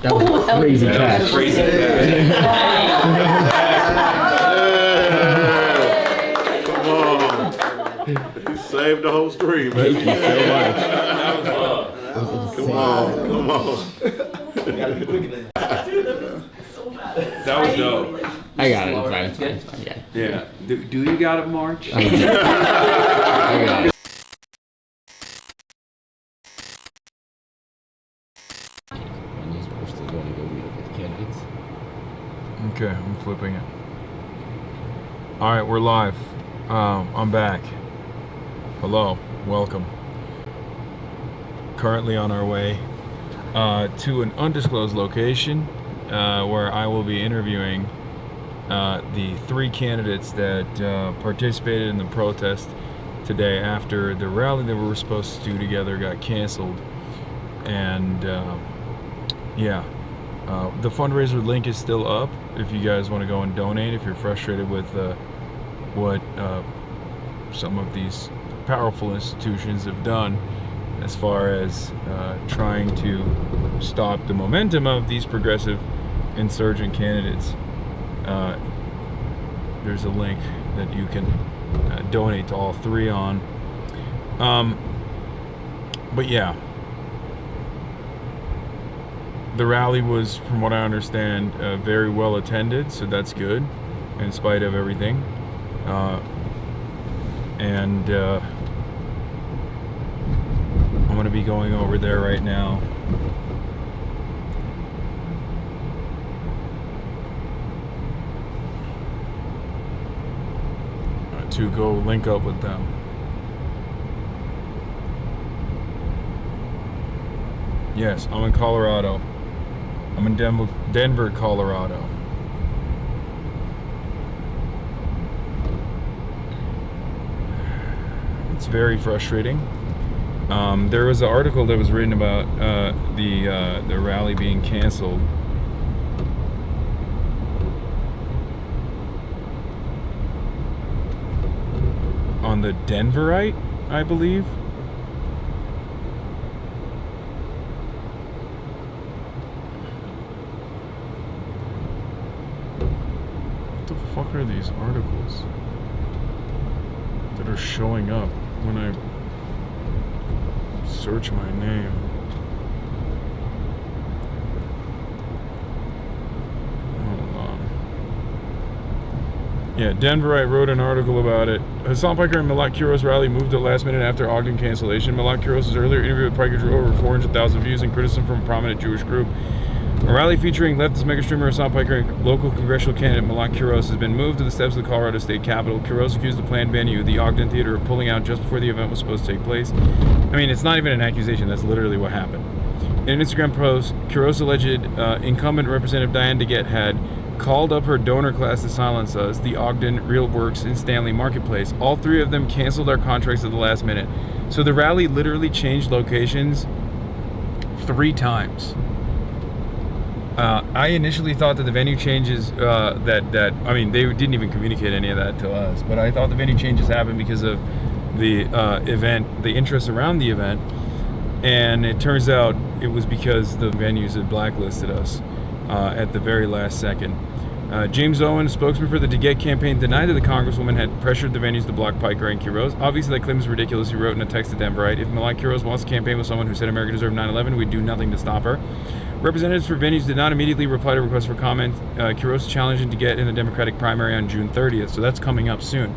That was crazy cash. Crazy Come on. He saved the whole stream, baby. Thank you so much. That was love. Come on. Come on. That was dope. I got it. It's fine. It's fine. Yeah. Yeah. Do you got it, March? I got it. We're still going to go meet up with the candidates. Okay, I'm flipping it. All right, we're live. I'm back. Hello, welcome. Currently on our way to an undisclosed location where I will be interviewing the 3 candidates that participated in the protest today after the rally that we were supposed to do together got canceled. And yeah, the fundraiser link is still up if you guys want to go and donate, if you're frustrated with what some of these powerful institutions have done as far as trying to stop the momentum of these progressive insurgent candidates. There's a link that you can donate to all 3 on. But yeah, the rally was, from what I understand, very well attended, so that's good in spite of everything. And I'm going to be going over there right now. To go link up with them. Yes, I'm in Colorado. I'm in Denver, Colorado. It's very frustrating. There was an article that was written about the rally being canceled. On the Denverite, I believe. What the fuck are these articles that are showing up when I search my name? Yeah, Denverite wrote an article about it. Hasan Piker and Milot Quiros rally moved at last minute after Ogden cancellation. Milot Quiros' earlier interview with Piker drew over 400,000 views and criticism from a prominent Jewish group. A rally featuring leftist mega streamer Hasan Piker and local congressional candidate Milot Quiros has been moved to the steps of the Colorado State Capitol. Quiros accused the planned venue, the Ogden Theater, of pulling out just before the event was supposed to take place. I mean, it's not even an accusation. That's literally what happened. In an Instagram post, Quiros alleged incumbent Representative Diane DeGette had called up her donor class to silence us, the Ogden, Real Works, and Stanley Marketplace. All 3 of them canceled our contracts at the last minute. So the rally literally changed locations 3 times. I initially thought that the venue changes, I mean, they didn't even communicate any of that to us, but I thought the venue changes happened because of the event, the interest around the event, and it turns out it was because the venues had blacklisted us at the very last second. James Owen, spokesman for the DeGette campaign, denied that the congresswoman had pressured the venues to block Piker and Quiros. Obviously, that claim is ridiculous, he wrote in a text to Denverite. If Milot Quiros wants to campaign with someone who said America deserved 9/11, we'd do nothing to stop her. Representatives for venues did not immediately reply to requests for comment. Quiros challenging DeGette in the Democratic primary on June 30th, so that's coming up soon.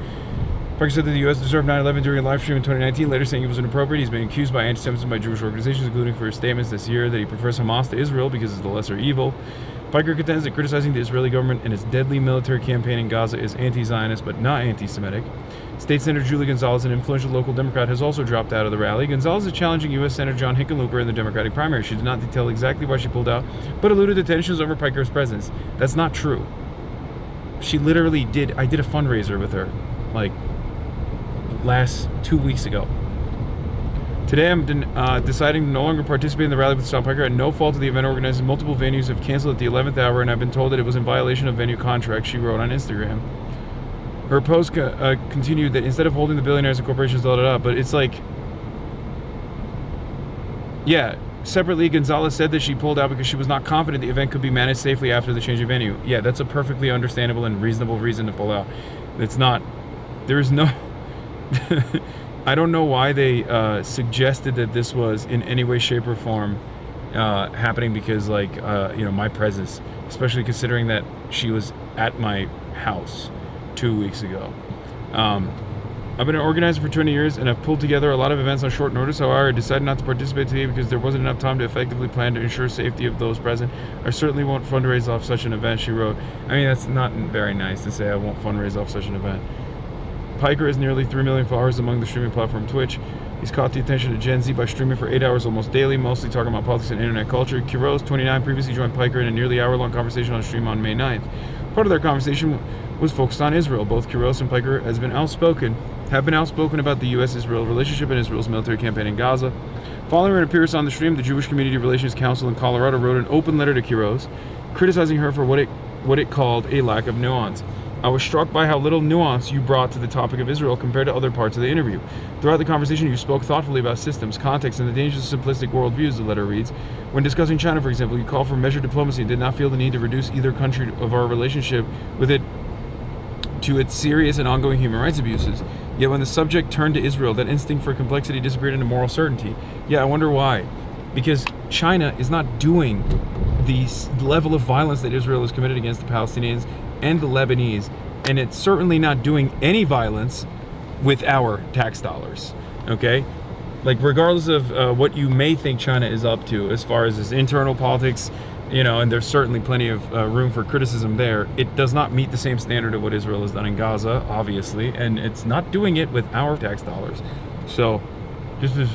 Piker said that the U.S. deserved 9/11 during a live stream in 2019, later saying it was inappropriate. He's been accused by anti-Semitism by Jewish organizations, including for his statements this year that he prefers Hamas to Israel because it's the lesser evil. Piker contends that criticizing the Israeli government and its deadly military campaign in Gaza is anti-Zionist but not anti-Semitic. State Senator Julie Gonzalez, an influential local Democrat, has also dropped out of the rally. Gonzalez is challenging U.S. Senator John Hickenlooper in the Democratic primary. She did not detail exactly why she pulled out, but alluded to tensions over Piker's presence. That's not true. She literally did. I did a fundraiser with her, like, last 2 weeks ago. Today I'm deciding to no longer participate in the rally with Hasan Piker. At no fault of the event organizers, multiple venues have canceled at the 11th hour, and I've been told that it was in violation of venue contracts, she wrote on Instagram. Her post continued that instead of holding the billionaires and corporations, but it's like, yeah, Separately, Gonzalez said that she pulled out because she was not confident the event could be managed safely after the change of venue. Yeah, that's a perfectly understandable and reasonable reason to pull out. It's not, there's no, I don't know why they suggested that this was in any way, shape, or form happening because, like, my presence, especially considering that she was at my house 2 weeks ago. I've been an organizer for 20 years and I've pulled together a lot of events on short notice. However, I decided not to participate today because there wasn't enough time to effectively plan to ensure safety of those present. I certainly won't fundraise off such an event, she wrote. I mean, that's not very nice to say I won't fundraise off such an event. Piker has nearly 3 million followers among the streaming platform Twitch. He's caught the attention of Gen Z by streaming for 8 hours almost daily, mostly talking about politics and internet culture. Quiroz, 29, previously joined Piker in a nearly hour-long conversation on stream on May 9th. Part of their conversation was focused on Israel. Both Quiroz and Piker have been outspoken about the U.S.-Israel relationship and Israel's military campaign in Gaza. Following her appearance on the stream, the Jewish Community Relations Council in Colorado wrote an open letter to Quiroz, criticizing her for what it called a lack of nuance. I was struck by how little nuance you brought to the topic of Israel compared to other parts of the interview. Throughout the conversation, you spoke thoughtfully about systems, context, and the dangers of simplistic worldviews, the letter reads. When discussing China, for example, you called for measured diplomacy and did not feel the need to reduce either country of our relationship with it to its serious and ongoing human rights abuses. Yet when the subject turned to Israel, that instinct for complexity disappeared into moral certainty. Yeah, I wonder why. Because China is not doing the level of violence that Israel has committed against the Palestinians and the Lebanese, and it's certainly not doing any violence with our tax dollars, okay? Like, regardless of what you may think China is up to as far as its internal politics, and there's certainly plenty of room for criticism there, it does not meet the same standard of what Israel has done in Gaza, obviously, and it's not doing it with our tax dollars. So, just as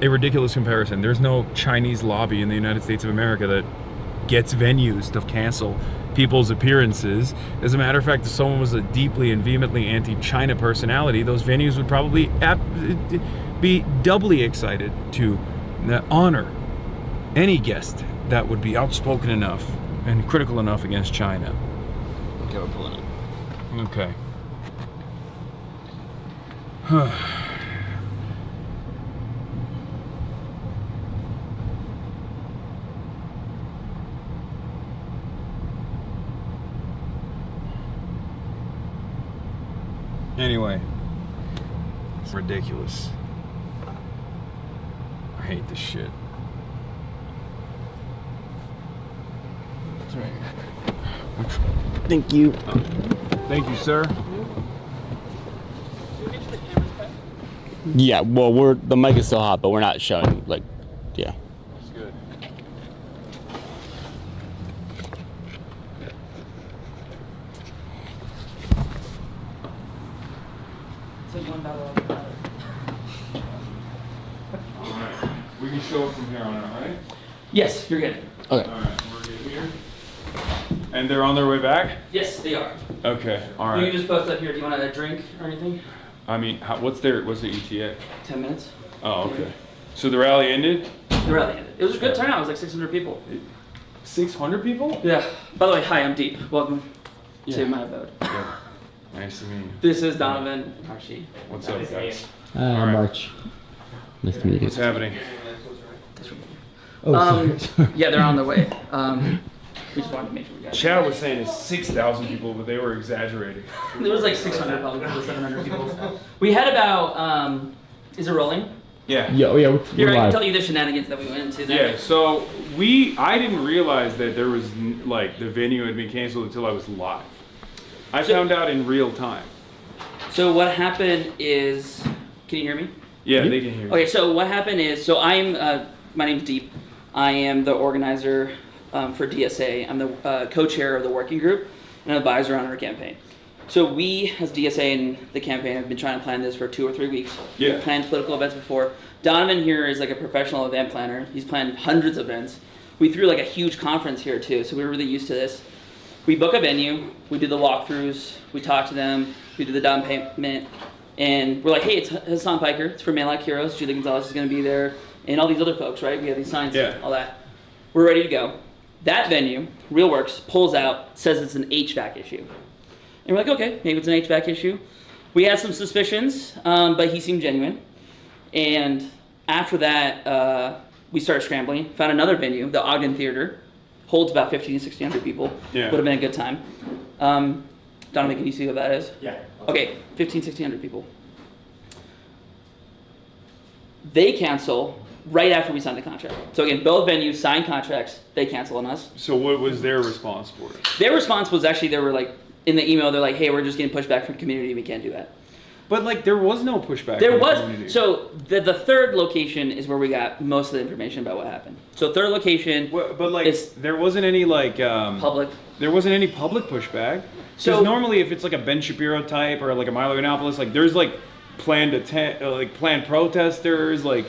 a ridiculous comparison. There's no Chinese lobby in the United States of America that gets venues to cancel people's appearances. As a matter of fact, if someone was a deeply and vehemently anti-China personality, those venues would probably be doubly excited to honor any guest that would be outspoken enough and critical enough against China. Okay, we're pulling it. Okay. Anyway, it's ridiculous. I hate this shit. That's right. Thank you. Thank you, sir. Yeah, well, the mic is still hot, but we're not showing, like, yeah. That's good. Alright, we can show it from here on out, right? Yes, you're good. Okay. Alright, we're good here. And they're on their way back? Yes, they are. Okay, You alright. can just post up here. Do you want a drink or anything? I mean, what's the ETA? 10 minutes. Oh, okay. So the rally ended? The rally ended. It was a good turnout. It was like 600 people. 600 people? Yeah. By the way, hi, I'm Deep. Welcome Yeah. to my abode. Yeah. Nice to meet you. This is Donovan and Archie. What's up, guys? I'm March. Nice to meet you. What's happening? Yeah, they're on their way. We just wanted to make sure we got it. Chad was saying it's 6,000 people, but they were exaggerating. There was like 600 probably, 700 people. We had about, is it rolling? Yeah. Yeah, Here, we're I can live. tell you the shenanigans that we went into there. Yeah, so I didn't realize that there was, like, the venue had been canceled until I was live. I found out in real time. So what happened is, can you hear me? Yeah, they can hear you. Okay, so what happened is, my name's Deep. I am the organizer for DSA. I'm the co-chair of the working group and an advisor on our campaign. So we, as DSA and the campaign, have been trying to plan this for 2 or 3 weeks. Yeah. We've planned political events before. Donovan here is like a professional event planner. He's planned hundreds of events. We threw like a huge conference here too, so we were really used to this. We book a venue, we do the walkthroughs, we talk to them, we do the down payment, and we're like, hey, it's Hasan Piker, it's for Mail Out Heroes, Julie Gonzalez is going to be there, and all these other folks, right? We have these signs, Yeah. all that. We're ready to go. That venue, RealWorks, pulls out, says it's an HVAC issue. And we're like, okay, maybe it's an HVAC issue. We had some suspicions, but he seemed genuine. And After that, we started scrambling. Found another venue, the Ogden Theater. Holds about 1,500 to 1,600 people. Yeah. Would have been a good time. Donovan, can you see what that is? Yeah. Okay, 1,500, 1,600 people. They cancel right after we sign the contract. So again, both venues sign contracts, they cancel on us. So what was their response for it? Their response was actually, they were like, in the email, they're like, hey, we're just getting pushback from the community, we can't do that. But like, there was no pushback. There from the was, community. so the third location is where we got most of the information about what happened. So third location, But like, It's- there wasn't any like public. There wasn't any public pushback. So- So normally, if it's like a Ben Shapiro type or like a Milo Yiannopoulos, like there's like planned protesters, like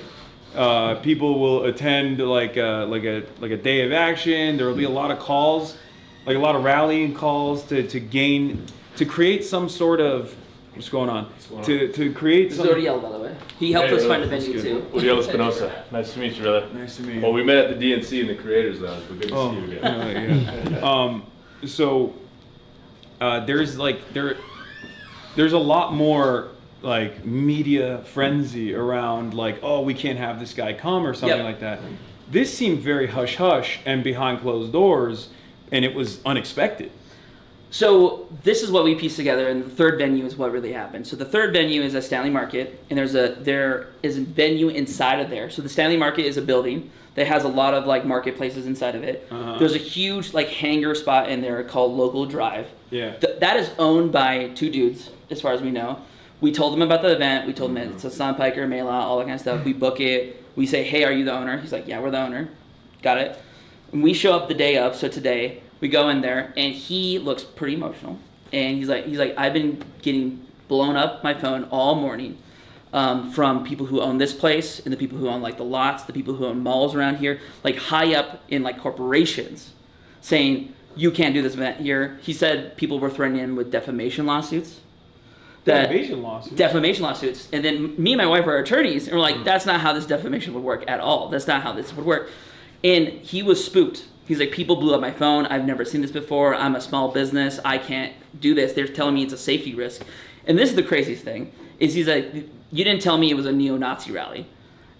people will attend like a day of action. There will be a lot of calls, like a lot of rallying calls to create some sort of what's going on to create This is some. Zodiel, by the way. He helped us find a venue too. Uriel Espinosa. Nice to meet you, brother. Nice to meet you. Well, we met at the DNC in the Creators Lounge, but good to see you again. yeah. So there's a lot more like media frenzy around like, oh, we can't have this guy come or something Yep. like that. This seemed very hush hush and behind closed doors, and it was unexpected. So this is what we pieced together, and the third venue is what really happened. So the third venue is at Stanley Market, and there is a venue inside of there. So the Stanley Market is a building that has a lot of like marketplaces inside of it. Uh-huh. There's a huge like hangar spot in there called Local Drive. Yeah. That is owned by two dudes, as far as we know. We told them about the event. We told them it's Hasan Piker, Mela, all that kind of stuff. We book it. We say, hey, are you the owner? He's like, yeah, we're the owner. Got it. And we show up the day of, so today. We go in there, and he looks pretty emotional. And he's like, I've been getting blown up my phone all morning from people who own this place, and the people who own like the lots, the people who own malls around here, like high up in like corporations, saying you can't do this event here. He said people were threatening him with defamation lawsuits. Defamation lawsuits. Defamation lawsuits. And then me and my wife are attorneys, and we're like, that's not how this defamation would work at all. That's not how this would work. And he was spooked. He's like, people blew up my phone. I've never seen this before. I'm a small business. I can't do this. They're telling me it's a safety risk. And this is the craziest thing, is he's like, you didn't tell me it was a neo-Nazi rally.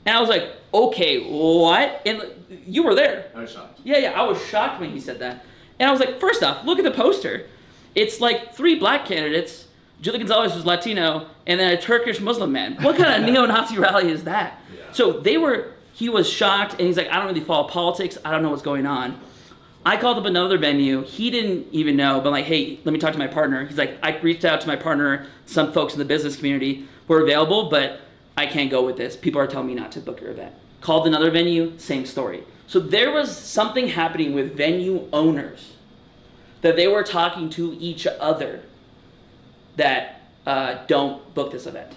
And I was like, okay, what? And you were there. I was shocked. Yeah, I was shocked when he said that. And I was like, first off, look at the poster. It's like 3 black candidates. Julie Gonzalez was Latino, and then a Turkish Muslim man. What kind of neo-Nazi rally is that? Yeah. So he was shocked, and he's like, I don't really follow politics. I don't know what's going on. I called up another venue. He didn't even know, but like, hey, let me talk to my partner. He's like, I reached out to my partner, some folks in the business community who are available, but I can't go with this. People are telling me not to book your event. Called another venue, same story. So there was something happening with venue owners that they were talking to each other that don't book this event.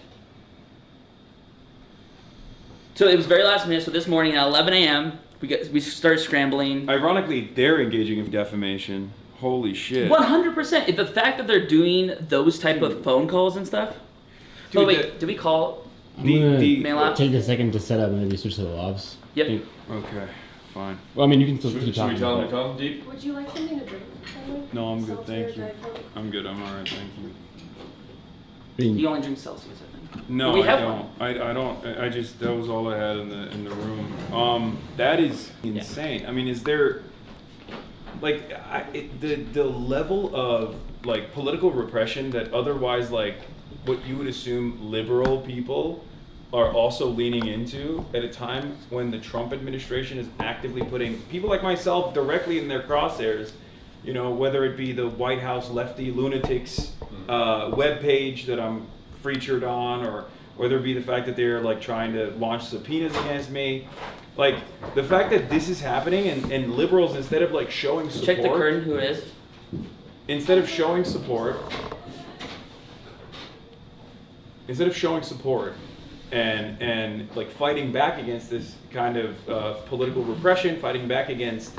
So it was very last minute. So this morning at 11 a.m., we started scrambling. Ironically, they're engaging in defamation. Holy shit. 100%. The fact that they're doing those type of phone calls and stuff. Dude, oh wait, did we call? I'm gonna mail out? take a second to set up and maybe switch to the lobs. Yep. Okay, fine. Well, I mean, you can still Should keep we talking. tell him to but- come, Deep? Would you like something to drink? No, I'm good, Seltzer, thank you. Diet Coke? I'm good, I'm alright, thank you. I mean, He only drinks Celsius, I think. No, We I have don't. I don't. I just, that was all I had in the room. That is insane. I mean, is there like the level of like political repression that otherwise like what you would assume liberal people are also leaning into at a time when the Trump administration is actively putting people like myself directly in their crosshairs, you know, whether it be the White House lefty lunatics webpage that I'm featured on, or whether it be the fact that they're like trying to launch subpoenas against me. Like the fact that this is happening and liberals, instead of like showing support, Check the curtain, who it is. instead of showing support and like fighting back against this kind of political repression, fighting back against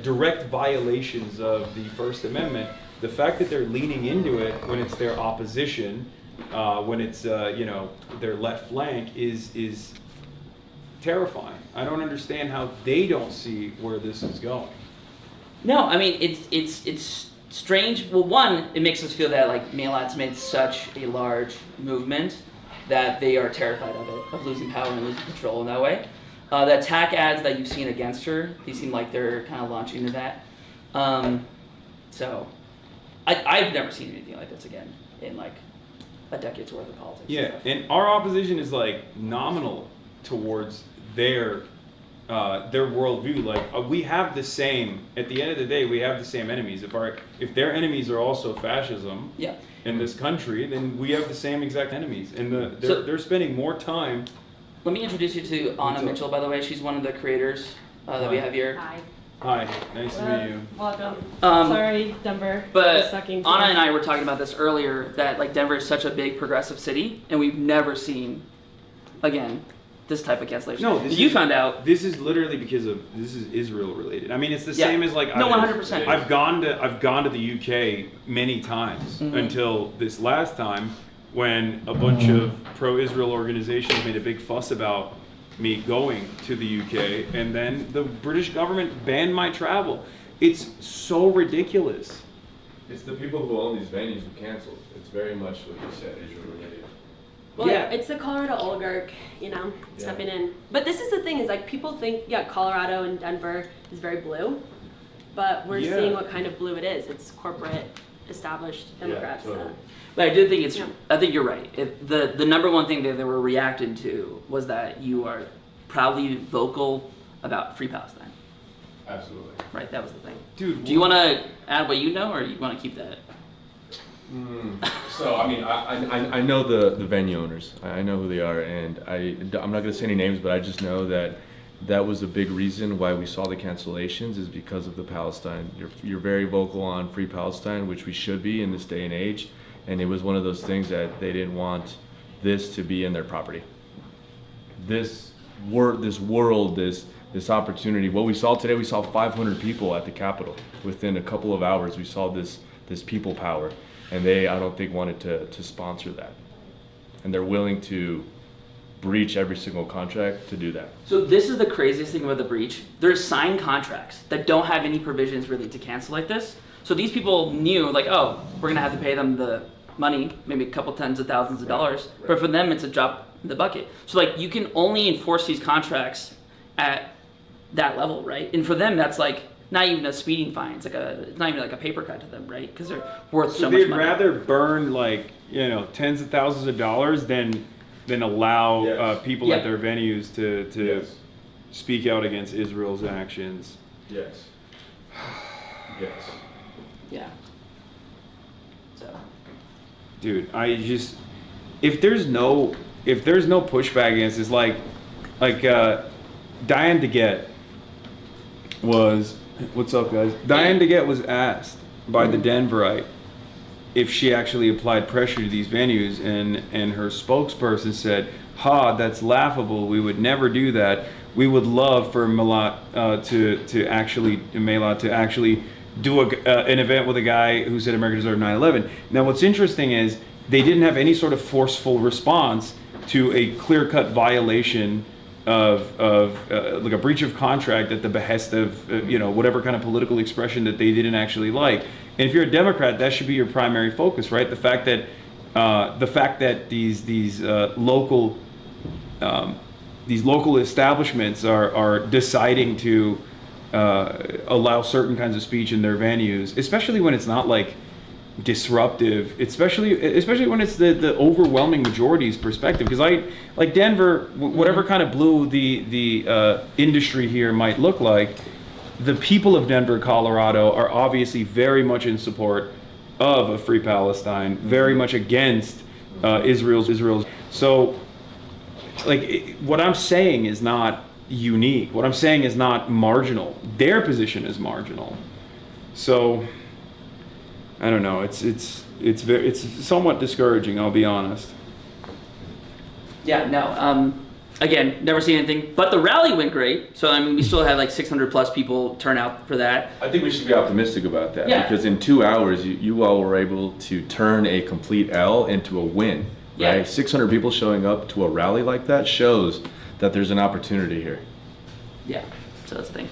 direct violations of the First Amendment, the fact that they're leaning into it when it's their opposition, when it's you know, their left flank is terrifying. I don't understand how they don't see where this is going. No, I mean it's strange. Well, one, it makes us feel that like Mail Out's made such a large movement. that they are terrified of it, of losing power and losing control in that way. The attack ads that you've seen against her, they seem like they're kind of launching into that. So I've never seen anything like this again in like a decade's worth of politics. Yeah, and our opposition is like nominal towards their worldview. Like we have the same. At the end of the day, we have the same enemies. If their enemies are also fascism in this country, then we have the same exact enemies, and they're spending more time. Let me introduce you to Anna Mitchell. By the way, she's one of the creators that we have here. Hi. Hi, nice to meet you. Welcome. Sorry, Denver. But Anna and I were talking about this earlier, that like Denver is such a big progressive city, and we've never seen, again, this type of cancellation. No, you found out. This is literally because this is Israel related. I mean, it's the same as like 100%. I've gone to the UK many times until this last time when a bunch of pro-Israel organizations made a big fuss about me going to the UK, and then the British government banned my travel. It's so ridiculous. It's the people who own these venues who canceled. It's very much what you said, Israel related. Well, it's the Colorado oligarch, stepping in. But this is the thing, is like people think, Colorado and Denver is very blue, but we're seeing what kind of blue it is. It's corporate, established Democrats. Yeah, totally. But I do think I think you're right. The number one thing that they were reacting to was that you are proudly vocal about Free Palestine. Absolutely. Right, that was the thing. Dude, do you want to add what you know, or you want to keep that? So I mean, I know the venue owners. I know who they are, and I'm not going to say any names, but I just know that was a big reason why we saw the cancellations, is because of the Palestine. You're very vocal on Free Palestine, which we should be in this day and age, and it was one of those things that they didn't want this to be in their property. This opportunity. What we saw today, we saw 500 people at the Capitol. Within a couple of hours, we saw this people power, and I don't think wanted to sponsor that, and they're willing to breach every single contract to do that. So this is the craziest thing about the breach. There's signed contracts that don't have any provisions really to cancel like this. So these people knew, like, oh, we're gonna have to pay them the money, maybe a couple tens of thousands of dollars, but for them it's a drop in the bucket. So like you can only enforce these contracts at that level, right? And for them that's like not even a speeding fine. It's not even like a paper cut to them, right? Because they're worth so much money. They'd rather burn like tens of thousands of dollars than allow people at their venues to speak out against Israel's actions. Yes. Yes. Yeah. So. Dude, if there's no pushback against this, like Diane DeGette was, what's up guys? Diane DeGette was asked by the Denverite if she actually applied pressure to these venues, and her spokesperson said, that's laughable, we would never do that. We would love for Melat to actually do an event with a guy who said America deserved 9/11. Now what's interesting is they didn't have any sort of forceful response to a clear-cut violation of like a breach of contract at the behest of whatever kind of political expression that they didn't actually like. And if you're a Democrat, that should be your primary focus, right? The fact that these local establishments are deciding to allow certain kinds of speech in their venues, especially when it's not like disruptive, especially when it's the overwhelming majority's perspective. Because like Denver, whatever kind of blue the industry here might look like, the people of Denver, Colorado are obviously very much in support of a free Palestine, very much against Israel's. So like what I'm saying is not unique. What I'm saying is not marginal. Their position is marginal. So I don't know. It's somewhat discouraging, I'll be honest. Yeah, no. Again, never seen anything, but the rally went great. So I mean, we still had like 600 plus people turn out for that. I think we should be optimistic about that, because in 2 hours, you all were able to turn a complete L into a win. Yeah. Right? 600 people showing up to a rally like that shows that there's an opportunity here. Yeah, so that's the thing.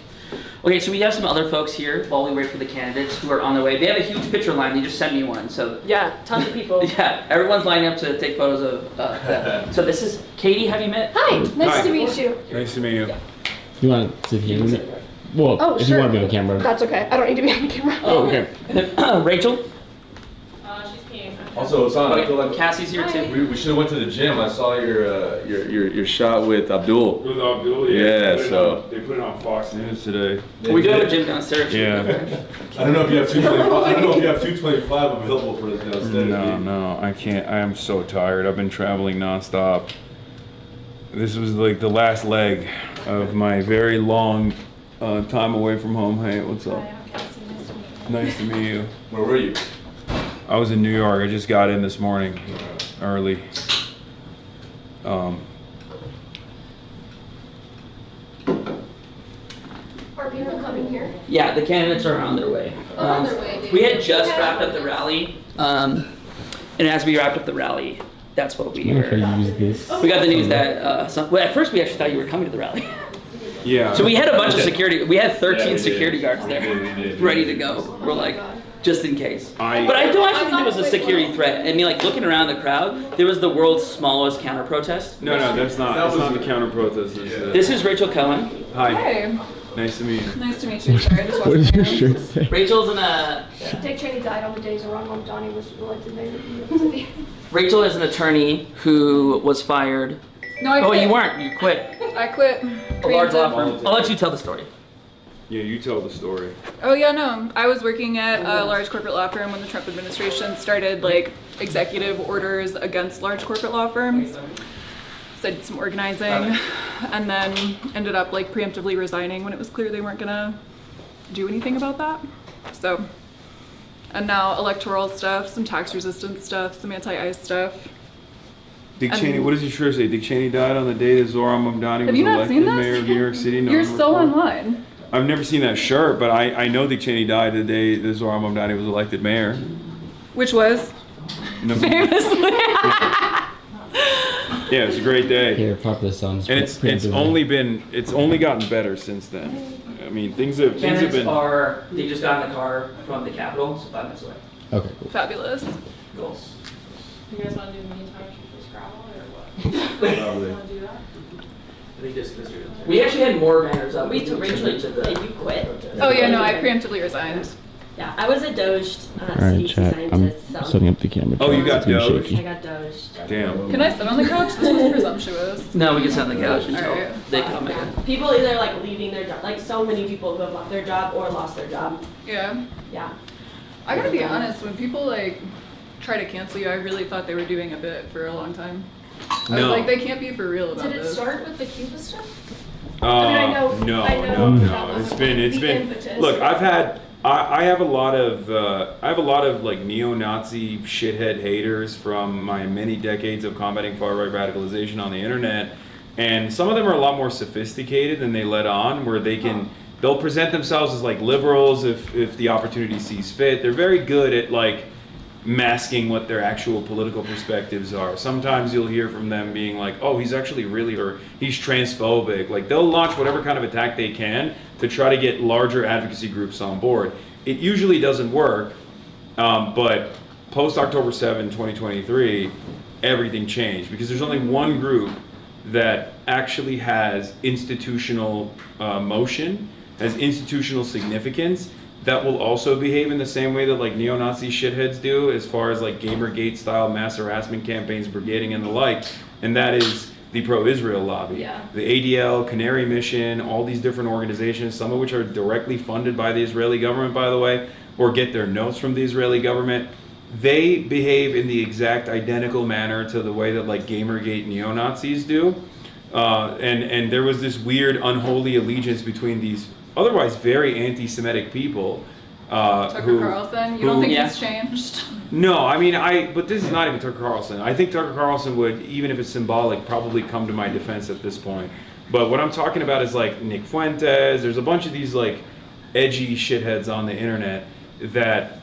Okay, so we have some other folks here while we wait for the candidates who are on their way. They have a huge picture line. They just sent me one. So Yeah, tons of people. yeah, everyone's lining up to take photos of them. So this is Katie. Have you met? Hi, nice Hi. to meet you. Nice to meet you. You want to sit here? Well, Oh, if sure. you want to be on camera. That's okay. I don't need to be on camera. Oh, okay. And then, Rachel. She's peeing. Also, Hasan, I feel like Cassie's here too. we should have went to the gym. I saw your shot with Abdul. With Abdul, Yeah, they put it so- on- they put it on Fox News today. We do have a gym downstairs. Yeah. I don't know if you have 225. I don't know if you have 225 available for us downstairs. No, I can't. I am so tired. I've been traveling nonstop. This was like the last leg of my very long time away from home. Hey, what's up? Nice to meet you. Where were you? I was in New York. I just got in this morning, early. Are people coming here? Yeah, the candidates are on their way. On their way, dude. We had just wrapped up the rally, and as we wrapped up the rally, that's what we I'm not heard. gonna use this. We got the news that well, at first we actually thought you were coming to the rally. Yeah. So we had a bunch of security. We had 13 Yeah, we did. security guards there, We did. ready to go. We're like, just in case. But I I don't actually think there was a security threat. I mean, like looking around the crowd, there was the world's smallest counter protest. no, that's not. That That's was- not the counter protest. This is Rachel Cohen. Hi. Hey, Nice to meet you. nice to meet you. Sorry, I just What walked does your in. shirt say? Rachel's in a. Dick Cheney died on the day Zoran Johnny was elected mayor of New York City. Rachel is an attorney who was fired. No, I Oh, quit. you weren't. You quit. I quit. A large law Preemptive. firm. I'll let you tell the story. Yeah, you tell the story. Oh yeah, no. I was working at a large corporate law firm when the Trump administration started like executive orders against large corporate law firms. So I did some organizing and then ended up like preemptively resigning when it was clear they weren't gonna do anything about that. So, and now electoral stuff, some tax resistance stuff, some anti-ICE stuff. Dick And- Cheney, what does your shirt say? Dick Cheney died on the day that Zoran Mamdani Have was you not elected seen this? mayor of New York City. You're November so 4th. online. I've never seen that shirt, but I know Dick Cheney died the day that Zoran Mamdani was elected mayor. Which was November- famously. Yeah, it was a great day. Here, pop this on. And it's only gotten better since then. I mean, things have Candidates been. are, they just got in the car from the Capitol, so 5 minutes away. Okay, cool. Fabulous. Cool. You guys want to do the meantime for Scrabble or what? Probably. Want to do that? We actually had more banners up. We took Rachel to the. Did you quit? Oh yeah, no, I preemptively resigned. Yeah, I was a Doge Alright, CDC chat. I'm scientist, so setting up the camera. Oh, you got It's gonna be Doge? shaky. I got Doged. Damn. Can I sit on the couch? This was presumptuous. No, we can sit on the couch until Alright. they come in. People either like leaving their job, like so many people who have left their job or lost their job. Yeah. Yeah. I gotta be honest, when people like try to cancel you, I really thought they were doing a bit for a long time. I was No. like, they can't be for real about Did it this. start with the Cuba stuff? No, I know that It's was been the impetus. Look, I have a lot of like neo-Nazi shithead haters from my many decades of combating far-right radicalization on the internet, and some of them are a lot more sophisticated than they let on, where they'll present themselves as like liberals if the opportunity sees fit. They're very good at like masking what their actual political perspectives are. Sometimes you'll hear from them being like, oh, he's actually really, or he's transphobic. Like they'll launch whatever kind of attack they can to try to get larger advocacy groups on board. It usually doesn't work, but post October 7, 2023, everything changed because there's only one group that actually has institutional motion, has institutional significance, that will also behave in the same way that like neo-Nazi shitheads do, as far as like Gamergate style mass harassment campaigns, brigading and the like, and that is the pro-Israel lobby. Yeah. The ADL, Canary Mission, all these different organizations, some of which are directly funded by the Israeli government, by the way, or get their notes from the Israeli government. They behave in the exact identical manner to the way that like Gamergate neo-Nazis do. And there was this weird unholy allegiance between these otherwise very anti-Semitic people. Tucker Carlson, you don't think Yeah. he's changed? No, I mean, but this is not even Tucker Carlson. I think Tucker Carlson would, even if it's symbolic, probably come to my defense at this point. But what I'm talking about is like Nick Fuentes. There's a bunch of these like edgy shitheads on the internet that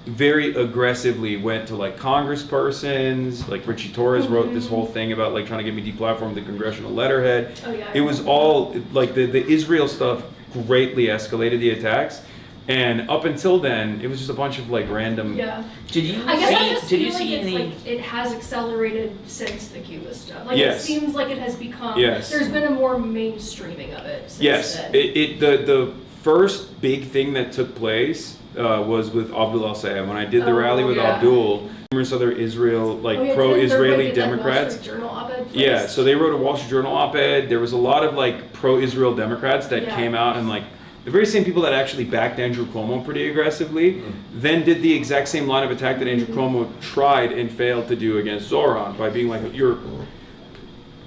very aggressively went to like congresspersons, like Richie Torres wrote this whole thing about like trying to get me deplatformed the congressional letterhead. Oh, yeah, It was all like the Israel stuff greatly escalated the attacks. And up until then, it was just a bunch of like random. Yeah. Did you I guess I just did feel you like see it's any? like it has accelerated since the Cuba stuff. Like Yes. it seems like it has become. Yes. There's been a more mainstreaming of it. Since Yes, then. the first big thing that took place was with Abdul al-Sayed. When I did the rally with yeah. Abdul, numerous other Israel, like Oh, yeah, pro-Israeli didn't there, like, Democrats. Wall Street Journal op-ed place? Yeah, so they wrote a Wall Street Journal op-ed. There was a lot of like pro-Israel Democrats that Yeah. came out and like the very same people that actually backed Andrew Cuomo pretty aggressively, then did the exact same line of attack that Andrew Cuomo tried and failed to do against Zoran by being like, you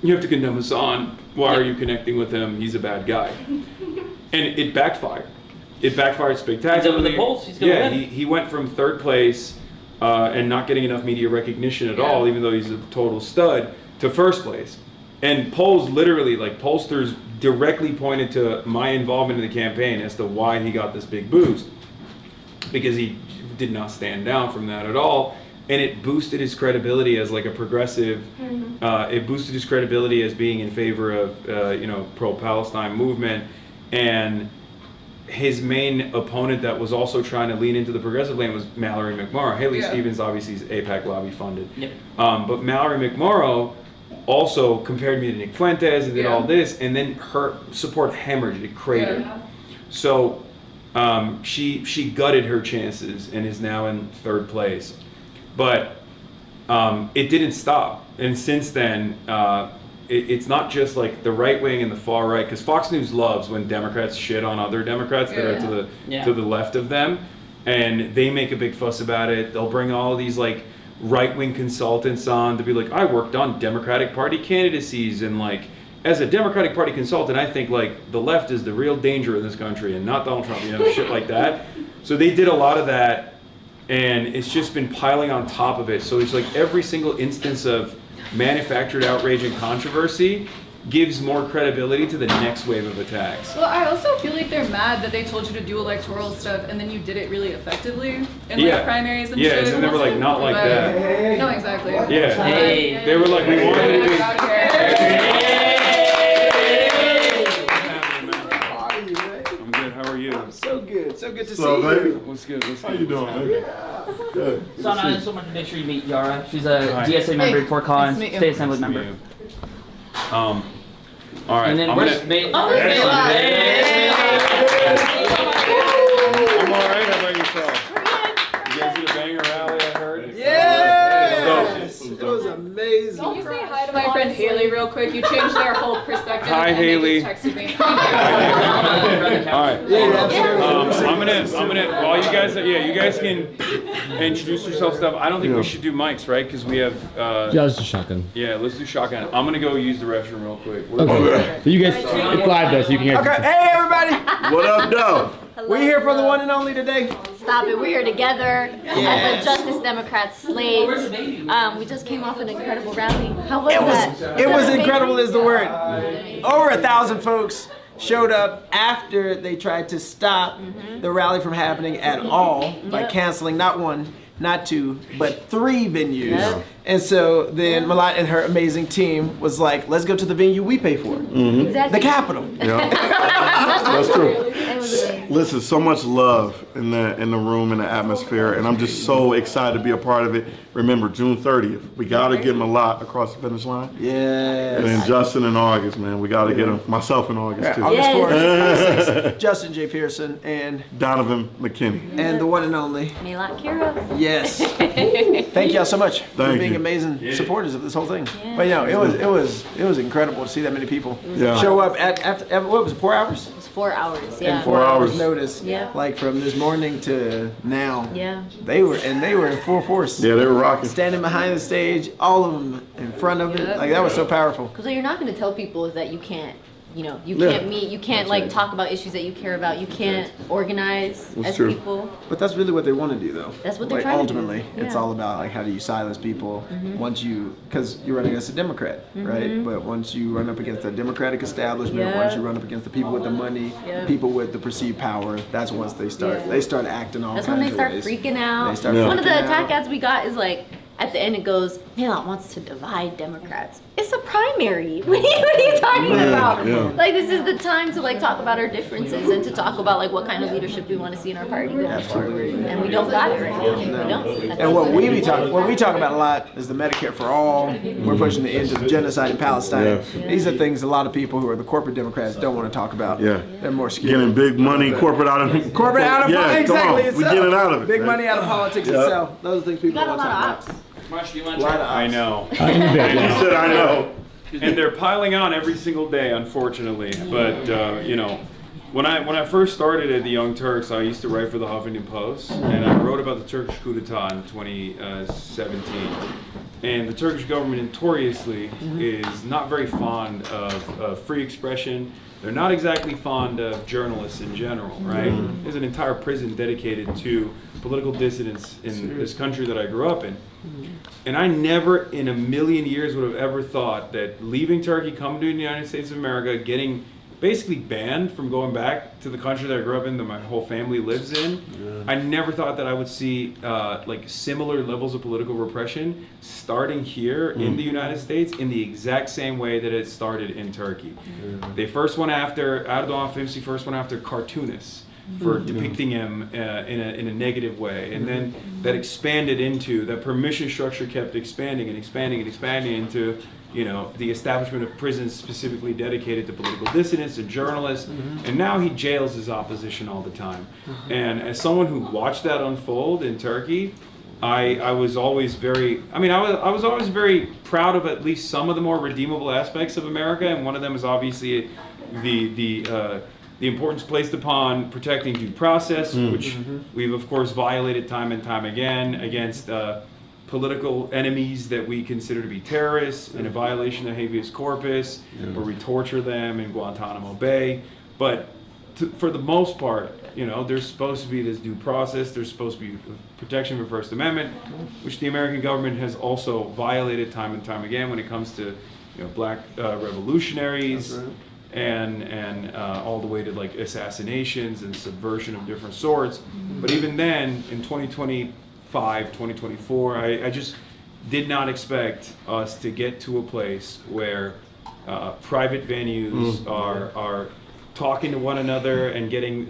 have to condemn Hasan. Why are you connecting with him? He's a bad guy. And it backfired. It backfired spectacularly. He's up in the polls. He's gonna win. He went from third place and not getting enough media recognition at all, even though he's a total stud, to first place. And polls literally, like pollsters directly pointed to my involvement in the campaign as to why he got this big boost. Because he did not stand down from that at all. And it boosted his credibility as like a progressive. It boosted his credibility as being in favor of, pro-Palestine movement. And his main opponent that was also trying to lean into the progressive lane was Mallory McMorrow. Haley Stevens obviously is AIPAC lobby funded. Yep. But Mallory McMorrow also compared me to Nick Fuentes and did all this, and then her support hemorrhaged, it cratered. Yeah. So she gutted her chances and is now in third place. But it didn't stop. And since then, it's not just like the right wing and the far right, because Fox News loves when Democrats shit on other Democrats that are to the left of them, and they make a big fuss about it. They'll bring all these like right-wing consultants on to be like, I worked on Democratic Party candidacies, and like as a Democratic Party consultant, I think like the left is the real danger in this country and not Donald Trump, shit like that. So they did a lot of that, and it's just been piling on top of it. So it's like every single instance of manufactured outrage and controversy gives more credibility to the next wave of attacks. Well, I also feel like they're mad that they told you to do electoral stuff and then you did it really effectively in like primaries and shit. Yeah, and they were like, not like that. No, exactly. Yeah. Hey. They were like, we wanted to be. I'm good. How are you? So good. So good to see So, you. baby, What's good? What's how you doing, baby? Good. So I just wanted to make sure you meet Yara. She's a Hi. DSA member at Fort Collins, nice to meet you. State Assembly member. All right. And then I'm where's gonna- Bailey? I'm all right. How about yourself? You guys did a banger rally, I heard. Yes! It was amazing. Can you say hi to my friend Haley real quick? You changed their whole perspective. Hi, and they Haley. just texted me. All right. I'm gonna. While you guys, you guys can introduce yourself stuff. I don't think we should do mics, right? Because we have. Just a shotgun. Yeah, let's do shotgun. I'm gonna go use the restroom real quick. Okay. So you guys, it's live though, so you can hear. Okay, hey everybody! What up, though? We here for the one and only today. Stop it. We are together as a Justice Democrat slate. We just came off an incredible rally. How was that? It was incredible is the word. Over 1,000 folks showed up after they tried to stop the rally from happening at all by canceling not one, not two, but 3 venues. Yep. And so then Malat and her amazing team was like, let's go to the venue we pay for. Exactly. The Capitol. Yeah. That's true. It was amazing. Listen, so much love in the room, in the atmosphere, and I'm just so excited to be a part of it. Remember, June 30th, we got to get Malat across the finish line. Yes. And then Justin in August, man. We got to get him. Myself in August, too. August Yes. 4th, Justin J. Pearson and Donovan McKinney. the one and only. Milat Kiros. Yes. Thank y'all so much for Thank being you. amazing supporters of this whole thing. But it was incredible to see that many people Yeah. show up after what was it, 4 hours? It was 4 hours. And Yeah. 4 hours hours. notice. Yeah. Like from this morning to now. Yeah. They were in full force. Yeah, they were rocking. Standing behind the stage, all of them in front of it. Like that was so powerful. Because what you're not going to tell people is that you can't you can't meet, you can't like talk about issues that you care about, you can't organize as people. But that's really what they want to do, though. That's what they're like, trying ultimately, to do. it's all about like how do you silence people once you, because you're running against a Democrat, right? But once you run up against the Democratic establishment, once you run up against the people with the money, people with the perceived power, that's once they start acting all That's kinds when they of start ways. freaking out. They start One of the freaking attack out. ads we got is like, at the end it goes, Nayland wants to divide Democrats. It's a primary. What are you talking about? Like, this is the time to like talk about our differences and to talk about like what kind of leadership we want to see in our party going forward. And we don't got it right now. We don't. And what we talk about a lot is the Medicare for all. We're pushing the end of genocide in Palestine. These are things a lot of people who are the corporate Democrats don't want to talk about. They're more skewed. Getting big money, corporate out of exactly. Come on. Itself. We getting out of it. Big money out of politics itself. Those are things people We got a want to lot talk of about. ops. Marsh, you want A lot to of I ops. know. He said, I know. And they're piling on every single day, unfortunately. But when I first started at the Young Turks, I used to write for the Huffington Post, and I wrote about the Turkish coup d'état in 2017. And the Turkish government notoriously is not very fond of free expression. They're not exactly fond of journalists in general, right? There's an entire prison dedicated to political dissidents in this country that I grew up in. And I never in a million years would have ever thought that leaving Turkey, coming to the United States of America, getting basically banned from going back to the country that I grew up in, that my whole family lives in. I never thought that I would see like similar levels of political repression starting here in the United States in the exact same way that it started in Turkey. They first went after, Erdogan famously first went after cartoonists for depicting him in a negative way, and then that expanded into, that permission structure kept expanding and expanding and expanding into the establishment of prisons specifically dedicated to political dissidents and journalists, and now he jails his opposition all the time. And as someone who watched that unfold in Turkey, I was always very, I was always very proud of at least some of the more redeemable aspects of America, and one of them is obviously the importance placed upon protecting due process, which we've of course violated time and time again against political enemies that we consider to be terrorists, in a violation of habeas corpus, where we torture them in Guantanamo Bay. But for the most part, there's supposed to be this due process, there's supposed to be protection of the First Amendment, which the American government has also violated time and time again when it comes to black revolutionaries, and all the way to like assassinations and subversion of different sorts. But even then, in 2024, I just did not expect us to get to a place where private venues are talking to one another and getting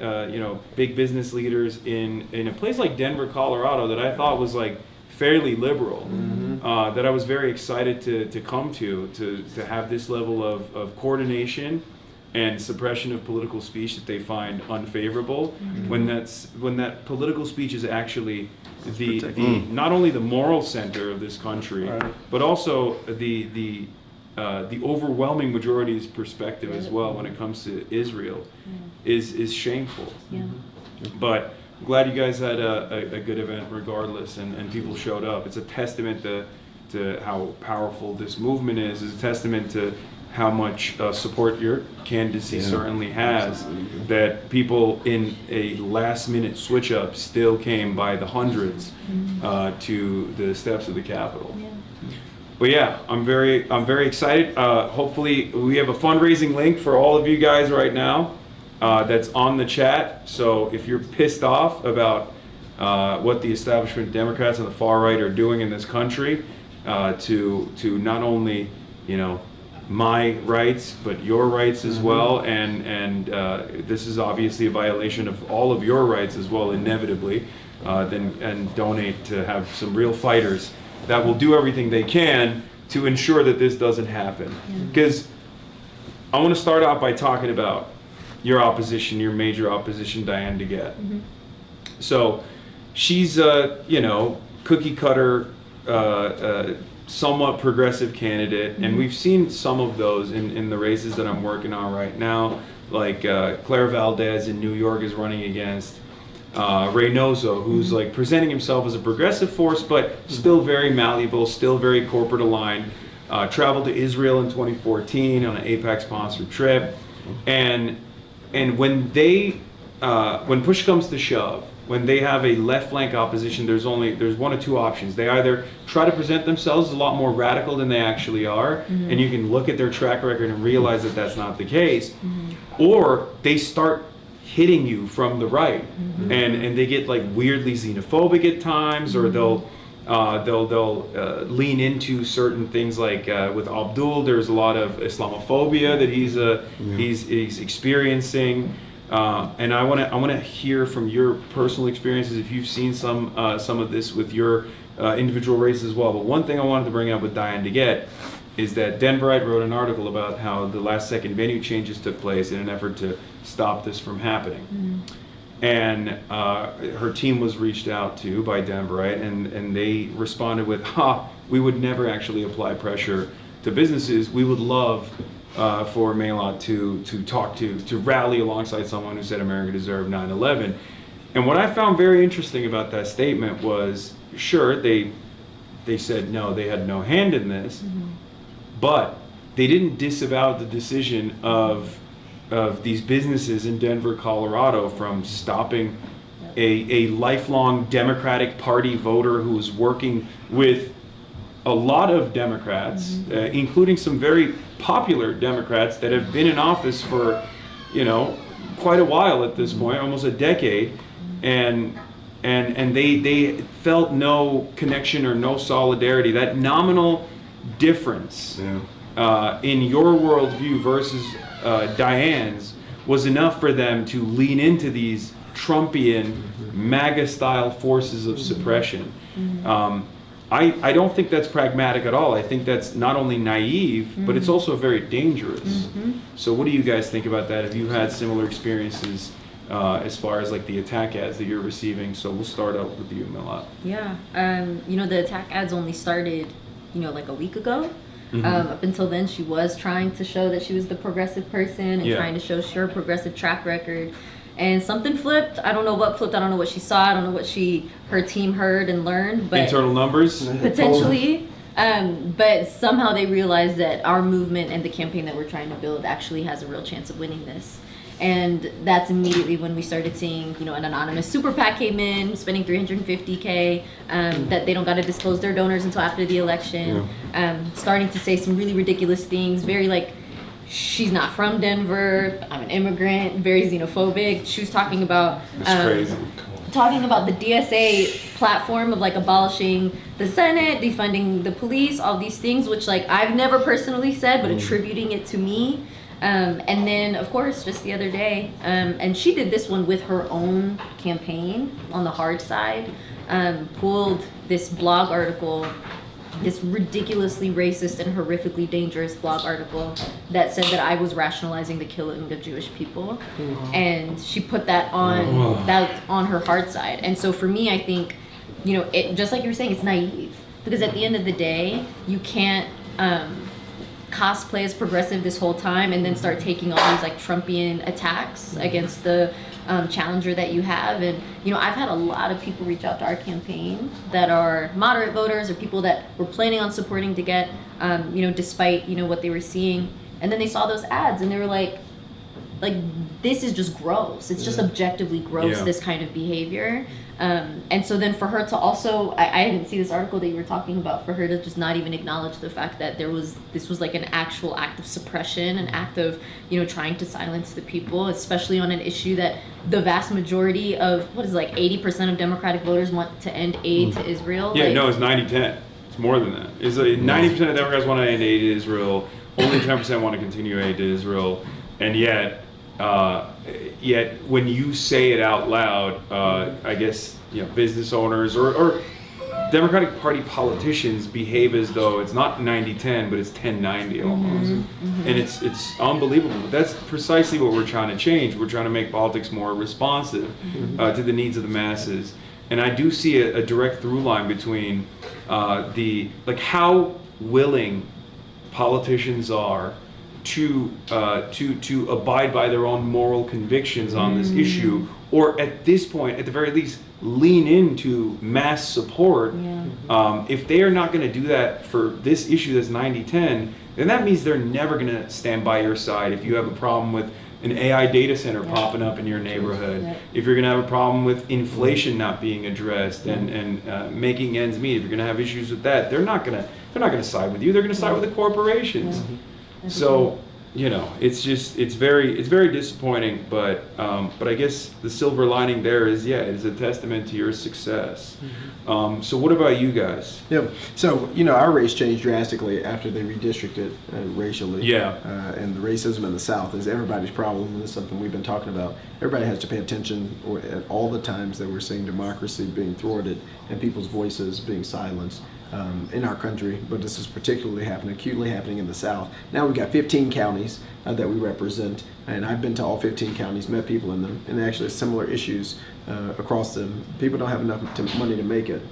big business leaders in a place like Denver, Colorado, that I thought was like fairly liberal, that I was very excited to come to have this level of coordination and suppression of political speech that they find unfavorable, when that political speech is actually the not only the moral center of this country, but also the overwhelming majority's perspective as well when it comes to Israel is shameful. But I'm glad you guys had a good event regardless, and people showed up. It's a testament to how powerful this movement is. It's a testament to how much support your candidacy certainly has, that people in a last-minute switch-up still came by the hundreds to the steps of the Capitol. But yeah, I'm very excited. Hopefully, we have a fundraising link for all of you guys right now that's on the chat. So if you're pissed off about what the establishment Democrats on the far right are doing in this country, to not only my rights, but your rights as well, and this is obviously a violation of all of your rights as well, inevitably, then donate to have some real fighters that will do everything they can to ensure that this doesn't happen. Because I want to start out by talking about your opposition, your major opposition, Diane DeGette. So she's cookie cutter, somewhat progressive candidate, and we've seen some of those in the races that I'm working on right now, like Claire Valdez in New York is running against Reynoso, who's like presenting himself as a progressive force, but still very malleable, still very corporate aligned. Traveled to Israel in 2014 on an AIPAC sponsored trip. And when they when push comes to shove, when they have a left flank opposition, there's one of two options. They either try to present themselves a lot more radical than they actually are, and you can look at their track record and realize that that's not the case, or they start hitting you from the right, and they get like weirdly xenophobic at times, or they'll lean into certain things like with Abdul, there's a lot of Islamophobia that he's experiencing. And I want to hear from your personal experiences if you've seen some of this with your individual races as well. But one thing I wanted to bring up with Diane DeGette is that Denverite wrote an article about how the last second venue changes took place in an effort to stop this from happening. And her team was reached out to by Denverite, and they responded with, we would never actually apply pressure to businesses. We would love for Maylot to rally alongside someone who said America deserved 9/11. And what I found very interesting about that statement was, sure, they said no, they had no hand in this, but they didn't disavow the decision of these businesses in Denver, Colorado from stopping a lifelong Democratic Party voter who was working with a lot of Democrats, including some very popular Democrats that have been in office for, quite a while at this point, almost a decade, and they felt no connection or no solidarity. That nominal difference in your worldview versus Diane's was enough for them to lean into these Trumpian, MAGA-style forces of suppression. I don't think that's pragmatic at all. I think that's not only naive, but it's also very dangerous. So what do you guys think about that? Have you had similar experiences as far as like the attack ads that you're receiving? So we'll start out with you, Maylot. Yeah, the attack ads only started, like a week ago. Up until then, she was trying to show that she was the progressive person and trying to show her progressive track record. And something flipped. I don't know what flipped. I don't know what she saw. I don't know what her team heard and learned. But internal numbers? Potentially. But somehow they realized that our movement and the campaign that we're trying to build actually has a real chance of winning this. And that's immediately when we started seeing, an anonymous super PAC came in, spending $350K, that they don't got to disclose their donors until after the election, starting to say some really ridiculous things, very like, she's not from Denver, I'm an immigrant, very xenophobic. She was talking about crazy. Talking about the DSA platform of like abolishing the Senate, defunding the police, all these things, which like I've never personally said, but attributing it to me. And then of course just the other day, and she did this one with her own campaign on the hard side, pulled this blog article, this ridiculously racist and horrifically dangerous blog article that said that I was rationalizing the killing of Jewish people, and she put that on her hard side. And so for me, I think, it just like you were saying, it's naive, because at the end of the day, you can't cosplay as progressive this whole time and then start taking all these like Trumpian attacks against the challenger that you have. And I've had a lot of people reach out to our campaign that are moderate voters or people that were planning on supporting DeGette, despite what they were seeing, and then they saw those ads and they were like this is just gross. It's just objectively gross, this kind of behavior. And so then for her to also, I didn't see this article that you were talking about, for her to just not even acknowledge the fact that this was like an actual act of suppression, an act of, trying to silence the people, especially on an issue that the vast majority of, 80% of Democratic voters want to end aid to Israel. Yeah, no, it's 90-10. It's more than that. It's 90% of Democrats want to end aid to Israel, only 10% want to continue aid to Israel, and yet when you say it out loud, I guess business owners or Democratic Party politicians behave as though it's not 90-10, but it's 10-90 almost, and it's unbelievable. But that's precisely what we're trying to change. We're trying to make politics more responsive to the needs of the masses, and I do see a direct through line between how willing politicians are to abide by their own moral convictions on this issue, or at this point, at the very least, lean into mass support. If they are not going to do that for this issue that's 90-10, then that means they're never going to stand by your side if you have a problem with an AI data center popping up in your neighborhood, if you're going to have a problem with inflation not being addressed and making ends meet, if you're going to have issues with that, they're not going to side with you. They're going to side with the corporations. So, you know, it's very disappointing, but I guess the silver lining there is, it is a testament to your success. So what about you guys? Yeah. So, you know, our race changed drastically after they redistricted racially. Yeah. And the racism in the South is everybody's problem, and it's something we've been talking about. Everybody has to pay attention at all the times that we're seeing democracy being thwarted and people's voices being silenced. In our country, but this is particularly acutely happening in the South. Now we've got 15 counties that we represent, and I've been to all 15 counties, met people in them, and actually similar issues across them. People don't have enough money to make it.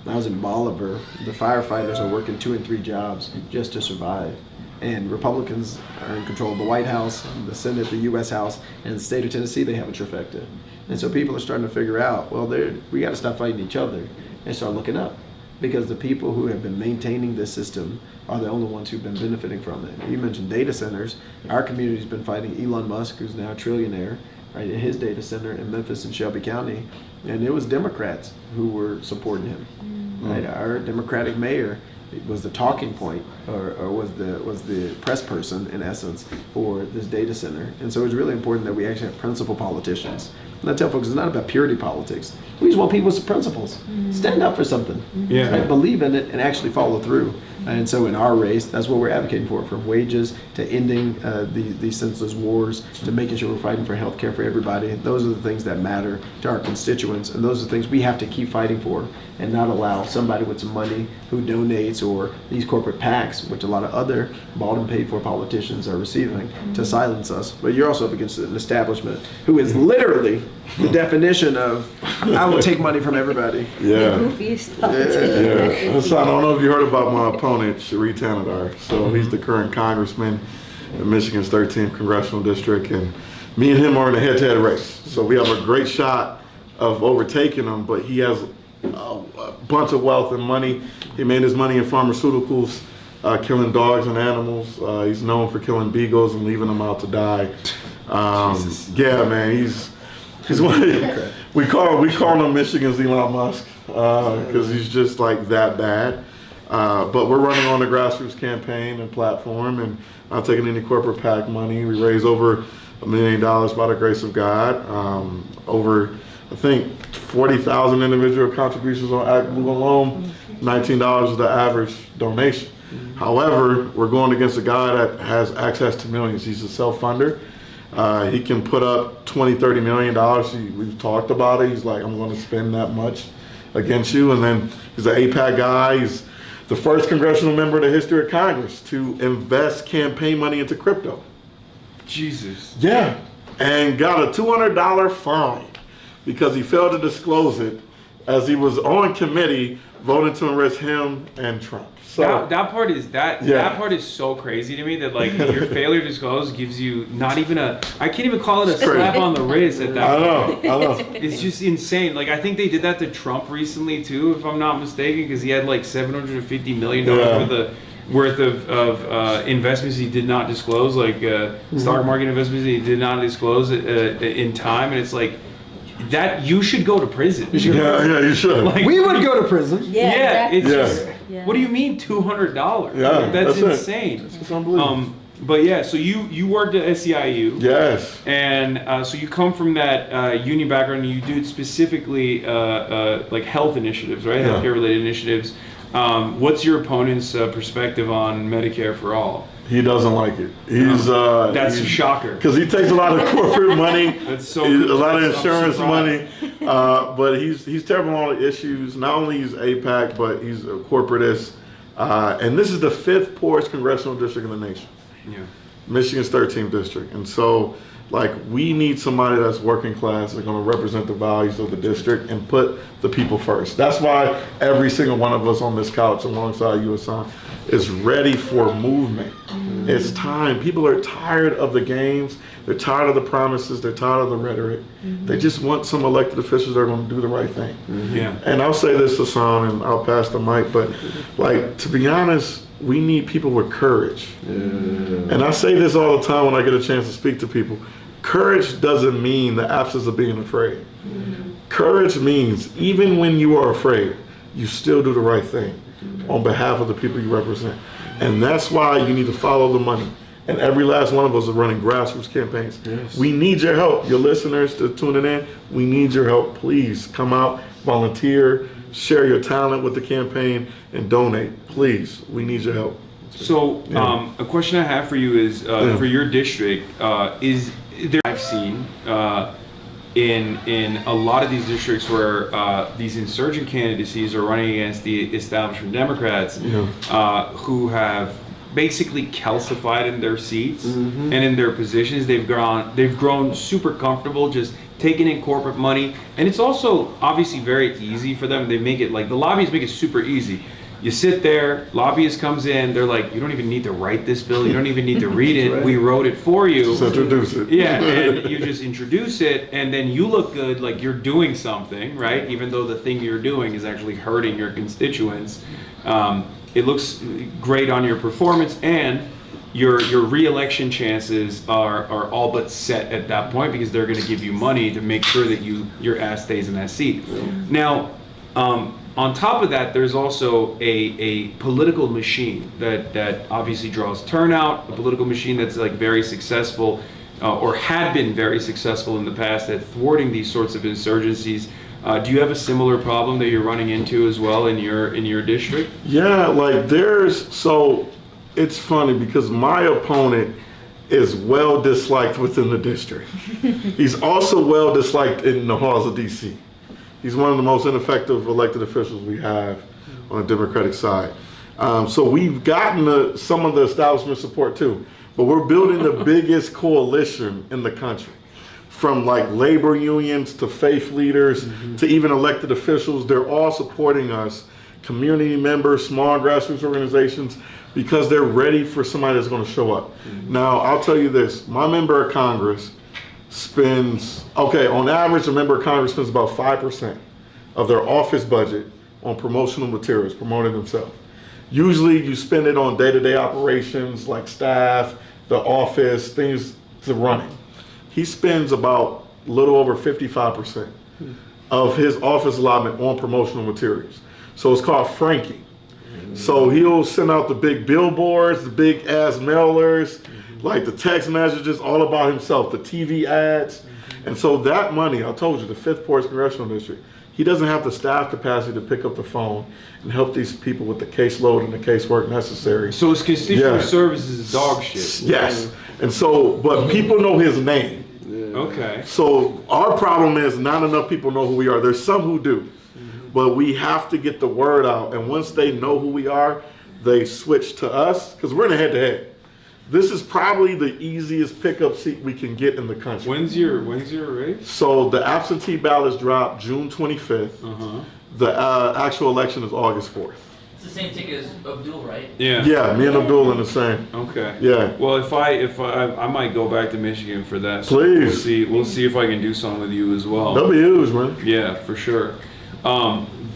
When I was in Bolivar, the firefighters are working 2 and 3 jobs just to survive. And Republicans are in control of the White House, the Senate, the U.S. House, and the state of Tennessee, they have a trifecta. And so people are starting to figure out, well, we got to stop fighting each other and start looking up. Because the people who have been maintaining this system are the only ones who've been benefiting from it. You mentioned data centers. Our community's been fighting Elon Musk, who's now a trillionaire, right, in his data center in Memphis and Shelby County. And it was Democrats who were supporting him. Right? Our Democratic mayor was the talking point, or was the press person, in essence, for this data center. And so it's really important that we actually have principled politicians. And I tell folks, it's not about purity politics. We just want people with principles. Stand up for something. Right? Believe in it and actually follow through. And so in our race, that's what we're advocating for, from wages to ending these senseless wars, to making sure we're fighting for health care for everybody. Those are the things that matter to our constituents, and those are the things we have to keep fighting for, and not allow somebody with some money who donates, or these corporate PACs, which a lot of other bought and paid for politicians are receiving, to silence us. But you're also up against an establishment who is literally the definition of, I will take money from everybody. Yeah. The goofiest politician. Hasan, I don't know if you heard about my opponent, Sheree Tanadar. So he's the current congressman in Michigan's 13th congressional district, and me and him are in a head-to-head race. So we have a great shot of overtaking him, but he has a bunch of wealth and money. He made his money in pharmaceuticals, killing dogs and animals. He's known for killing beagles and leaving them out to die. Yeah, man, he's one. We call him Michigan's Elon Musk because he's just like that bad. But we're running on the grassroots campaign and platform, and not taking any corporate PAC money. We raised over $1 million by the grace of God. Over, I think, 40,000 individual contributions on ActBlue alone. $19 is the average donation. However, we're going against a guy that has access to millions. He's a self-funder. He can put up $20-30 million. We've talked about it. He's like, I'm going to spend that much against you. And then he's an APAC guy. He's the first congressional member in the history of Congress to invest campaign money into crypto. Jesus. Yeah. And got a $200 fine because he failed to disclose it as he was on committee voting to enrich him and Trump. So that part is so crazy to me, that like your failure to disclose gives you not even I can't even call it a slap on the wrist at that point. I know. It's just insane. Like, I think they did that to Trump recently too, if I'm not mistaken, because he had like $750 million worth of investments he did not disclose, like stock market investments he did not disclose in time, and it's like, that you should go to prison. Yeah, you should. Like, we would go to prison. Yeah, exactly. It's just, what do you mean $200? Yeah, that's insane. It's unbelievable. But yeah, so you worked at SEIU. Yes. And so you come from that union background, and you do specifically like health initiatives, right? Yeah. Healthcare related initiatives. What's your opponent's perspective on Medicare for all? He doesn't like it. That's a shocker. Because he takes a lot of corporate money, That's so a lot of that's insurance money, surprised. but he's terrible on all the issues. Not only he's APAC, but he's a corporatist. And this is the 5th poorest congressional district in the nation. Yeah. Michigan's 13th district. And so, like, we need somebody that's working class, that's going to represent the values of the district and put the people first. That's why every single one of us on this couch alongside you, Hasan, is ready for movement. It's time. People are tired of the games. They're tired of the promises. They're tired of the rhetoric. They just want some elected officials that are going to do the right thing. Yeah. And I'll say this, Hasan, and I'll pass the mic, but like, to be honest, we need people with courage. And I say this all the time when I get a chance to speak to people. Courage doesn't mean the absence of being afraid. Courage means even when you are afraid, you still do the right thing on behalf of the people you represent. And that's why you need to follow the money. And every last one of us is running grassroots campaigns. Yes. We need your help. Your listeners to tuning in, we need your help. Please come out, volunteer, share your talent with the campaign, and donate. Please, we need your help. So, a question I have for you is, for your district, is there, I've seen in a lot of these districts where these insurgent candidacies are running against the establishment Democrats, who have basically calcified in their seats and in their positions. They've grown super comfortable just taking in corporate money, and it's also obviously very easy for them. They make it like, the lobbyists make it super easy. You sit there, lobbyist comes in, they're like, you don't even need to write this bill, you don't even need to read it, we wrote it for you. Just introduce it. Yeah, and you just introduce it, and then you look good, like you're doing something, right? Even though the thing you're doing is actually hurting your constituents. It looks great on your performance, and your re-election chances are all but set at that point, because they're going to give you money to make sure that your ass stays in that seat. Now, on top of that, there's also a political machine that obviously draws turnout, a political machine that's like very successful, or had been very successful in the past at thwarting these sorts of insurgencies. Do you have a similar problem that you're running into as well in your district? Yeah, like so it's funny because my opponent is well disliked within the district. He's also well disliked in the halls of DC. He's one of the most ineffective elected officials we have on the Democratic side. So we've gotten some of the establishment support too, but we're building the biggest coalition in the country. From like labor unions to faith leaders to even elected officials, they're all supporting us, community members, small grassroots organizations, because they're ready for somebody that's going to show up. Now, I'll tell you this, my member of Congress spends, on average, a member of Congress spends about 5% of their office budget on promotional materials, promoting themselves. Usually you spend it on day-to-day operations like staff, the office, things to running. He spends about a little over 55% of his office allotment on promotional materials. So it's called franking. So he'll send out the big billboards, the big ass mailers, like the text messages all about himself, the TV ads. And so that money, I told you, the 5th Poorest Congressional District, he doesn't have the staff capacity to pick up the phone and help these people with the caseload and the casework necessary. So his constituent services is dog shit. Yes. And so, but people know his name. Okay. So our problem is not enough people know who we are. There's some who do, but we have to get the word out. And once they know who we are, they switch to us, because we're in a head-to-head. This is probably the easiest pickup seat we can get in the country. When's your race? So the absentee ballots drop June 25th. The actual election is August 4th. It's the same ticket as Abdul, right? Yeah. Yeah, me and Abdul in the same. Okay. Yeah. Well, if I might go back to Michigan for that. So Please. We'll see if I can do something with you as well. That'll be huge, man. Yeah, for sure.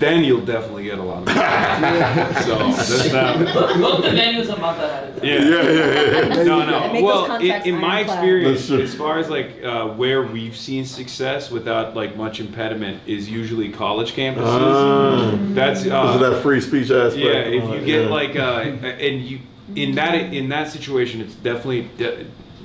Then you'll definitely get a lot of money. So that's not. Book the venues a month ahead of time. Yeah. No. Make Well, those contracts in my ironclad. experience, as far as like where we've seen success without like much impediment is usually college campuses. That's Because of that free speech aspect. yeah. If you get like and you in that situation, it's definitely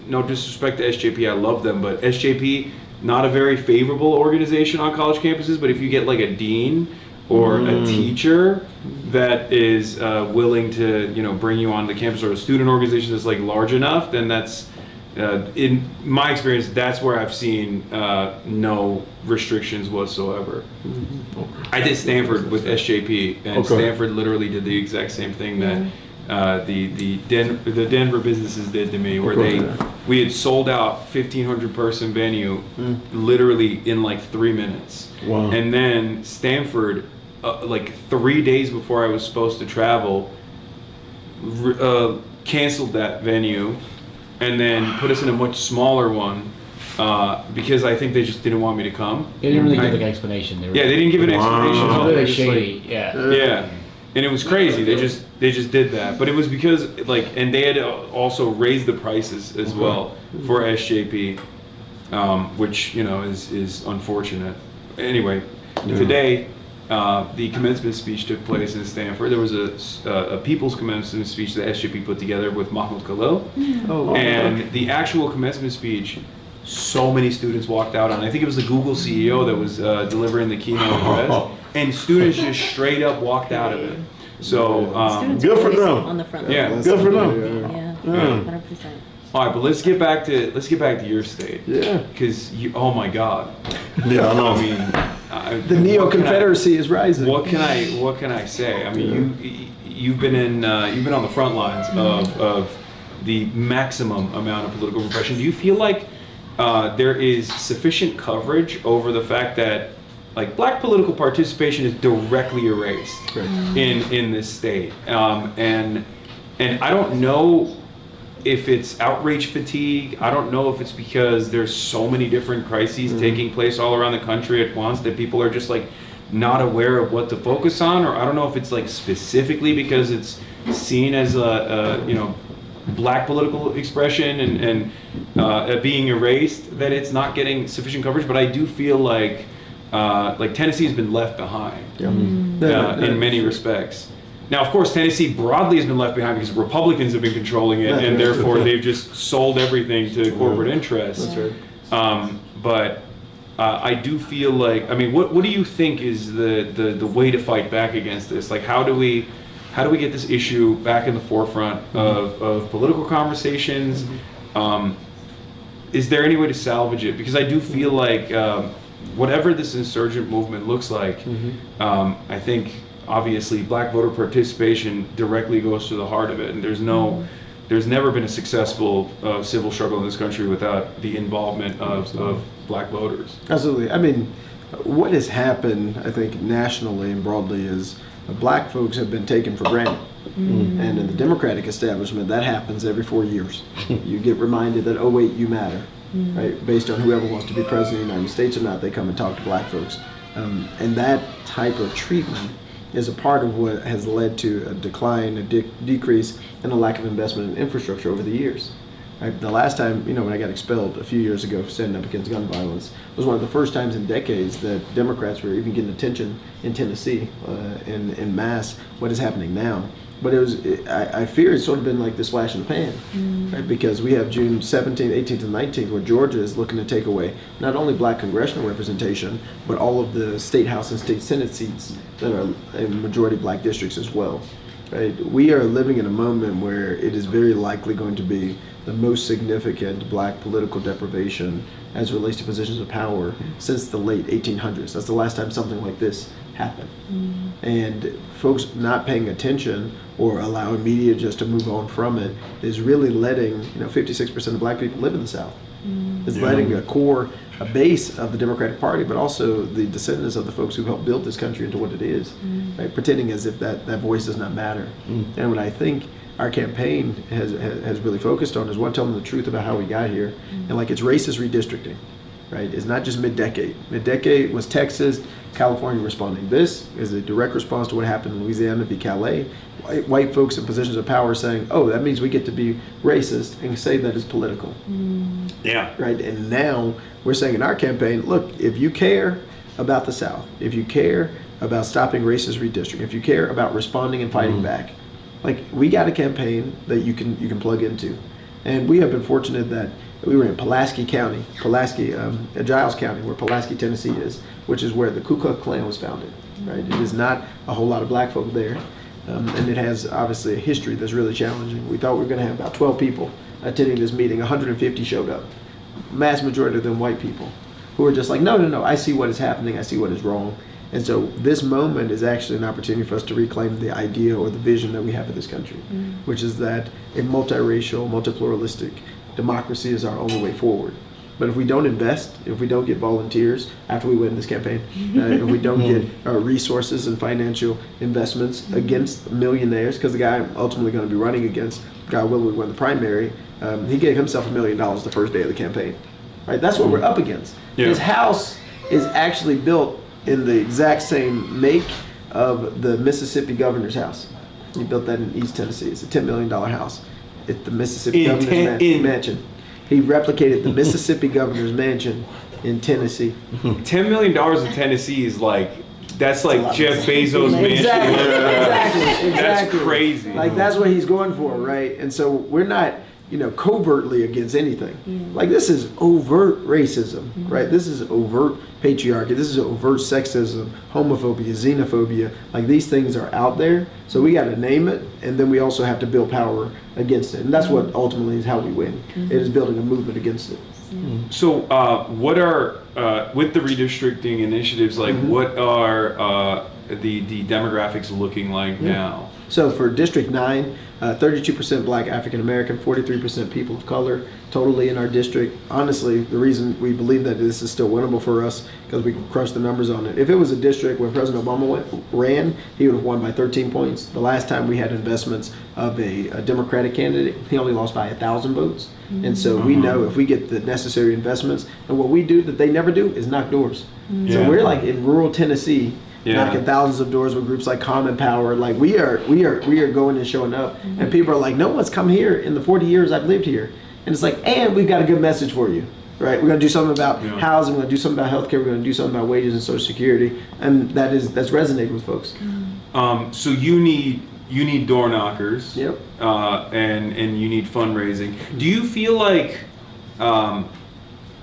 no disrespect to SJP. I love them, but SJP not a very favorable organization on college campuses. But if you get like a dean or a teacher that is willing to, bring you on the campus, or a student organization that's like large enough, then that's, in my experience, that's where I've seen no restrictions whatsoever. I did Stanford with SJP, and Stanford literally did the exact same thing that the Denver businesses did to me, where we had sold out 1,500 person venue literally in like 3 minutes. Wow. And then Stanford, like 3 days before I was supposed to travel, canceled that venue and then put us in a much smaller one because I think they just didn't want me to come. They didn't really give an explanation. They didn't give an explanation. It was They really just, shady. like, Yeah. And it was crazy. They just did that. But it was because and they had also raised the prices as well for SJP, which is unfortunate. Anyway, today the commencement speech took place in Stanford. There was a people's commencement speech that SJP put together with Mahmoud Khalil, and the actual commencement speech. So many students walked out on. I think it was the Google CEO that was delivering the keynote address, and students just straight up walked out of it. So good for them. On the front. Yeah, good for them. Yeah, 100%. All right, but let's get back to your state. Yeah. Because oh my God. Yeah, I know. I mean, The neo-Confederacy is rising. What can I say? I mean, you've been on the front lines of the maximum amount of political repression. Do you feel like there is sufficient coverage over the fact that black political participation is directly erased in this state, and I don't know if it's outrage fatigue. I don't know if it's because there's so many different crises taking place all around the country at once that people are just not aware of what to focus on, or I don't know if it's specifically because it's seen as a black political expression and being erased that it's not getting sufficient coverage. But I do feel like Tennessee has been left behind in many respects. Now, of course, Tennessee broadly has been left behind because Republicans have been controlling it, and therefore they've just sold everything to corporate interests. That's right. But I do feel what do you think is the way to fight back against this? How do we get this issue back in the forefront of political conversations? Is there any way to salvage it? Because I do feel like whatever this insurgent movement looks like, I think obviously black voter participation directly goes to the heart of it, and there's never been a successful civil struggle in this country without the involvement of black voters. Absolutely. I mean, what has happened, I think, nationally and broadly is black folks have been taken for granted. And in the Democratic establishment, that happens every 4 years. You get reminded that, oh wait, you matter, right? Based on whoever wants to be president of the United States or not, they come and talk to black folks. And that type of treatment is a part of what has led to a decline, a decrease, and a lack of investment in infrastructure over the years. Right? The last time, when I got expelled a few years ago for standing up against gun violence, was one of the first times in decades that Democrats were even getting attention in Tennessee in mass. What is happening now? But I fear it's sort of been like this flash in the pan, right? Because we have June 17th, 18th, and 19th, where Georgia is looking to take away not only black congressional representation, but all of the state house and state senate seats that are in majority black districts as well. Right? We are living in a moment where it is very likely going to be the most significant black political deprivation as it relates to positions of power since the late 1800s. That's the last time something like this happened. And folks not paying attention or allowing media just to move on from it is really letting 56% of black people live in the South. It's letting a base of the Democratic Party, but also the descendants of the folks who helped build this country into what it is, right? Pretending as if that voice does not matter. And what I think our campaign has really focused on is one, telling the truth about how we got here, and it's racist redistricting, right? It's not just mid-decade. Mid-decade was Texas, California responding. This is a direct response to what happened in Louisiana v. Calais. White folks in positions of power saying, oh, that means we get to be racist and say that it's political. Yeah. Right? And now we're saying in our campaign, look, if you care about the South, if you care about stopping racist redistricting, if you care about responding and fighting back, we got a campaign that you can plug into. And we have been fortunate that we were in Pulaski County, Giles County, where Pulaski, Tennessee is, which is where the Ku Klux Klan was founded. Right? It is not a whole lot of black folk there. And it has obviously a history that's really challenging. We thought we were going to have about 12 people attending this meeting. 150 showed up. Mass majority of them white people who are just like, no, I see what is happening. I see what is wrong. And so this moment is actually an opportunity for us to reclaim the idea or the vision that we have for this country, which is that a multiracial, multipluralistic democracy is our only way forward. But if we don't invest, if we don't get volunteers after we win this campaign, if we don't get resources and financial investments against millionaires, because the guy I'm ultimately going to be running against, God willing, we win the primary, he gave himself $1 million the first day of the campaign. Right? That's what we're up against. Yeah. His house is actually built in the exact same make of the Mississippi governor's house. He built that in East Tennessee. It's a $10 million house. It's the Mississippi governor's mansion. He replicated the Mississippi governor's mansion in Tennessee. $10 million in Tennessee is like, that's like Jeff Bezos' mansion. Exactly. That's crazy. Like that's what he's going for, right? And so we're not, covertly against anything. Like this is overt racism, right? This is overt patriarchy. This is overt sexism, homophobia, xenophobia. Like these things are out there. So we got to name it, and then we also have to build power against it. And that's what ultimately is how we win. It is building a movement against it. So what are, with the redistricting initiatives, like what are the demographics looking like now? So for District 9, 32% Black African American, 43% people of color totally in our district. Honestly, the reason we believe that this is still winnable for us because we crushed the numbers on it. If it was a district where President Obama ran, he would have won by 13 points. The last time we had investments of a Democratic candidate, he only lost by 1,000 votes. And so we know if we get the necessary investments, and what we do that they never do is knock doors. So we're like in rural Tennessee, knocking thousands of doors with groups like Common Power. Like we are going and showing up, and people are like, no one's come here in the 40 years I've lived here. And it's like, and we've got a good message for you, right? We're gonna do something about housing, we're gonna do something about healthcare, we're gonna do something about wages and Social Security, and that's resonating with folks. So you need door knockers. Yep. And you need fundraising. Do you feel like,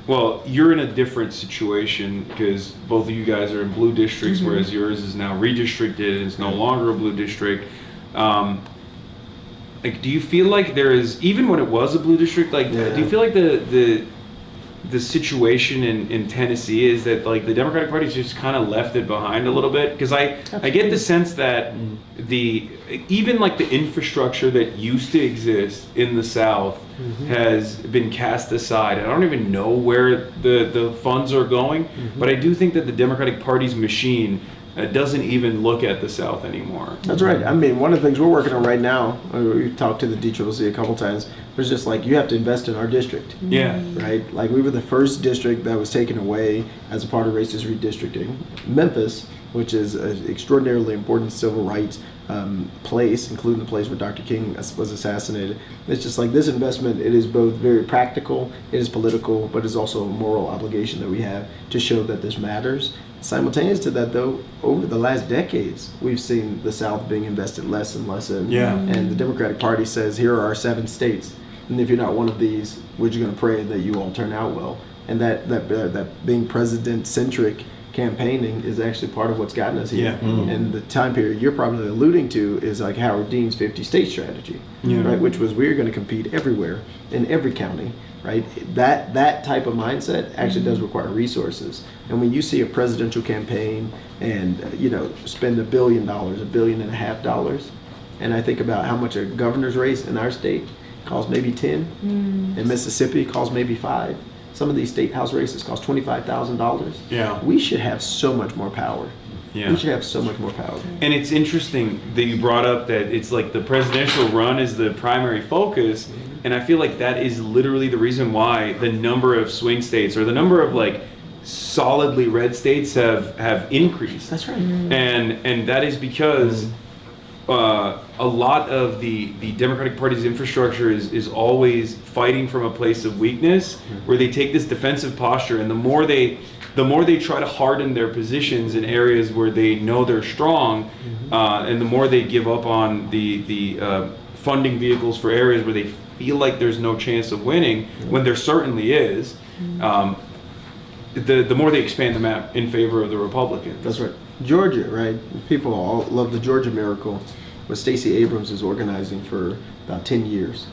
well, you're in a different situation because both of you guys are in blue districts, whereas yours is now redistricted and it's no longer a blue district. Like, do you feel like there is, even when it was a blue district, like, do you feel like the situation in Tennessee is that like the Democratic Party's just kind of left it behind a little bit? Because I get the sense that even like the infrastructure that used to exist in the South has been cast aside. I don't even know where the funds are going, but I do think that the Democratic Party's machine doesn't even look at the South anymore. That's right. I mean, one of the things we're working on right now, we've talked to the DCCC a couple times, was just like, you have to invest in our district. Yeah. Right? Like we were the first district that was taken away as a part of racist redistricting. Memphis, which is an extraordinarily important civil rights place, including the place where Dr. King was assassinated. It's just like this investment, it is both very practical, it is political, but it's also a moral obligation that we have to show that this matters. Simultaneous to that, though, over the last decades, we've seen the South being invested less and less in. And the Democratic Party says, here are our 7 states. And if you're not one of these, we're just going to pray that you all turn out well. And that being president-centric campaigning is actually part of what's gotten us here. And the time period you're probably alluding to is like Howard Dean's 50-state strategy, right? Which was we're going to compete everywhere, in every county. Right, that type of mindset actually does require resources. And when you see a presidential campaign and spend $1 billion, $1.5 billion, and I think about how much a governor's race in our state costs maybe 10, in Mississippi costs maybe 5. Some of these state house races cost $25,000. We should have so much more power. We should have so much more power. And it's interesting that you brought up that it's like the presidential run is the primary focus. And I feel like that is literally the reason why the number of swing states or the number of like solidly red states have increased. That's right. And that is because a lot of the Democratic Party's infrastructure is always fighting from a place of weakness, where they take this defensive posture, and the more they try to harden their positions in areas where they know they're strong, and the more they give up on the funding vehicles for areas where they feel like there's no chance of winning, when there certainly is, the more they expand the map in favor of the Republicans. That's right. Georgia, right? People all love the Georgia miracle, what Stacey Abrams is organizing for about 10 years.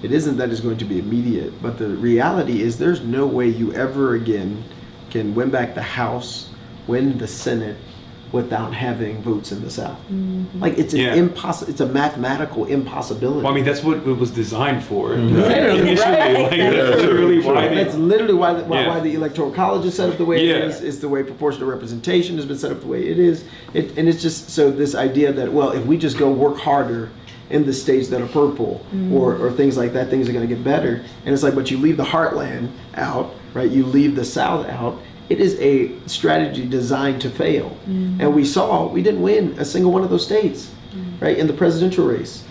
It isn't that it's going to be immediate, but the reality is there's no way you ever again can win back the House, win the Senate, without having votes in the South. Like it's an it's a mathematical impossibility. Well, I mean, that's what it was designed for. Initially, Like, that's literally why they, That's literally why the Electoral College is set up the way it Yeah. is. It's the way proportional representation has been set up the way it is. And it's just so this idea that, well, if we just go work harder in the states that are purple or things like that, things are going to get better. And it's like, but you leave the heartland out, right? You leave the South out. It is a strategy designed to fail. And we saw we didn't win a single one of those states, right, in the presidential race.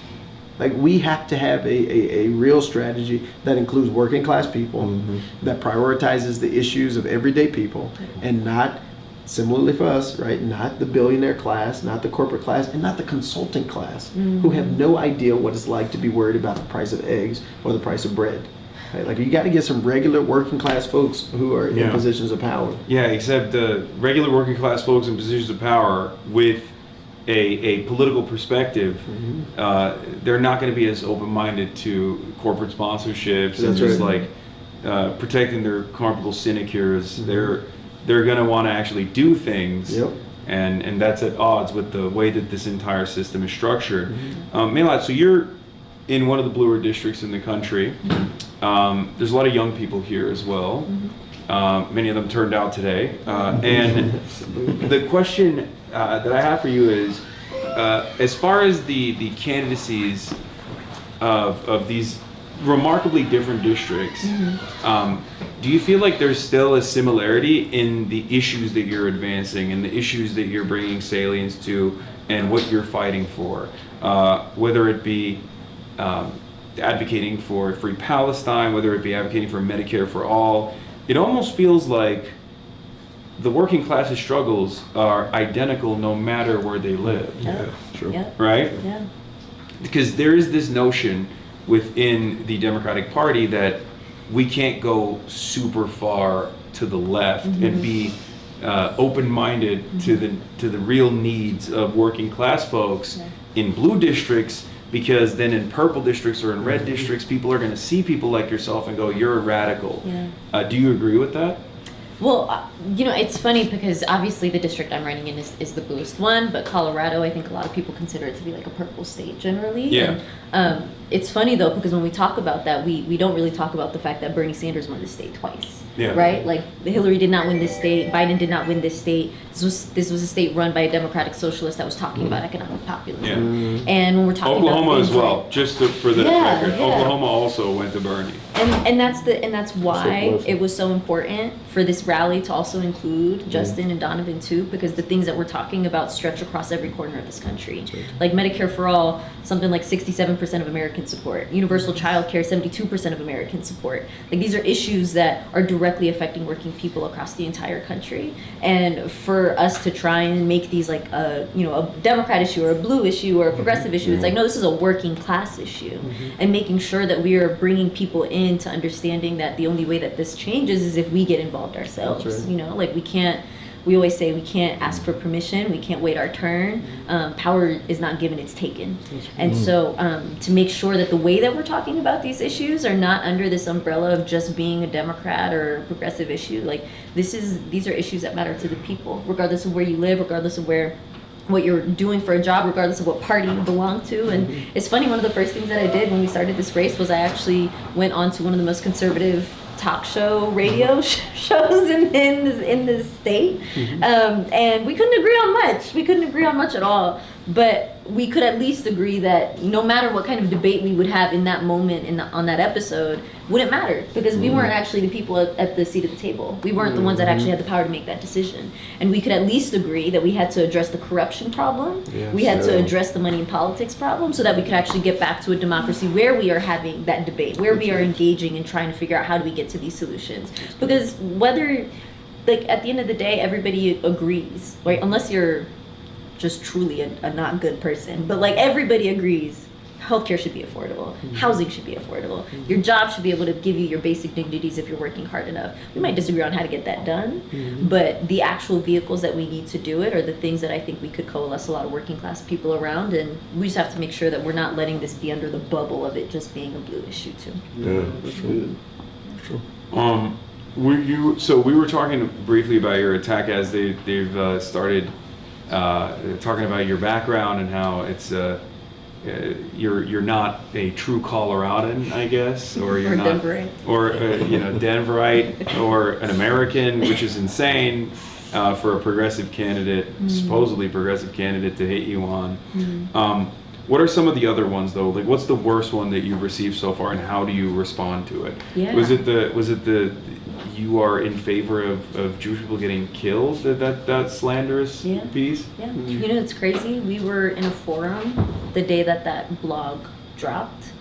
Like, we have to have a real strategy that includes working class people, that prioritizes the issues of everyday people, and not, similarly for us, right, not the billionaire class, not the corporate class, and not the consulting class, who have no idea what it's like to be worried about the price of eggs or the price of bread. Right? Like, you got to get some regular working class folks who are in positions of power. yeah, except the regular working class folks in positions of power with a political perspective, they're not going to be as open-minded to corporate sponsorships and just like protecting their comfortable sinecures. They're going to want to actually do things, and that's at odds with the way that this entire system is structured. Melat, so you're in one of the bluer districts in the country. There's a lot of young people here as well. Many of them turned out today. And the question that I have for you is, as far as the candidacies of these remarkably different districts, do you feel like there's still a similarity in the issues that you're advancing and the issues that you're bringing salience to and what you're fighting for? Whether it be advocating for free Palestine, whether it be advocating for Medicare for all, it almost feels like the working class's struggles are identical no matter where they live. Right? Yeah. Because there is this notion within the Democratic Party that we can't go super far to the left and be open-minded to the real needs of working class folks in blue districts, because then in purple districts or in red districts, people are going to see people like yourself and go, you're a radical. Do you agree with that? Well, you know, it's funny because obviously the district I'm running in is the bluest one, but Colorado, I think a lot of people consider it to be like a purple state generally. Yeah. And, it's funny though, because when we talk about that, we don't really talk about the fact that Bernie Sanders won the state twice. Yeah. Right? Like, Hillary did not win this state, Biden did not win this state. This was a state run by a democratic socialist that was talking about economic populism. And when we're talking Oklahoma about as well, just for the record. Yeah. Oklahoma also went to Bernie. And that's why it was so important for this rally to also include Justin and Donovan too, because the things that we're talking about stretch across every corner of this country. Like Medicare for all, something like 67% of Americans support. Universal child care, 72% of Americans support. Like, these are issues that are directly affecting working people across the entire country. And for us to try and make these like a Democrat issue or a blue issue or a progressive issue, it's like, no, this is a working class issue. And making sure that we are bringing people into understanding that the only way that this changes is if we get involved ourselves. You know, like, we always say we can't ask for permission, we can't wait our turn. Power is not given, it's taken. And so to make sure that the way that we're talking about these issues are not under this umbrella of just being a Democrat or a progressive issue, like, these are issues that matter to the people, regardless of where you live, regardless of what you're doing for a job, regardless of what party you belong to. And it's funny, one of the first things that I did when we started this race was I actually went on to one of the most conservative talk show radio shows in this state, and we couldn't agree on much at all, but we could at least agree that no matter what kind of debate we would have in that moment on that episode, wouldn't matter, because we weren't actually the people at the seat of the table. We weren't the ones that actually had the power to make that decision. And we could at least agree that we had to address the corruption problem, we had to address the money in politics problem, so that we could actually get back to a democracy where we are having that debate, where we are engaging and trying to figure out how do we get to these solutions. Because whether, like, at the end of the day, everybody agrees, right? Unless you're just truly a not good person, but like, everybody agrees healthcare should be affordable, housing should be affordable, your job should be able to give you your basic dignities if you're working hard enough. We might disagree on how to get that done, but the actual vehicles that we need to do it are the things that I think we could coalesce a lot of working class people around, and we just have to make sure that we're not letting this be under the bubble of it just being a blue issue too. Yeah, that's good. So we were talking briefly about your attack as they've started talking about your background and how it's you're not a true Coloradan, I guess, or you're not, Denverite. or Denverite, or an American, which is insane for a progressive candidate, supposedly progressive candidate, to hate you on. What are some of the other ones though? Like, what's the worst one that you've received so far, and how do you respond to it? Yeah. Was it the you are in favor of Jewish people getting killed, that slanderous piece? Yeah. You know, it's crazy. We were in a forum the day that blog dropped.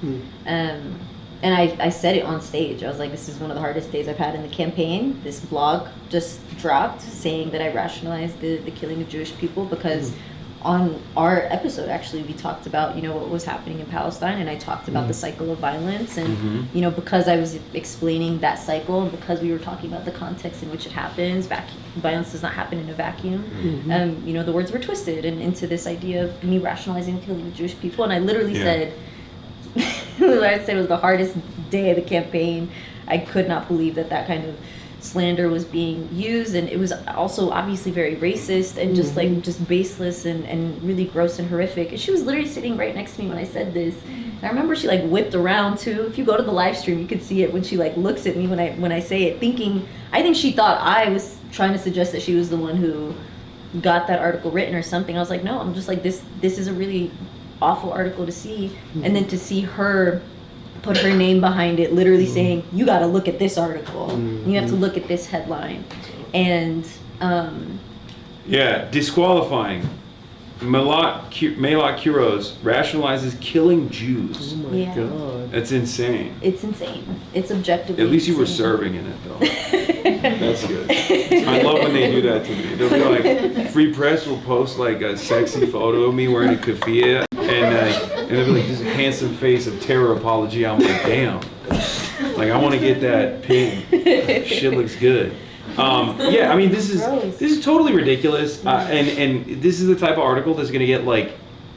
And I said it on stage. I was like, this is one of the hardest days I've had in the campaign. This blog just dropped saying that I rationalized the killing of Jewish people because on our episode, actually, we talked about, what was happening in Palestine, and I talked about the cycle of violence, and, because I was explaining that cycle, and because we were talking about the context in which it happens, violence does not happen in a vacuum, the words were twisted and into this idea of me rationalizing the killing of Jewish people, and I literally said, what I'd say was the hardest day of the campaign. I could not believe that kind of slander was being used, and it was also obviously very racist and just baseless and really gross and horrific. And she was literally sitting right next to me when I said this. And I remember she whipped around too. If you go to the live stream, you could see it when she looks at me when I say it, I think she thought I was trying to suggest that she was the one who got that article written or something. I was like, no, I'm just like, this is a really awful article to see. And then to see her put her name behind it, literally saying, you got to look at this article. You have to look at this headline. And disqualifying. Melot Kuros rationalizes killing Jews. Oh my God. That's insane. It's insane. It's objectively At least you were insane. serving in it, though. That's good. I love when they do that to me. They'll be like, Free Press will post a sexy photo of me wearing a keffiyeh, and they'll be like, this handsome face of terror apology. I'm like, damn. I want to get that pin. Shit looks good. This is totally ridiculous, and this is the type of article that's gonna get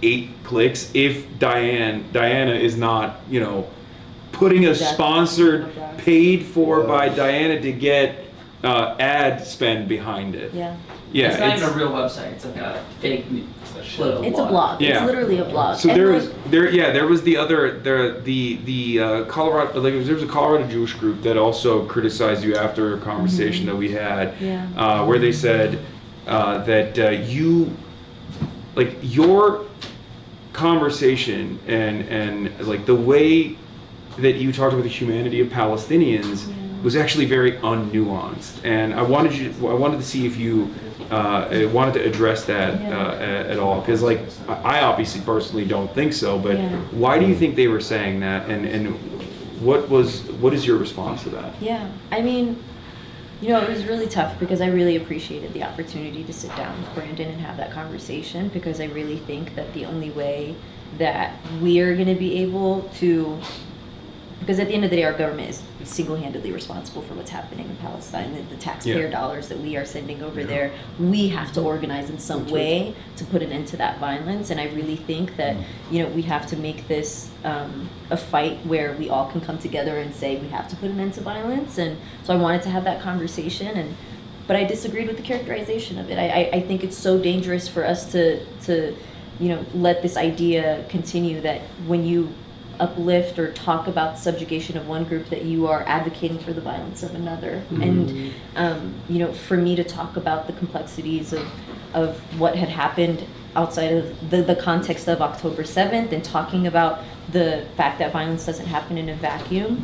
8 clicks if Diana is not, putting a sponsored, paid for by Diana to get ad spend behind it. It's not even a real website. It's like a fake political It's a blog. Yeah. It's literally a blog. So And there was the other Colorado, there was a Colorado Jewish group that also criticized you after a conversation that we had, where they said that your conversation and the way that you talked about the humanity of Palestinians was actually very unnuanced, and I wanted to see if you wanted to address that at all, because I obviously personally don't think so, but why do you think they were saying that, and what is your response to that? Yeah, I mean, it was really tough because I really appreciated the opportunity to sit down with Brandon and have that conversation, because I really think that the only way that we are going to be able to, because at the end of the day, our government is single-handedly responsible for what's happening in Palestine, the taxpayer dollars that we are sending over there. We have to organize in some way to put an end to that violence, and I really think that we have to make this a fight where we all can come together and say we have to put an end to violence. And so I wanted to have that conversation, but I disagreed with the characterization of it. I think it's so dangerous for us to let this idea continue that when you uplift or talk about subjugation of one group, that you are advocating for the violence of another. And for me to talk about the complexities of what had happened outside of the context of October 7th, and talking about the fact that violence doesn't happen in a vacuum,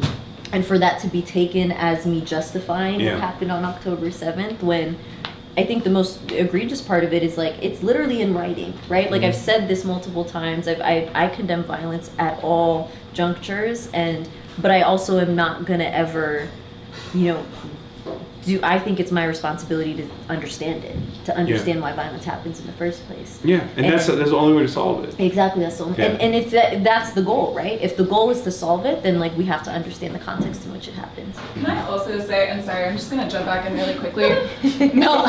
and for that to be taken as me justifying what happened on October 7th, when I think the most egregious part of it is it's literally in writing, right? I've said this multiple times. I condemn violence at all junctures, but I also am not gonna ever, I think it's my responsibility to understand it, to understand why violence happens in the first place. Yeah, and that's the only way to solve it. Exactly, that's the only. And if that's the goal, right? If the goal is to solve it, then we have to understand the context in which it happens. Can I also say, and sorry, I'm just gonna jump back in really quickly. Mel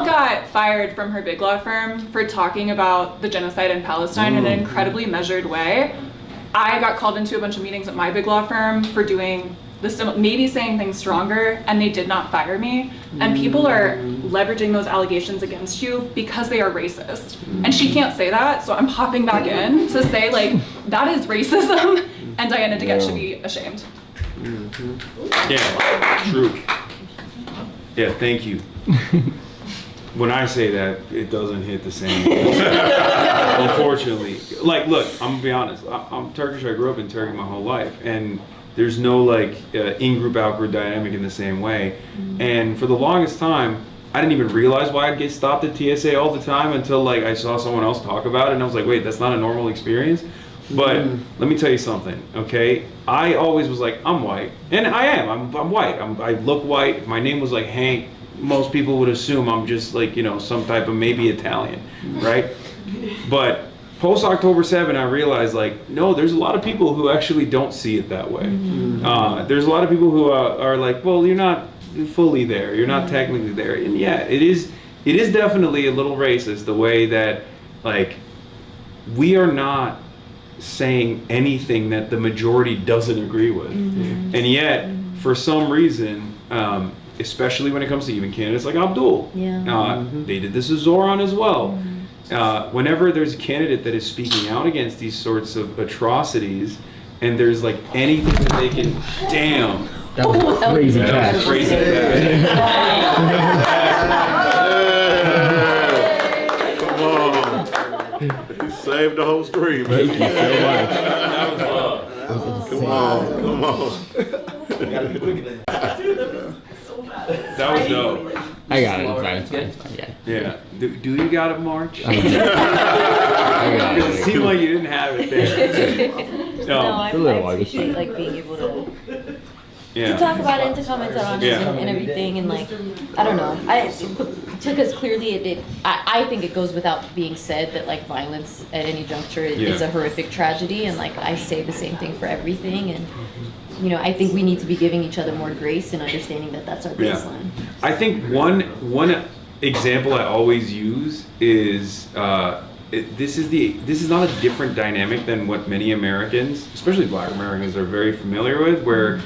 got fired from her big law firm for talking about the genocide in Palestine in an incredibly measured way. I got called into a bunch of meetings at my big law firm for doing maybe saying things stronger, and they did not fire me. And people are leveraging those allegations against you because they are racist. And she can't say that, so I'm popping back in to say, like, that is racism, and Diana DeGette should be ashamed. Yeah, true. Yeah, thank you. When I say that, it doesn't hit the same. Unfortunately. Like, look, I'm gonna be honest. I'm Turkish. I grew up in Turkey my whole life, and there's no like in-group, out-group dynamic in the same way. And for the longest time, I didn't even realize why I'd get stopped at TSA all the time until like I saw someone else talk about it, and I was like, wait, that's not a normal experience. But let me tell you something, okay? I always was like, I'm white, and I am. I'm white. I look white. If my name was like Hank, most people would assume I'm just like, you know, some type of maybe Italian, right? But post October 7, I realized like, no, there's a lot of people who actually don't see it that way. There's a lot of people who are like, well, you're not fully there. You're not technically there. And yeah, it is definitely a little racist the way that like we are not saying anything that the majority doesn't agree with. And yet, for some reason, especially when it comes to even candidates like Abdul, they did this with Zoran as well. Whenever there's a candidate that is speaking out against these sorts of atrocities, and there's like anything that they can, damn. That was crazy cash. Crazy Come on. You saved the whole stream, baby. Thank you so much. Come on. That was dope. I got it. It's fine. Yeah. Do you got it, March? I got it. It seemed like you didn't have it there. No, I appreciate like being able to talk about it and to comment on it and everything, and like, I don't know. Because clearly I think it goes without being said that like violence at any juncture is a horrific tragedy, and like I say the same thing for everything, and you know, I think we need to be giving each other more grace and understanding that that's our baseline. I think one example I always use is this is not a different dynamic than what many Americans, especially Black Americans, are very familiar with. Where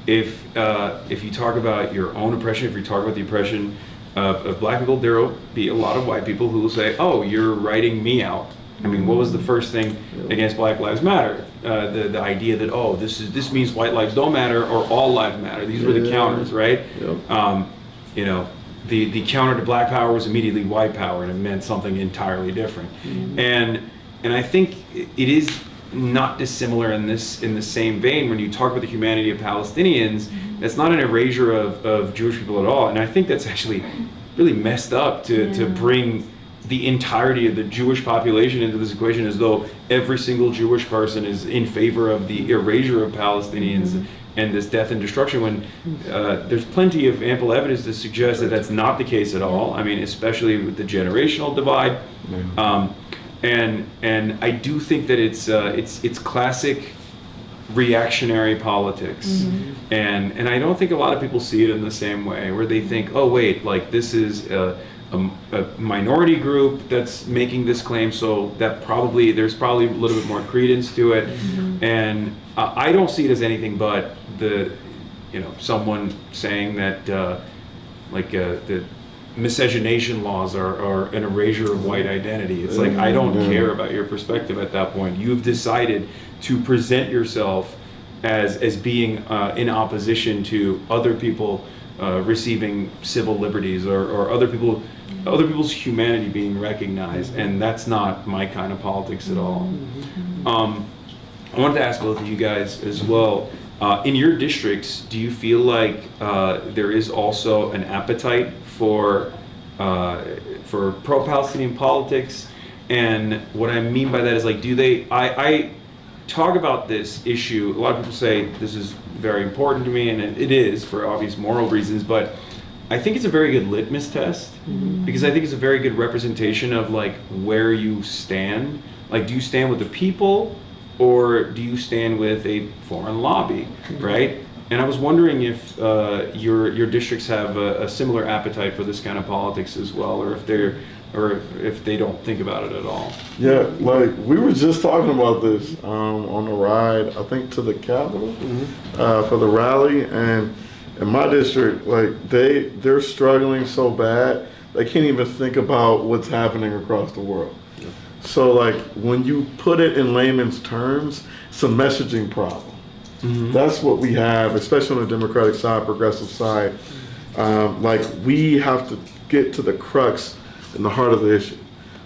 if you talk about your own oppression, if you talk about the oppression of Black people, there will be a lot of white people who will say, "Oh, you're writing me out." I mean, what was the first thing against Black Lives Matter? The idea that, oh, this means white lives don't matter or all lives matter. These were the counters, right? You know, the counter to Black power was immediately white power, and it meant something entirely different. And I think it is not dissimilar in the same vein when you talk about the humanity of Palestinians. It's not an erasure of Jewish people at all, and I think that's actually really messed up to bring the entirety of the Jewish population into this equation as though every single Jewish person is in favor of the erasure of Palestinians and this death and destruction, when there's plenty of ample evidence to suggest that that's not the case at all. I mean, especially with the generational divide. And I do think that it's classic reactionary politics, and I don't think a lot of people see it in the same way, where they think, oh wait, like this is a minority group that's making this claim, so that there's probably a little bit more credence to it. And I don't see it as anything but someone saying that the miscegenation laws are an erasure of white identity. It's like, I don't care about your perspective at that point. You've decided to present yourself as being in opposition to other people receiving civil liberties or other people's humanity being recognized, and that's not my kind of politics at all. I wanted to ask both of you guys as well. In your districts, do you feel like there is also an appetite for pro-Palestinian politics? And what I mean by that is, like, I talk about this issue. A lot of people say this is very important to me, and it is for obvious moral reasons, but I think it's a very good litmus test, because I think it's a very good representation of like where you stand. Like, do you stand with the people, or do you stand with a foreign lobby, right? And I was wondering if your districts have a similar appetite for this kind of politics as well, or if they don't think about it at all. Yeah, like we were just talking about this on the ride, I think, to the Capitol for the rally, and in my district, like they're struggling so bad they can't even think about what's happening across the world. Yeah. So like when you put it in layman's terms, it's a messaging problem. That's what we have, especially on the Democratic side, progressive side. Like we have to get to the crux in the heart of the issue,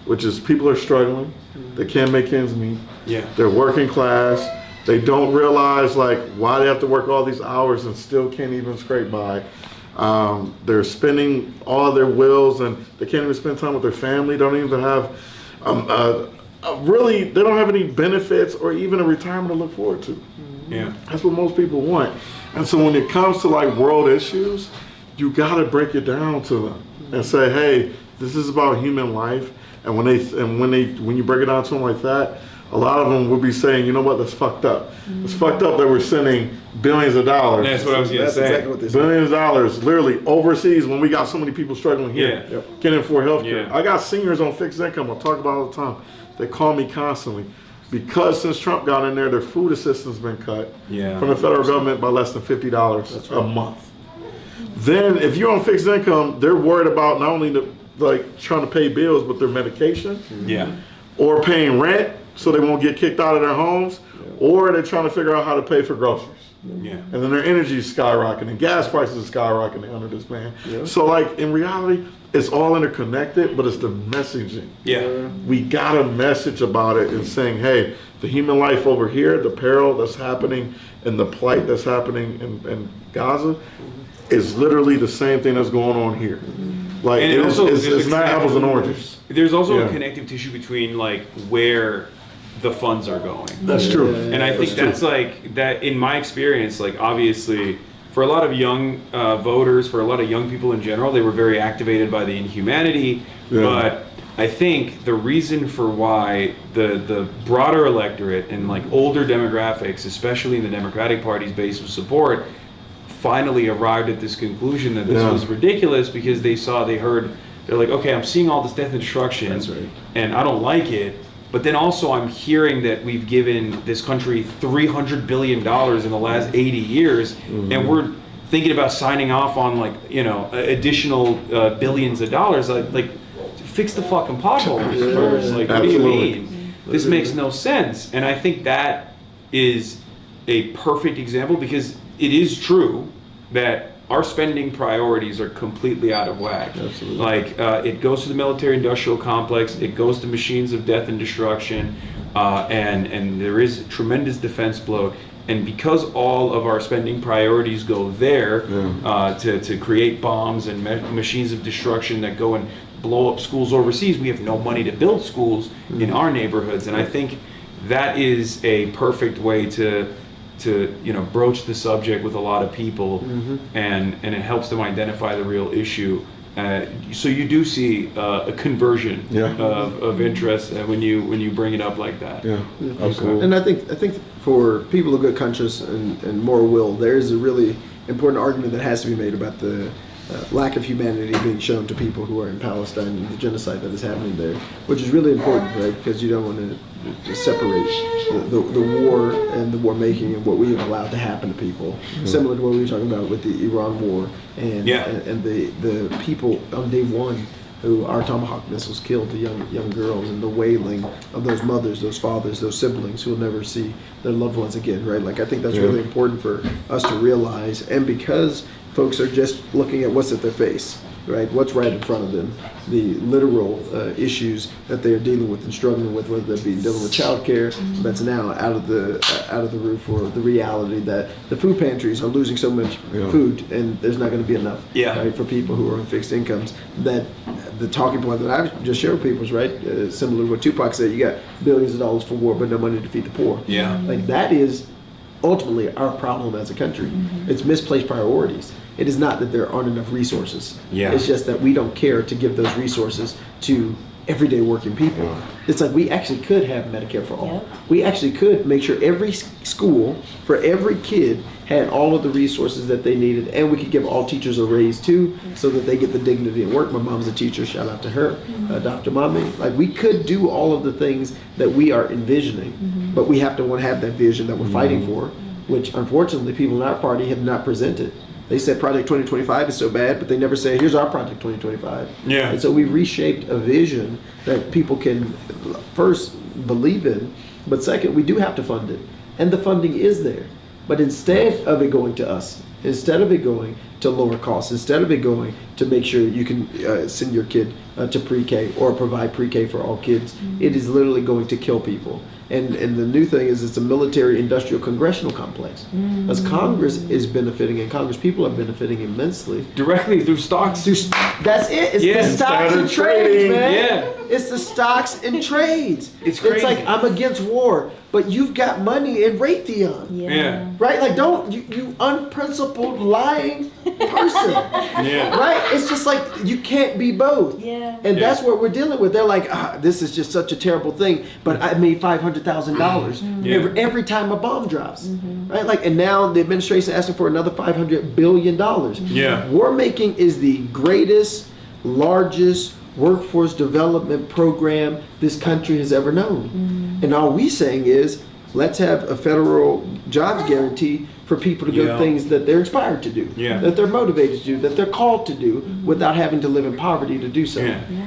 which is people are struggling. They can't make ends meet. Yeah. They're working class. They don't realize like why they have to work all these hours and still can't even scrape by. They're spending all their wills and they can't even spend time with their family. Don't even have really, they don't have any benefits or even a retirement to look forward to. Yeah. That's what most people want. And so when it comes to like world issues, you gotta break it down to them and say, hey, this is about human life. And when you break it down to them like that, a lot of them will be saying, you know what, that's fucked up. It's fucked up that we're sending billions of dollars. That's what I was going to say. Exactly what they said. Billions of dollars, literally overseas, when we got so many people struggling here, can't afford healthcare. Yeah. I got seniors on fixed income. I talk about it all the time. They call me constantly because since Trump got in there, their food assistance has been cut from the federal government by less than $50 a month. Then, if you're on fixed income, they're worried about not only trying to pay bills, but their medication, or paying rent so they won't get kicked out of their homes, or they're trying to figure out how to pay for groceries. And then their energy is skyrocketing, gas prices are skyrocketing under this man. So like in reality, it's all interconnected, but it's the messaging. We got a message about it and saying, hey, the human life over here, the peril that's happening and the plight that's happening in Gaza is literally the same thing that's going on here. Like it's not apples and oranges. There's also a connective tissue between like where the funds are going. That's true. And I think that's like that in my experience, like obviously for a lot of young voters, for a lot of young people in general, they were very activated by the inhumanity. But I think the reason for why the broader electorate and like older demographics, especially in the Democratic Party's base of support, finally arrived at this conclusion that this was ridiculous because they're like, okay, I'm seeing all this death and destruction and I don't like it. But then also I'm hearing that we've given this country $300 billion in the last 80 years, and we're thinking about signing off on like, additional billions of dollars. Like fix the fucking potholes first. Like, what do you mean? This makes no sense. And I think that is a perfect example because it is true that our spending priorities are completely out of whack. Like it goes to the military-industrial complex, it goes to machines of death and destruction, and there is tremendous defense bloat. And because all of our spending priorities go there to create bombs and machines of destruction that go and blow up schools overseas, we have no money to build schools in our neighborhoods. And I think that is a perfect way to broach the subject with a lot of people, and it helps them identify the real issue. So you do see a conversion of interest when you bring it up like that. Absolutely. And I think for people of good conscience and moral will, there is a really important argument that has to be made about the lack of humanity being shown to people who are in Palestine and the genocide that is happening there, which is really important, right? Because you don't want to separate the war and the war making and what we have allowed to happen to people, similar to what we were talking about with the Iran war and the people on day one who our Tomahawk missiles killed, the young girls, and the wailing of those mothers, those fathers, those siblings who will never see their loved ones again, right? Like I think that's really important for us to realize, and because folks are just looking at what's at their face, right? What's right in front of them, the literal issues that they are dealing with and struggling with, whether that be dealing with childcare that's now out of the roof, or the reality that the food pantries are losing so much food and there's not going to be enough right, for people who are on fixed incomes. That the talking point that I just shared with people is right, similar to what Tupac said. You got billions of dollars for war, but no money to feed the poor. Like that is ultimately our problem as a country. It's misplaced priorities. It is not that there aren't enough resources. It's just that we don't care to give those resources to everyday working people. It's like we actually could have Medicare for all. We actually could make sure every school for every kid had all of the resources that they needed, and we could give all teachers a raise too, so that they get the dignity of work. My mom's a teacher, shout out to her, Dr. Mommy. Like, we could do all of the things that we are envisioning, but we have to want to have that vision that we're fighting for, which unfortunately people in our party have not presented. They said Project 2025 is so bad, but they never say, here's our Project 2025. Yeah. And so we reshaped a vision that people can first believe in, but second, we do have to fund it. And the funding is there. But instead of it going to us, instead of it going to lower costs, instead of it going to make sure you can send your kid to pre-K or provide pre-K for all kids, it is literally going to kill people. And the new thing is it's a military industrial congressional complex. As Congress is benefiting, and Congress people are benefiting immensely. Directly through stocks. That's it. It's the stocks and trades, man. Yeah. It's the stocks and trades. It's crazy. It's like, I'm against war, but you've got money in Raytheon. Yeah. Right? Like, don't, you unprincipled, lying person. Yeah. Right? It's just like, you can't be both. Yeah. And that's what we're dealing with. They're like, this is just such a terrible thing, but I made $500,000 every time a bomb drops. Right? Like, and now the administration asking for another $500 billion. Yeah. War making is the greatest, largest workforce development program this country has ever known. And all we saying is, let's have a federal jobs guarantee for people to do things that they're inspired to do, that they're motivated to do, that they're called to do, without having to live in poverty to do so.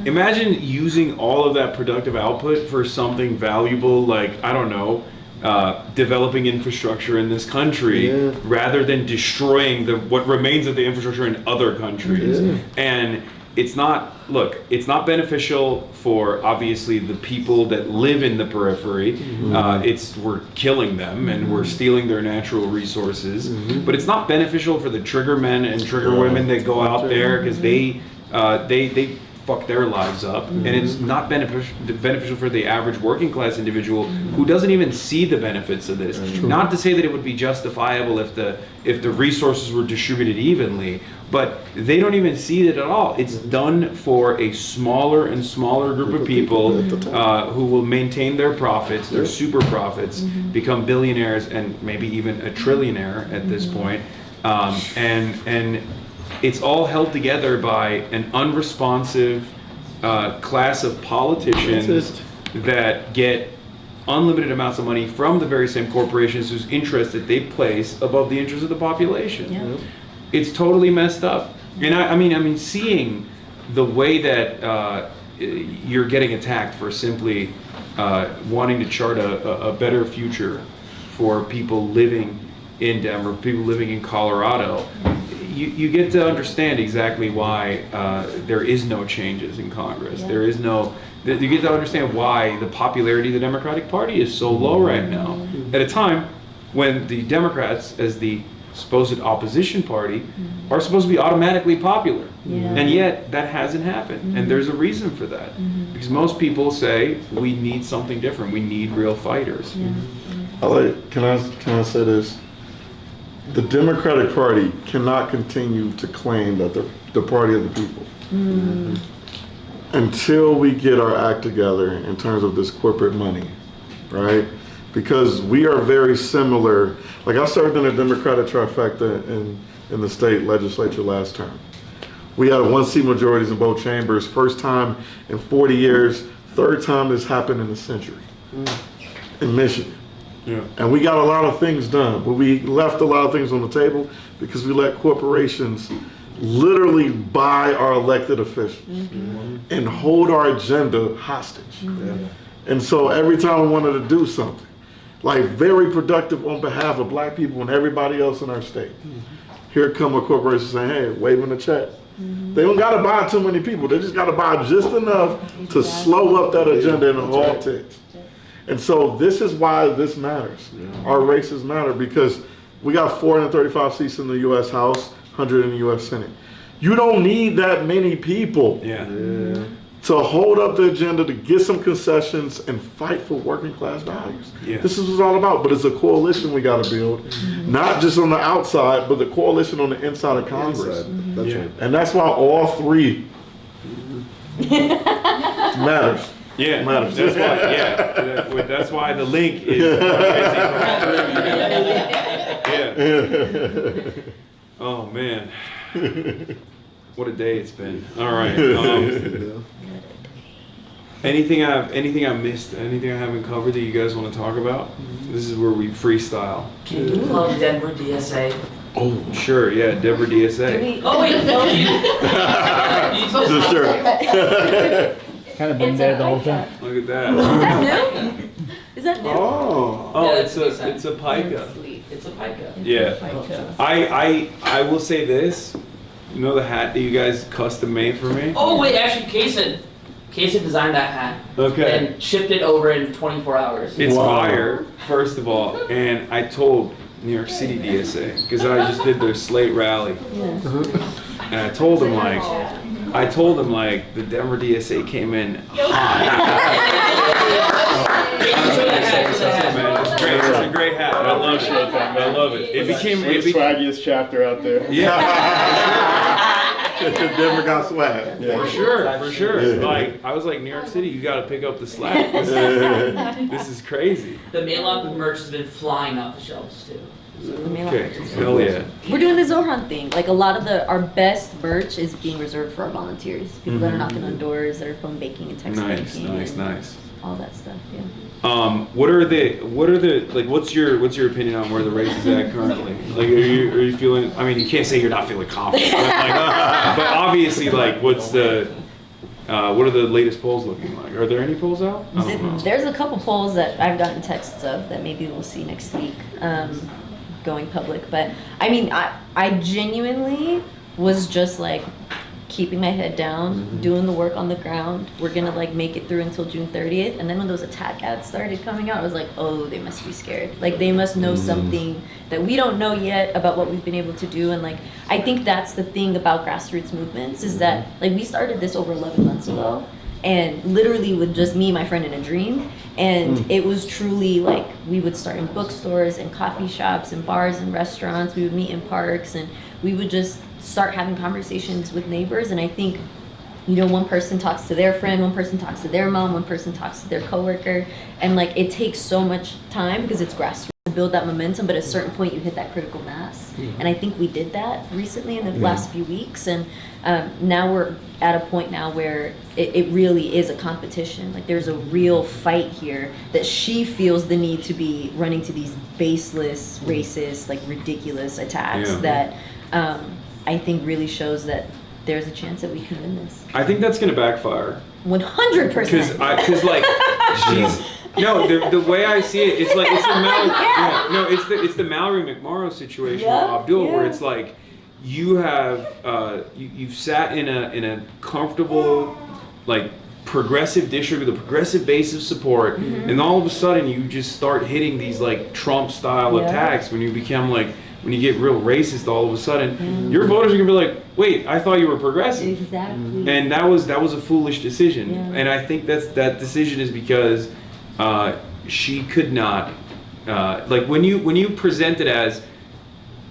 Imagine using all of that productive output for something valuable, like, I don't know, developing infrastructure in this country, rather than destroying what remains of the infrastructure in other countries. And it's not beneficial for, obviously, the people that live in the periphery. We're killing them and we're stealing their natural resources. But it's not beneficial for the trigger men and trigger women that go out there, because they fuck their lives up. And it's not beneficial for the average working class individual who doesn't even see the benefits of this. Not to say that it would be justifiable if the resources were distributed evenly, but they don't even see it at all. It's done for a smaller and smaller group of people who will maintain their profits, their super profits, become billionaires and maybe even a trillionaire at this point. And it's all held together by an unresponsive class of politicians that get unlimited amounts of money from the very same corporations whose interests that they place above the interests of the population. It's totally messed up. And I mean, seeing the way that you're getting attacked for simply wanting to chart a better future for people living in Denver, people living in Colorado, you get to understand exactly why there is no changes in Congress. You get to understand why the popularity of the Democratic Party is so low right now, at a time when the Democrats, as the supposed opposition party, are supposed to be automatically popular. And yet that hasn't happened. And there's a reason for that. Because most people say, we need something different. We need real fighters. Can I say this? The Democratic Party cannot continue to claim that they're the party of the people until we get our act together in terms of this corporate money, right? Because we are very similar. Like, I served in a Democratic trifecta in the state legislature last term. We had 1-seat majorities in both chambers, first time in 40 years, third time this happened in a century in Michigan. And we got a lot of things done, but we left a lot of things on the table because we let corporations literally buy our elected officials and hold our agenda hostage. And so every time we wanted to do something, like very productive on behalf of black people and everybody else in our state, here come a corporation saying, hey, waving a check. They don't gotta buy too many people, they just gotta buy just enough to slow up that agenda and it all ticks. And so this is why this matters. Our races matter because we got 435 seats in the U.S. House, 100 in the U.S. Senate. You don't need that many people to hold up the agenda, to get some concessions and fight for working class values. This is what it's all about, but it's a coalition we gotta build, not just on the outside, but the coalition on the inside of Congress. That's right. And that's why all three matters. Matters. That's why. That's why the link is. Oh man, what a day it's been. All right. Anything I missed? Anything I haven't covered that you guys want to talk about? This is where we freestyle. Can you plug Denver DSA? Oh, sure. Yeah, Denver DSA. Oh wait, no, you. Sure. Kind of been there the whole time. Look at that. Is that new? Is that new? Oh, Yeah, it's a pica. It's a pica. Yeah. I will say this. You know the hat that you guys custom made for me? Oh wait, actually, Kason designed that hat. Okay. And shipped it over in 24 hours. It's fire, first of all, and I told New York City DSA because I just did their Slate rally, and I told them like the Denver DSA came in It's great. It's a great hat. I love it. I love it. It became the swaggiest chapter out there. Yeah. Denver got swag. Yeah. For sure. Yeah. Like I was like, New York City, you got to pick up the slack. This is crazy. The mail-out merch has been flying off the shelves too. Okay, hell yeah. We're doing the Zohan thing. Like a lot of our best merch is being reserved for our volunteers. People that are knocking on doors, that are phone baking and text baking. Nice. All that stuff, yeah. What are the like? What's your opinion on where the race is at currently? Like, are you feeling? I mean, you can't say you're not feeling confident, but, but obviously, like, what are the latest polls looking like? Are there any polls out? I don't know. There's a couple polls that I've gotten texts of that maybe we'll see next week, going public. But I mean, I genuinely was just like keeping my head down, doing the work on the ground. We're gonna like make it through until June 30th. And then when those attack ads started coming out, I was like, oh, they must be scared. Like they must know something that we don't know yet about what we've been able to do. And like, I think that's the thing about grassroots movements is that like we started this over 11 months ago and literally with just me, my friend, and a dream. And it was truly like we would start in bookstores and coffee shops and bars and restaurants. We would meet in parks and we would just start having conversations with neighbors. And I think, you know, one person talks to their friend, one person talks to their mom, one person talks to their coworker. And like it takes so much time because it's grassroots to build that momentum, but at a certain point you hit that critical mass. And I think we did that recently in the last few weeks. And now we're at a point now where it really is a competition. Like there's a real fight here that she feels the need to be running to these baseless, racist, like ridiculous attacks that I think really shows that there's a chance that we can win this. I think that's gonna backfire. 100%. Because like she's the way I see it, it's like it's the Mallory McMorrow situation with Abdul, where it's like you have you've sat in a comfortable like progressive district with a progressive base of support, and all of a sudden you just start hitting these like Trump style attacks when you become like. When you get real racist, all of a sudden, your voters are gonna be like, "Wait, I thought you were progressive." Exactly. And that was a foolish decision. And I think that decision is because she could not, like when you present it as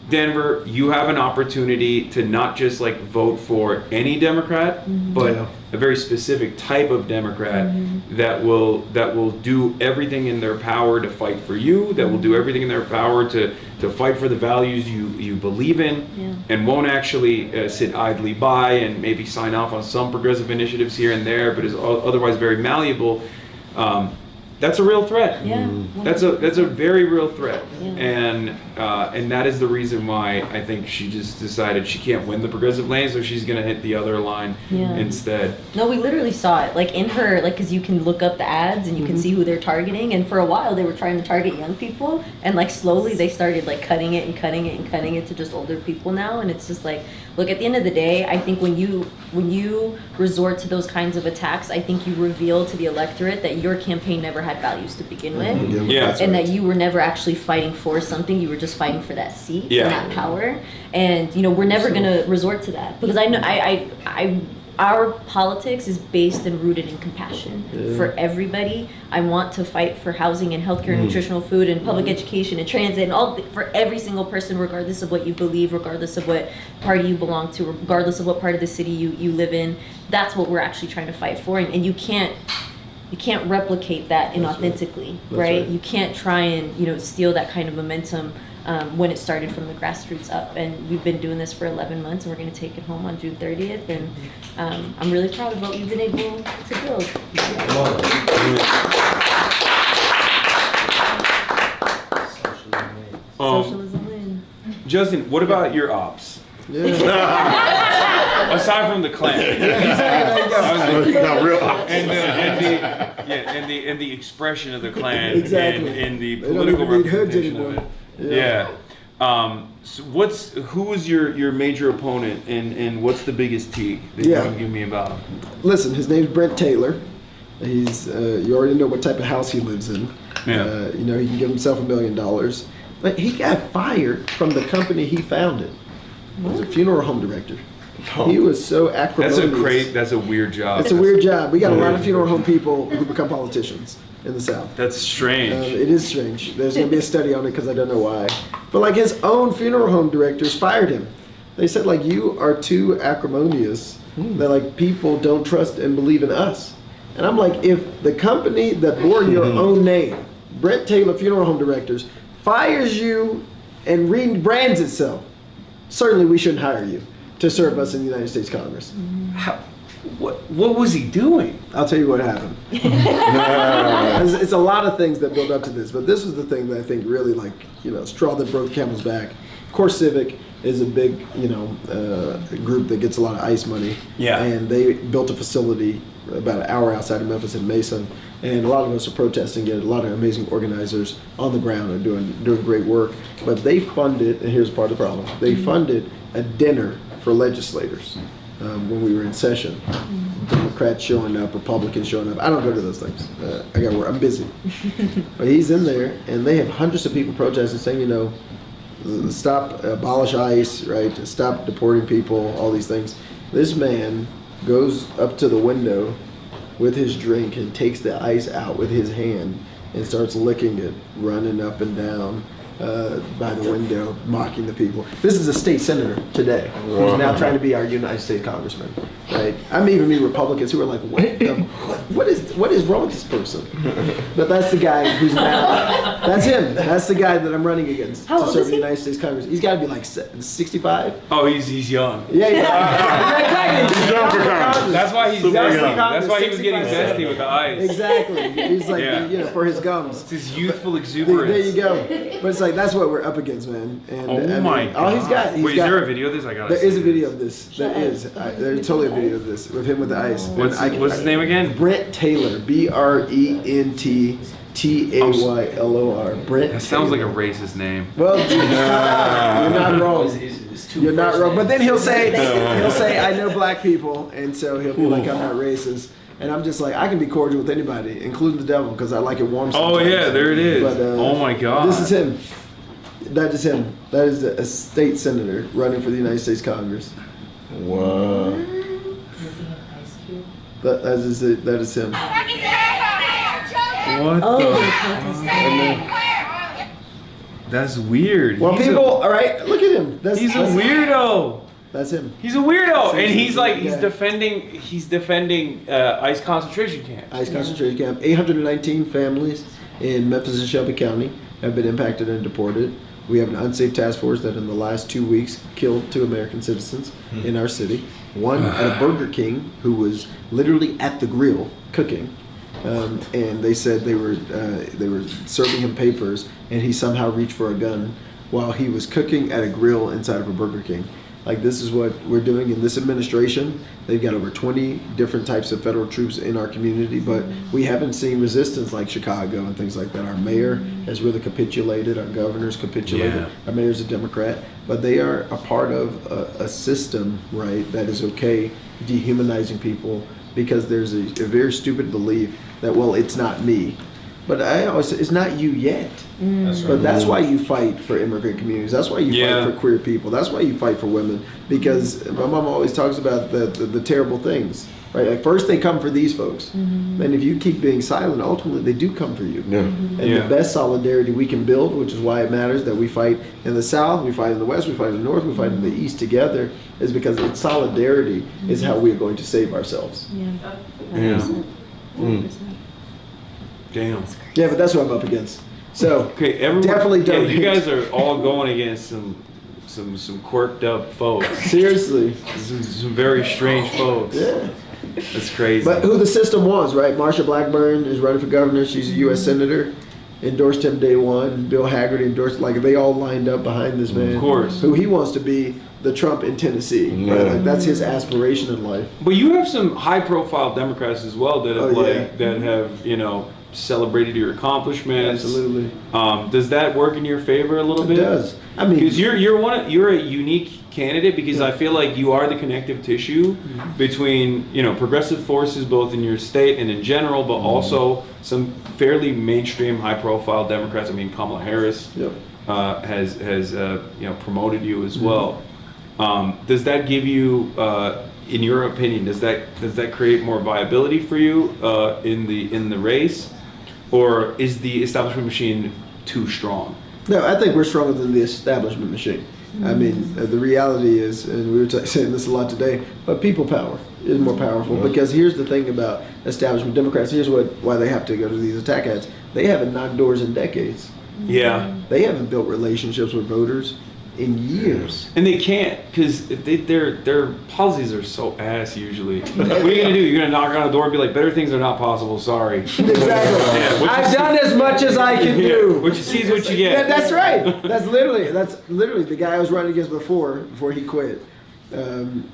Denver, you have an opportunity to not just like vote for any Democrat, but a very specific type of Democrat that will do everything in their power to fight for you, that will do everything in their power to fight for the values you believe in, and won't actually sit idly by and maybe sign off on some progressive initiatives here and there, but is otherwise very malleable. That's a real threat. That's a very real threat, and that is the reason why I think she just decided she can't win the progressive lane, so she's gonna hit the other line instead. No, we literally saw it like in her, like because you can look up the ads and you can see who they're targeting, and for a while they were trying to target young people, and like slowly they started like cutting it to just older people now, and it's just like, look, at the end of the day, I think when you resort to those kinds of attacks, I think you reveal to the electorate that your campaign never had values to begin with, and that you were never actually fighting for something. You were just fighting for that seat and that power. And you know, we're never gonna resort to that because I know our politics is based and rooted in compassion for everybody. I want to fight for housing and healthcare, and nutritional food, and public education, and transit, and all for every single person, regardless of what you believe, regardless of what party you belong to, regardless of what part of the city you live in. That's what we're actually trying to fight for, and you can't replicate that inauthentically, right? You can't try and steal that kind of momentum when it started from the grassroots up. And we've been doing this for 11 months, and we're going to take it home on June 30th. And I'm really proud of what we've been able to build. Socialism wins. Justin, what about your ops? Aside from the Klan, and the expression of the Klan, and the political representation of it. Yeah. So who was your major opponent, and what's the biggest tea that you can give me about? Listen, his name's Brent Taylor. He's you already know what type of house he lives in. Yeah. You know, he can give himself $1 million, but he got fired from the company he founded. He was a funeral home director. He was so acrimonious. That's a weird job. It's a weird job. We got a lot of funeral home people who become politicians in the South. That's strange. It is strange. There's going to be a study on it because I don't know why. But like his own funeral home directors fired him. They said like, you are too acrimonious that like people don't trust and believe in us. And I'm like, if the company that bore your own name, Brent Taylor Funeral Home Directors, fires you and rebrands itself, certainly we shouldn't hire you to serve us in the United States Congress. What was he doing? I'll tell you what happened. It's a lot of things that build up to this, but this was the thing that I think really like, straw that broke the camel's back. Of course, Civic is a big, group that gets a lot of ICE money. Yeah. And they built a facility about an hour outside of Memphis in Mason, and a lot of us are protesting it. A lot of amazing organizers on the ground are doing great work. But they funded, and here's part of the problem, they funded a dinner for legislators when we were in session. Democrats showing up, Republicans showing up. I don't go to those things. I got work. I'm busy. But he's in there, and they have hundreds of people protesting, saying, stop, abolish ICE, right? Stop deporting people, all these things. This man goes up to the window with his drink and takes the ice out with his hand and starts licking it, running up and down by the window, mocking the people. This is a state senator today who's now trying to be our United States congressman, right? I'm even meeting Republicans who are like, what is wrong with this person? But that's the guy who's now, that's him. That's the guy that I'm running against to serve the United States Congress. He's got to be like 65. Oh, he's young. Yeah. He's young for Congress. That's why he's zesty. That's why he was getting zesty with the ice. Exactly. He's like, for his gums. It's his youthful exuberance. There you go. But it's like, that's what we're up against, man. And my God. all he's got. Wait, is there a video of this? I gotta see. There is a video of this. There is. There's totally a video of this with him with the ice. What's his name again? Brent Taylor. BRENTTAYLOR. Brent. That sounds like a racist name. Well, you're not wrong. You're not wrong. But then he'll say, I know black people, and so he'll be like, I'm not racist. And I'm just like, I can be cordial with anybody, including the devil, because I like it warm sometimes. Oh yeah, there it is. But, oh my God. This is him. That is him. That is a state senator running for the United States Congress. Wow. That is him. What the? That's weird. Well, all right, look at him. He's a weirdo. That's him. He's a weirdo, and he's like he's defending ICE concentration camps. ICE concentration camp. 819 families in Memphis and Shelby County have been impacted and deported. We have an unsafe task force that in the last 2 weeks killed 2 American citizens in our city. One at a Burger King who was literally at the grill cooking, and they said they were serving him papers, and he somehow reached for a gun while he was cooking at a grill inside of a Burger King. Like, this is what we're doing in this administration. They've got over 20 different types of federal troops in our community, but we haven't seen resistance like Chicago and things like that. Our mayor has really capitulated. Our governor's capitulated. Yeah. Our mayor's a Democrat, but they are a part of a system, right, that is okay dehumanizing people because there's a very stupid belief that, well, it's not me. But I always say, it's not you yet. That's right. But that's why you fight for immigrant communities. That's why you fight for queer people. That's why you fight for women. Because my mom always talks about the terrible things. Right? Like, first they come for these folks. And if you keep being silent, ultimately they do come for you. And the best solidarity we can build, which is why it matters that we fight in the South, we fight in the West, we fight in the North, we fight in the East together, is because it's solidarity is how we are going to save ourselves. Yeah. Damn. Yeah, but that's what I'm up against. So Okay, everyone, definitely yeah, donate. you guys are all going against some quirked up folks. Seriously. Some very strange folks. Yeah. That's crazy. But who the system wants, right? Marsha Blackburn is running for governor. She's a U.S. senator. Endorsed him day one. Bill Hagerty endorsed, like they all lined up behind this man. Of course. Who he wants to be the Trump in Tennessee. Yeah. Right? Like that's his aspiration in life. But you have some high-profile Democrats as well that have yeah. that have celebrated your accomplishments. Absolutely. Does that work in your favor a little bit? It does. I mean, because you're a unique candidate because I feel like you are the connective tissue between progressive forces both in your state and in general, but also some fairly mainstream, high-profile Democrats. I mean, Kamala Harris has promoted you as well. Does that give you, in your opinion, does that create more viability for you in the race, or is the establishment machine too strong? No, I think we're stronger than the establishment machine. I mean, the reality is, and we were saying this a lot today, but people power is more powerful. Because here's the thing about establishment Democrats. Here's why they have to go to these attack ads. They haven't knocked doors in decades. Yeah. They haven't built relationships with voters in years. And they can't because their policies are so ass usually. What are you gonna do? You're gonna knock on the door and be like, "Better things are not possible. Sorry." Exactly. Yeah, I've done as much as I can do. What you see is what you get. Yeah, that's right. That's literally the guy I was running against before he quit.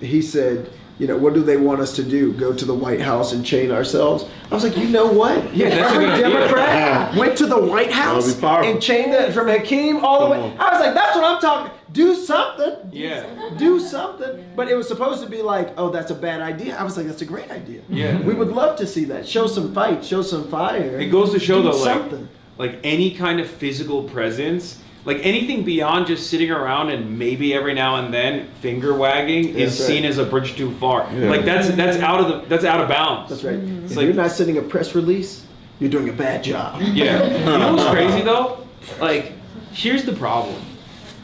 He said, what do they want us to do? Go to the White House and chain ourselves? I was like, you know what? Yeah, that's every a good idea. Democrat went to the White House and chained that from Hakeem all the way. I was like, that's what I'm talking. Do something. Yeah. Do something. But it was supposed to be like, oh, that's a bad idea. I was like, that's a great idea. Yeah. We would love to see that. Show some fight. Show some fire. It goes to show Do though, something. like any kind of physical presence, like anything beyond just sitting around and maybe every now and then finger wagging is seen as a bridge too far. Yeah. Like that's out of bounds. That's right. It's If like you're not sending a press release, you're doing a bad job. Yeah. You know what's crazy though? Like, here's the problem.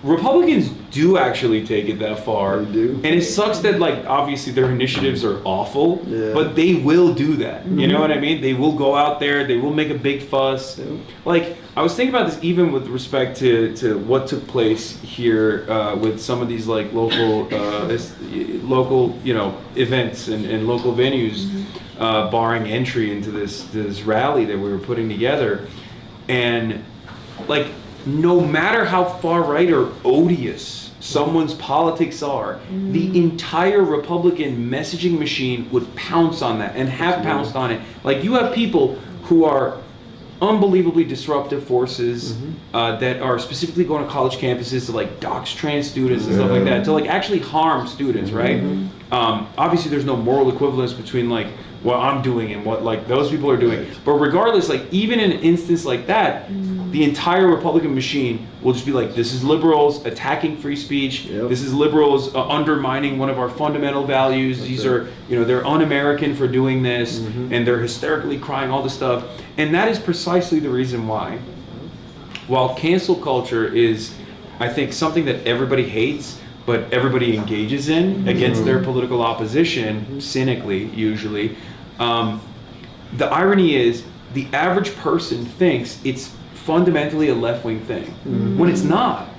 Republicans do actually take it that far. They do. And it sucks that, like, obviously their initiatives are awful, Yeah. but they will do that. You know what I mean? They will go out there, they will make a big fuss. Yeah. Like, I was thinking about this even with respect to what took place here with some of these, like, local, events and local venues barring entry into this rally that we were putting together. And, like, no matter how far right or odious someone's politics are, the entire Republican messaging machine would pounce on that and have pounced on it. Like, you have people who are unbelievably disruptive forces that are specifically going to college campuses to, like, dox trans students and stuff like that, to, like, actually harm students, right? Obviously, there's no moral equivalence between, like, what I'm doing and what, like, those people are doing. But regardless, like, even in an instance like that, the entire Republican machine will just be like, this is liberals attacking free speech. Yep. This is liberals undermining one of our fundamental values. These are, they're un-American for doing this, and they're hysterically crying all this stuff. And that is precisely the reason why, while cancel culture is, I think, something that everybody hates, but everybody engages in against their political opposition, cynically, usually. The irony is, the average person thinks it's fundamentally a left-wing thing, when it's not.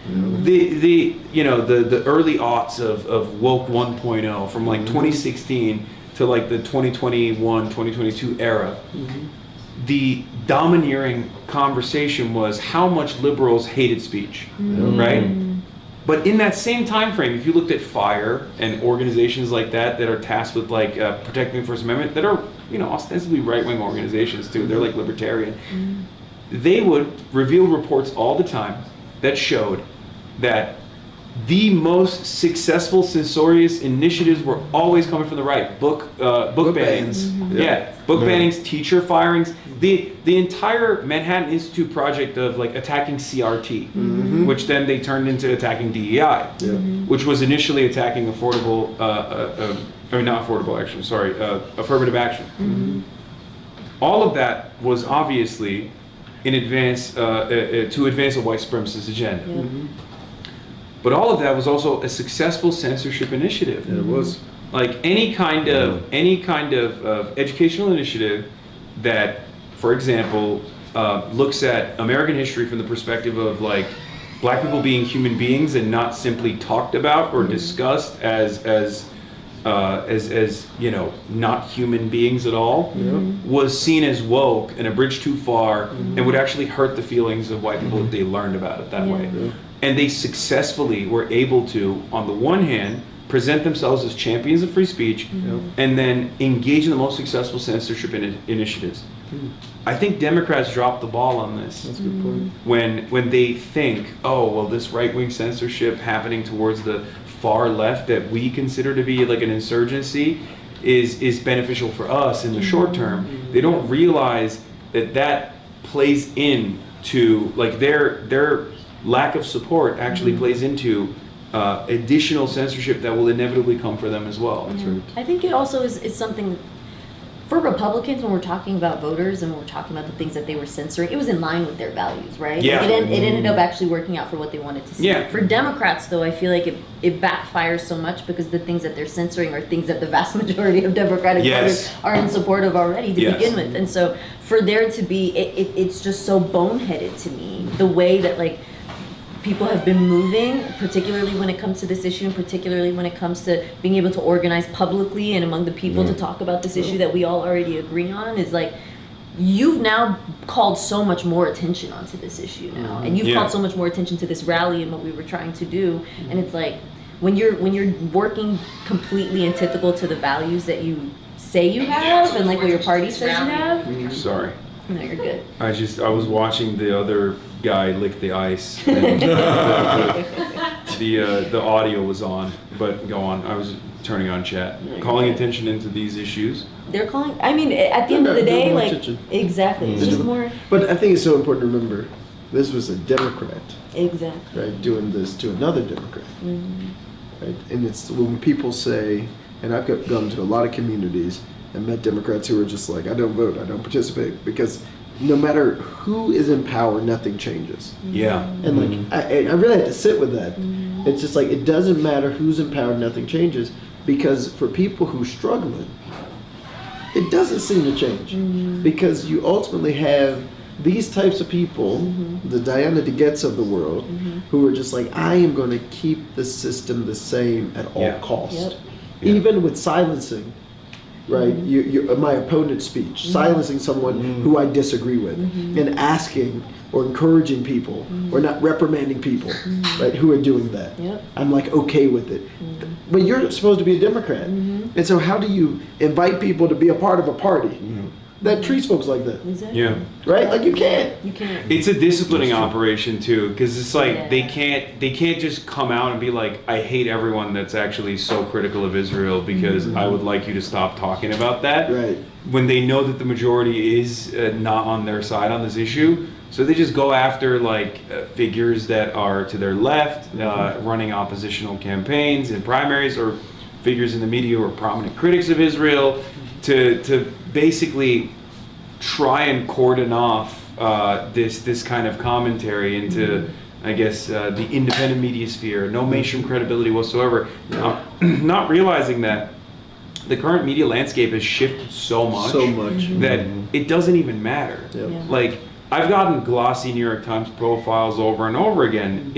The early aughts of woke 1.0, from like 2016 to like the 2021, 2022 era, the domineering conversation was how much liberals hated speech, right? But in that same time frame, if you looked at FIRE and organizations like that are tasked with, like, protecting the First Amendment, that are, ostensibly right-wing organizations too, they're like libertarian, they would reveal reports all the time that showed that the most successful censorious initiatives were always coming from the right. Book bannings. Book bannings, teacher firings. The entire Manhattan Institute project of, like, attacking CRT, which then they turned into attacking DEI, which was initially attacking affirmative action. All of that was obviously in advance to advance a white supremacist agenda. But all of that was also a successful censorship initiative. It was. Like any kind of educational initiative that, for example, looks at American history from the perspective of like black people being human beings and not simply talked about or discussed as you know, not human beings at all, was seen as woke and a bridge too far, and would actually hurt the feelings of white people if they learned about it that way. And they successfully were able to, on the one hand, present themselves as champions of free speech, and then engage in the most successful censorship initiatives. I think Democrats dropped the ball on this. That's a good point. When they think, oh, well, this right-wing censorship happening towards the far left that we consider to be like an insurgency is beneficial for us in the short term. They don't realize that plays into like their lack of support actually plays into additional censorship that will inevitably come for them as well. That's right. I think it also is something for Republicans when we're talking about voters and we're talking about the things that they were censoring. It was in line with their values, right? Yeah. It ended up actually working out for what they wanted to see. Yeah. For Democrats, though, I feel like it backfires so much because the things that they're censoring are things that the vast majority of Democratic voters are in support of already to begin with. And so for there to be, it's just so boneheaded to me, the way that like people have been moving, particularly when it comes to this issue, and particularly when it comes to being able to organize publicly and among the people to talk about this issue that we all already agree on, is like, you've now called so much more attention onto this issue now, and you've called so much more attention to this rally and what we were trying to do, and it's like, when you're working completely antithetical to the values that you say you have, and like what your party says you have. Sorry. No, you're good. I was watching the other guy lick the ice. And the audio was on, but go on. I was turning on chat, calling attention into these issues. They're calling. I mean, at the end of the day, like exactly. It's just more. But I think it's so important to remember, this was a Democrat. Exactly. Right, doing this to another Democrat. Right, and it's when people say, and I've gone to a lot of communities and met Democrats who are just like, I don't vote, I don't participate, because no matter who is in power, nothing changes. Yeah. And like, I really had to sit with that. It's just like, it doesn't matter who's in power, nothing changes, because for people who are struggling, it doesn't seem to change, because you ultimately have these types of people, the Diana DeGett's of the world, who are just like, I am going to keep the system the same at all costs, even with silencing. Right, my opponent's speech, silencing someone who I disagree with, and asking or encouraging people or not reprimanding people, right, who are doing that. I'm like okay with it. But you're supposed to be a Democrat, and so how do you invite people to be a part of a party that treats folks like that? Yeah. Right, like you can't. It's a disciplining operation too, because it's like they can't just come out and be like, I hate everyone that's actually so critical of Israel because I would like you to stop talking about that. Right. When they know that the majority is not on their side on this issue, so they just go after like figures that are to their left, running oppositional campaigns and primaries, or figures in the media who are prominent critics of Israel, to basically try and cordon off this kind of commentary into, I guess, the independent media sphere, no mainstream credibility whatsoever. Not realizing that the current media landscape has shifted so much that it doesn't even matter. Like, I've gotten glossy New York Times profiles over and over again.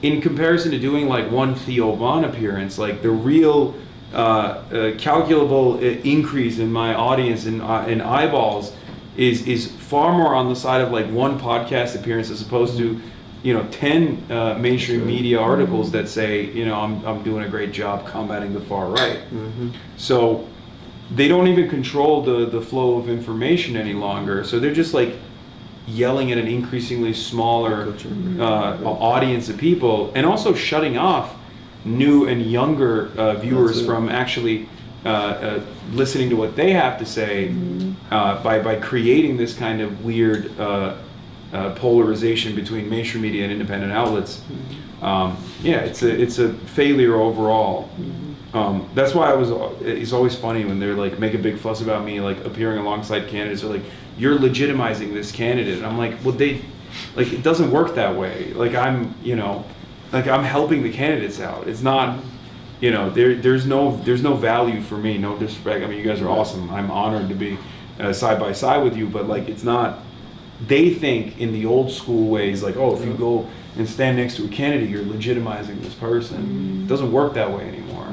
In comparison to doing like one Theo Von appearance, like the real calculable increase in my audience and eyeballs is far more on the side of like one podcast appearance as opposed to 10 mainstream media articles that say I'm doing a great job combating the far right. So they don't even control the flow of information any longer, so they're just like yelling at an increasingly smaller audience of people, and also shutting off new and younger viewers from actually listening to what they have to say by creating this kind of weird polarization between mainstream media and independent outlets. It's a failure overall. That's why it's always funny when they're like make a big fuss about me like appearing alongside candidates, or like, you're legitimizing this candidate, and I'm like, well, it doesn't work that way. Like, I'm helping the candidates out. It's not, there's no value for me, no disrespect. I mean, you guys are awesome. I'm honored to be side by side with you, but like, it's not they think in the old school ways, like, oh, if you go and stand next to a candidate, you're legitimizing this person. It doesn't work that way anymore.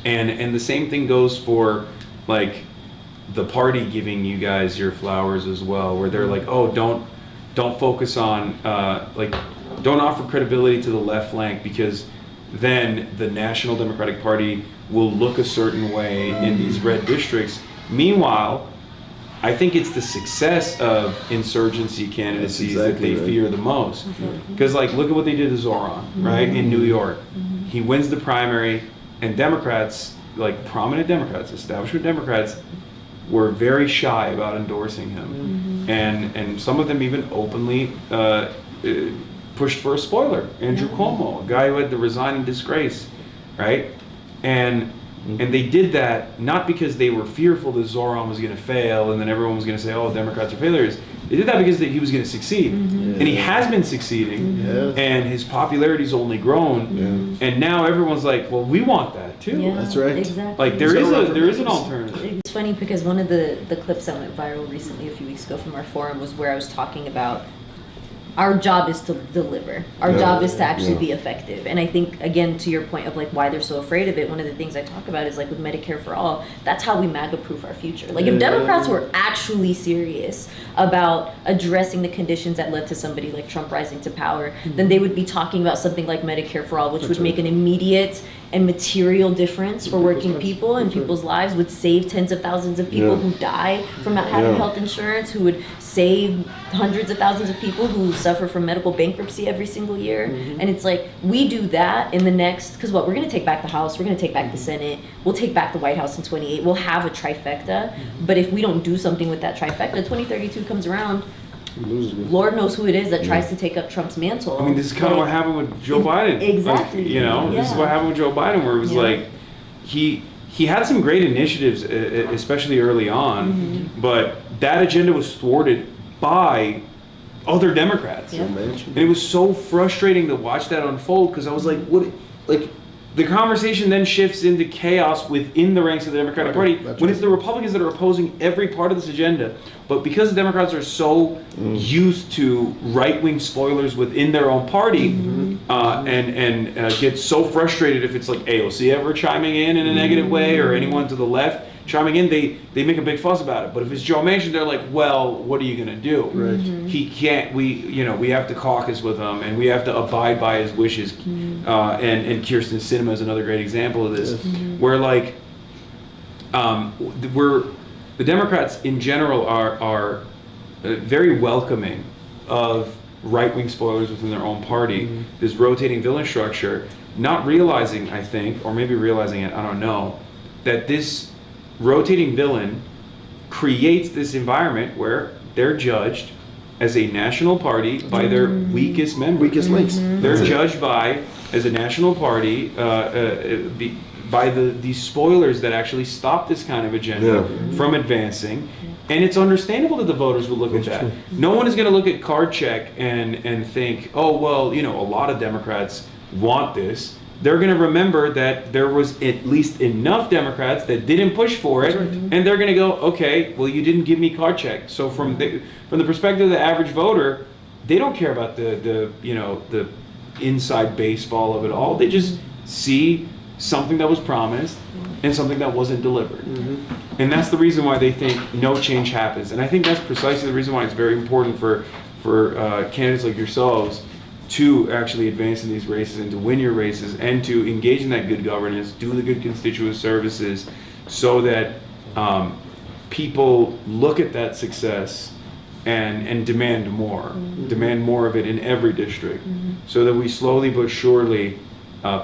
And the same thing goes for like the party giving you guys your flowers as well, where they're like, oh, don't focus on like, don't offer credibility to the left flank, because then the National Democratic Party will look a certain way in these red districts. Meanwhile, I think it's the success of insurgency candidacies that they fear the most. Because like, look at what they did to Zoran, right, in New York. He wins the primary, and Democrats, like prominent Democrats, establishment Democrats, were very shy about endorsing him. And some of them even openly pushed for a spoiler, Andrew Cuomo, a guy who had to resign in disgrace, right? And they did that not because they were fearful that Zoran was going to fail and then everyone was going to say, oh, Democrats are failures. They did that because he was going to succeed. And he has been succeeding, and his popularity's only grown. And now everyone's like, well, we want that too. Yeah, that's right. Exactly. Like there is an alternative. It's funny because one of the clips that went viral recently a few weeks ago from our forum was where I was talking about our job is to deliver. Our job is to actually be effective. And I think, again, to your point of like why they're so afraid of it, one of the things I talk about is like with Medicare for All, that's how we MAGA-proof our future. Like if Democrats were actually serious about addressing the conditions that led to somebody like Trump rising to power, then they would be talking about something like Medicare for All, which would make an immediate and material difference for working people and people's lives, would save tens of thousands of people who die from not having health insurance, who would save hundreds of thousands of people who suffer from medical bankruptcy every single year. And it's like, we do that in the next, because what, we're going to take back the House, we're going to take back the Senate, we'll take back the White House in 28, we'll have a trifecta. But if we don't do something with that trifecta, 2032 comes around, Lord knows who it is that tries to take up Trump's mantle. I mean, this is kind of what happened with Joe Biden. Exactly. Like, you know, this is what happened with Joe Biden, where it was like, he had some great initiatives, especially early on, but that agenda was thwarted by other Democrats. And it was so frustrating to watch that unfold, because I was like, what, like, the conversation then shifts into chaos within the ranks of the Democratic Party when it's the Republicans that are opposing every part of this agenda. But because the Democrats are so used to right-wing spoilers within their own party, and get so frustrated if it's like AOC ever chiming in a negative way, or anyone to the left chiming in, they make a big fuss about it. But if it's Joe Manchin, they're like, well, what are you going to do? He can't, we have to caucus with him, and we have to abide by his wishes. And Kirsten Sinema is another great example of this, where like, the Democrats in general are very welcoming of right-wing spoilers within their own party, this rotating villain structure, not realizing, I think, or maybe realizing it, I don't know, that this rotating villain creates this environment where they're judged as a national party by their weakest members. Weakest links. They're judged by, as a national party, by these spoilers that actually stop this kind of agenda from advancing. And it's understandable that the voters will look at that. No one is going to look at card check and think, oh, well, you know, a lot of Democrats want this. They're going to remember that there was at least enough Democrats that didn't push for it, and they're going to go, okay, well, you didn't give me card check. So from the perspective of the average voter, they don't care about the inside baseball of it all. They just see something that was promised and something that wasn't delivered. And that's the reason why they think no change happens. And I think that's precisely the reason why it's very important for candidates like yourselves to actually advance in these races and to win your races and to engage in that good governance, do the good constituent services, so that people look at that success and demand more of it in every district, so that we slowly but surely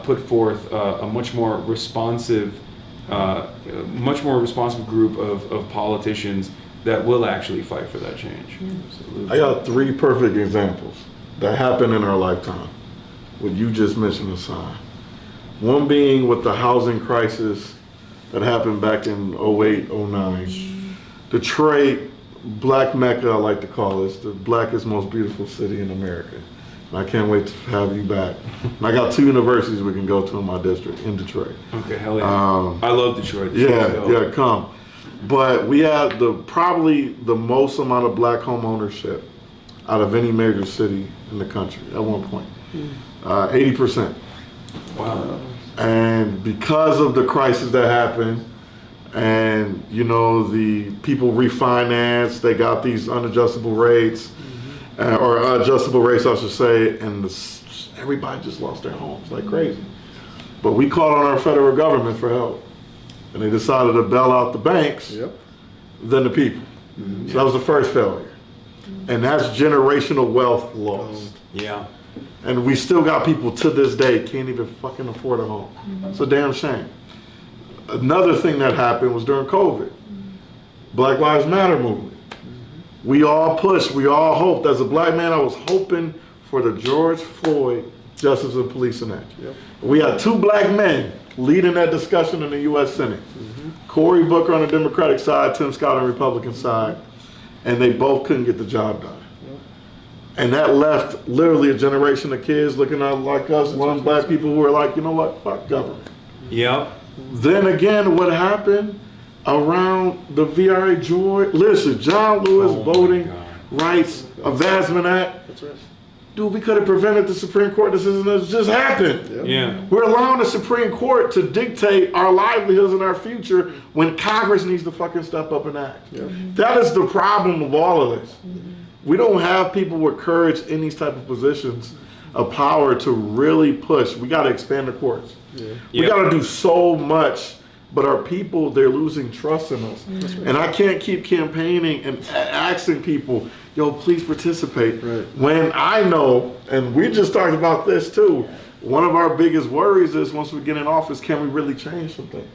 put forth a much more responsive group of politicians that will actually fight for that change. I got 3 perfect examples that happened in our lifetime, what you just mentioned, Hasan. One being with the housing crisis that happened back in 08, 09. Detroit, Black Mecca, I like to call this, the blackest, most beautiful city in America. And I can't wait to have you back. And I got 2 universities we can go to in my district in Detroit. Okay, hell yeah. I love Detroit. Yeah, come. But we had probably the most amount of black home ownership out of any major city in the country at one point. 80%. Wow. And because of the crisis that happened, and the people refinanced, they got these unadjustable rates, or adjustable rates, I should say, and everybody just lost their homes like crazy. But we called on our federal government for help, and they decided to bail out the banks than the people. So that was the first failure. And that's generational wealth lost. Yeah. And we still got people to this day can't even fucking afford a home. It's a damn shame. Another thing that happened was during COVID. Black Lives Matter movement. We all pushed, we all hoped. As a black man, I was hoping for the George Floyd Justice and Policing Act. We had 2 black men leading that discussion in the U.S. Senate. Cory Booker on the Democratic side, Tim Scott on the Republican side, and they both couldn't get the job done. And that left literally a generation of kids looking out like us, young black people who were like, you know what, fuck government. Yep. Then again, what happened around the VRA George? Listen, John Lewis Voting Rights Advancement Act. That's right. Dude, we could have prevented the Supreme Court decision that just happened. Yeah. We're allowing the Supreme Court to dictate our livelihoods and our future when Congress needs to fucking step up and act. That is the problem of all of this. We don't have people with courage in these type of positions of power to really push. We got to expand the courts. We got to do so much, but our people, they're losing trust in us. And I can't keep campaigning and asking people, yo, please participate. When I know, and we just talked about this too, one of our biggest worries is once we get in office, can we really change some things?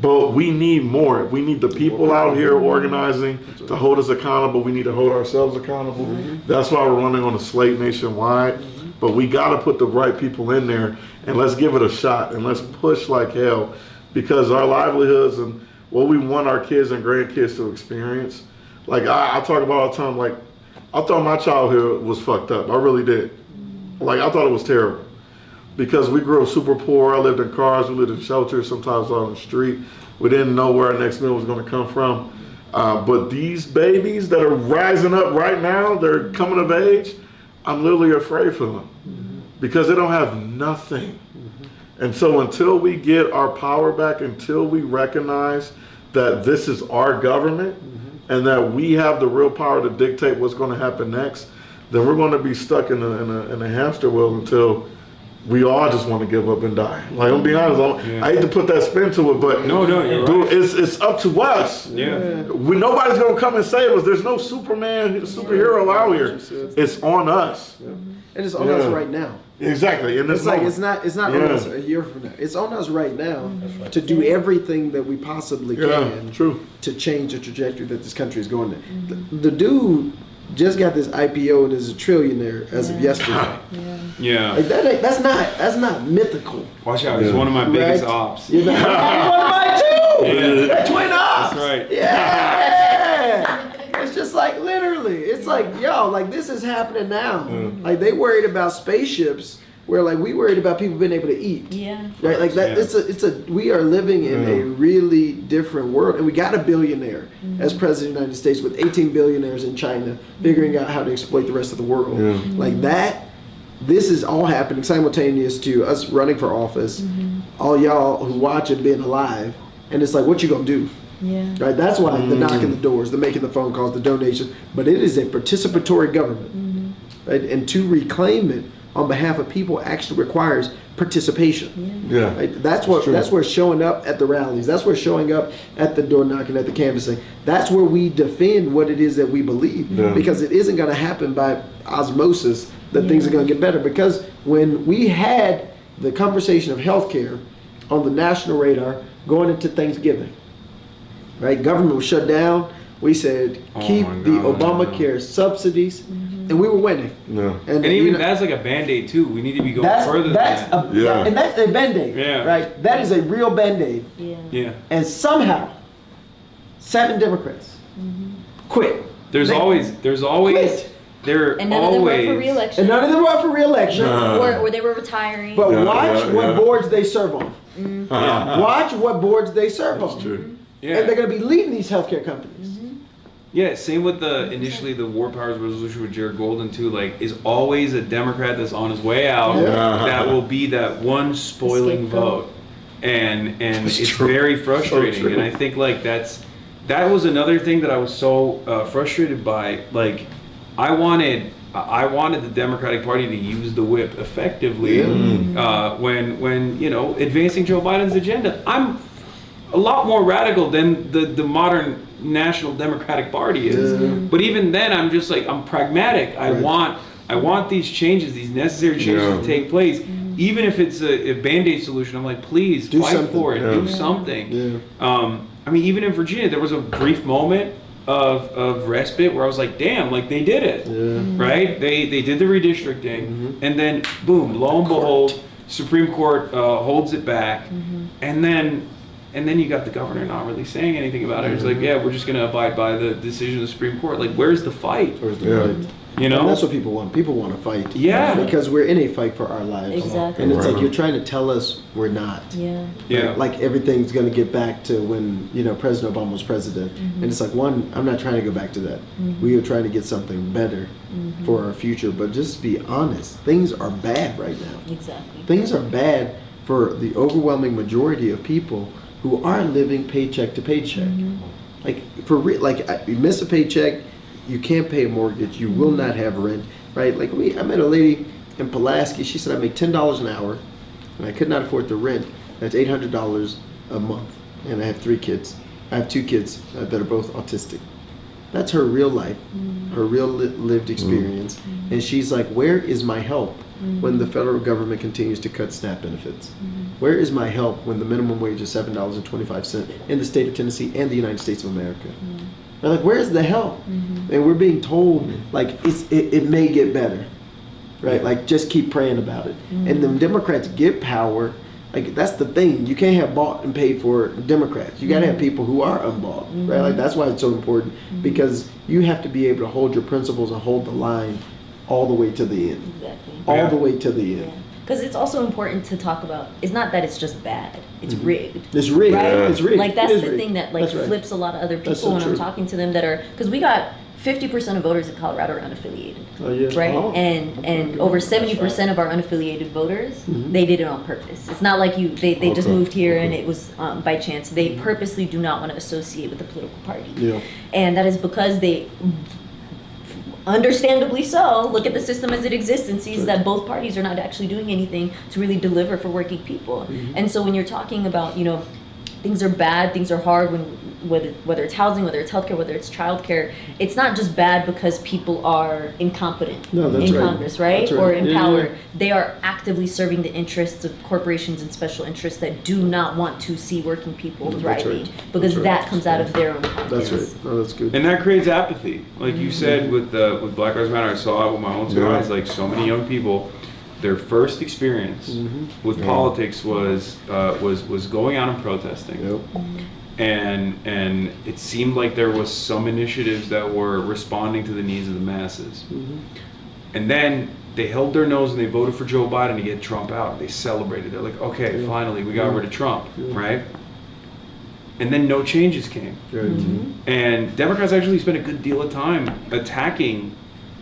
But we need more. We need the people out here organizing to hold us accountable. We need to hold ourselves accountable. That's why we're running on a slate nationwide. But we got to put the right people in there, and let's give it a shot, and let's push like hell, because our livelihoods and what we want our kids and grandkids to experience. Like I talk about all the time, like I thought my childhood was fucked up. I really did. Like I thought it was terrible. Because we grew up super poor. I lived in cars, we lived in shelters, sometimes on the street. We didn't know where our next meal was going to come from. But these babies that are rising up right now, they're coming of age, I'm literally afraid for them. Because they don't have nothing. And so until we get our power back, until we recognize that this is our government and that we have the real power to dictate what's going to happen next, then we're going to be stuck in a hamster wheel until we all just want to give up and die. Like, I'm being honest, I hate to put that spin to it, but you're dude, right. it's up to us. Nobody's gonna come and save us. There's no Superman, superhero out here. It's on us. And it's on us right now. Exactly. And it's like it's not on us a year from now. It's on us right now to do everything that we possibly can to change the trajectory that this country is going in. The dude just got this IPO and is a trillionaire as of yesterday. Like that's not mythical. Watch out, he's one of my biggest ops. One of mine too. Yeah. Twin ops. That's right. Yeah. It's just like literally. It's like, yo, like this is happening now. Like they worried about spaceships where like we worried about people being able to eat. Right? Like that we are living in a really different world, and we got a billionaire as president of the United States with 18 billionaires in China figuring out how to exploit the rest of the world. Like that, this is all happening simultaneous to us running for office, all y'all who watch it being alive, and it's like, what you gonna do? Right? That's why the knocking the doors, the making the phone calls, the donations, but it is a participatory government. Right? And to reclaim it on behalf of people actually requires participation. Right? That's where showing up at the rallies, that's where showing up at the door knocking, at the canvassing, that's where we defend what it is that we believe. Because it isn't going to happen by osmosis that things are going to get better. Because when we had the conversation of healthcare on the national radar going into Thanksgiving, right? Government was shut down. We said keep the Obamacare subsidies, and we were winning. And even that's like a Band-Aid too. We need to be going further than that. And that's a Band-Aid. Right? That is a real Band-Aid. And somehow 7 Democrats quit. There's always And none of them were for re-election. And none of them were for re-election. Or they were retiring. But watch what boards they serve on. Watch what boards they serve on. Yeah. And they're going to be leading these healthcare companies. Yeah, same with initially the War Powers resolution with Jared Golden too. Like, is always a Democrat that's on his way out that will be that one spoiling vote, and it's very frustrating. So and I think like that was another thing that I was so frustrated by. Like, I wanted the Democratic Party to use the whip effectively when advancing Joe Biden's agenda. I'm a lot more radical than the modern National Democratic Party is, but even then I'm just like, I'm pragmatic. I want these changes, these necessary changes to take place, even if it's a band-aid solution. I'm like, please fight for it, do something. I mean, even in Virginia there was a brief moment of respite where I was like, damn, like they did it, right? They did the redistricting, and then boom, lo and behold, Supreme Court holds it back, and then you got the governor not really saying anything about it. It's like, yeah, we're just going to abide by the decision of the Supreme Court. Like, where's the fight? Where's the fight? You know? And that's what people want. People want to fight. Yeah. Because we're in a fight for our lives. Exactly. And it's like, you're trying to tell us we're not. Yeah. Like, everything's going to get back to when, President Obama was president. And it's like, one, I'm not trying to go back to that. We are trying to get something better for our future. But just be honest. Things are bad right now. Exactly. Things are bad for the overwhelming majority of people who are living paycheck to paycheck. Like, for real, like, you miss a paycheck, you can't pay a mortgage, you will not have rent, right? Like, I met a lady in Pulaski, she said, I make $10 an hour, and I could not afford the rent. That's $800 a month, and I have 3 kids. I have 2 kids that are both autistic. That's her real life, her real lived experience. And she's like, where is my help when the federal government continues to cut SNAP benefits? Where is my help when the minimum wage is $7.25 in the state of Tennessee and the United States of America? They're like, where's the help? And we're being told, like, it may get better, right? Like, just keep praying about it. And the Democrats get power. Like, that's the thing. You can't have bought and paid for Democrats. You got to have people who are unbought, right? Like, that's why it's so important, because you have to be able to hold your principles and hold the line all the way to the end. Exactly. All the way to the end. Because it's also important to talk about, it's not that it's just bad, it's rigged. It's rigged. Right? It's rigged. Like, that's It is the rigged. thing that, like, That's right. flips a lot of other That's people so when I'm true. talking to them that are, because we got 50% of voters in Colorado are unaffiliated. Oh, yeah. Right? Oh. And over 70% of our unaffiliated voters, they did it on purpose. It's not like they just moved here and it was by chance. They purposely do not want to associate with the political party. Yeah. And that is because they, understandably so, look at the system as it exists and sees that both parties are not actually doing anything to really deliver for working people. And so when you're talking about, things are bad, things are hard, whether it's housing, whether it's healthcare, whether it's childcare, it's not just bad because people are incompetent in Congress, right? That's right. Or in power. Yeah. They are actively serving the interests of corporations and special interests that do not want to see working people thriving, because that comes out of their own pockets. That's right. Oh, that's good. And that creates apathy. Like you said with Black Lives Matter, I saw it with my own 2 eyes. Like, so many young people, their first experience with politics was going out and protesting. And it seemed like there was some initiatives that were responding to the needs of the masses. And then they held their nose and they voted for Joe Biden to get Trump out. They celebrated. They're like, okay, finally, we got rid of Trump, right? And then no changes came. And Democrats actually spent a good deal of time attacking,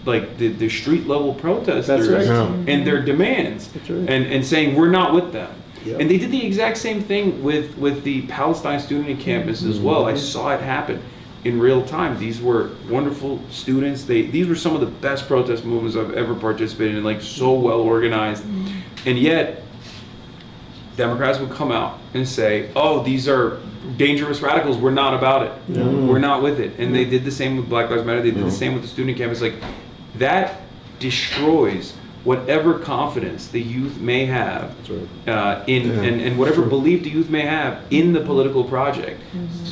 like, the street level protesters and their demands, and saying we're not with them. And they did the exact same thing with the Palestine student campus as well. I saw it happen in real time. These were wonderful students. These were some of the best protest movements I've ever participated in, like, so well organized. And yet, Democrats would come out and say, oh, these are dangerous radicals, we're not about it. We're not with it. And they did the same with Black Lives Matter. They did the same with the student campus. Like, that destroys whatever confidence the youth may have and whatever belief the youth may have in the political project.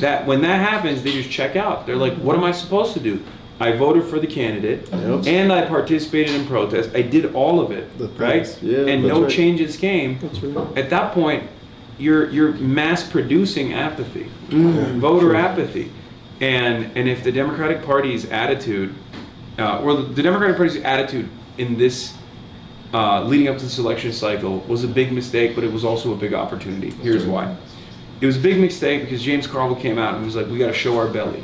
That when that happens, they just check out. They're like, what am I supposed to do? I voted for the candidate and I participated in protest. I did all of it, right? And no changes came. At that point, you're mass producing apathy, voter apathy. And if the Democratic Party's attitude, the Democratic Party's attitude in this leading up to the selection cycle was a big mistake, but it was also a big opportunity. Here's why. it was a big mistake because James Carville came out and was like, we got to show our belly,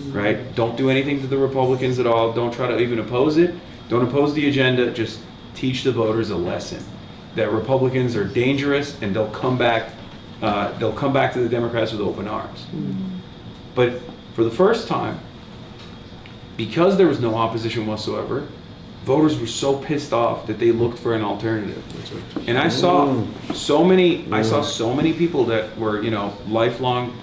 right? Don't do anything to the Republicans at all. Don't try to even oppose it. Don't oppose the agenda. Just teach the voters a lesson that Republicans are dangerous and they'll come back to the Democrats with open arms. But for the first time, because there was no opposition whatsoever, voters were so pissed off that they looked for an alternative. And I saw so many people that were, lifelong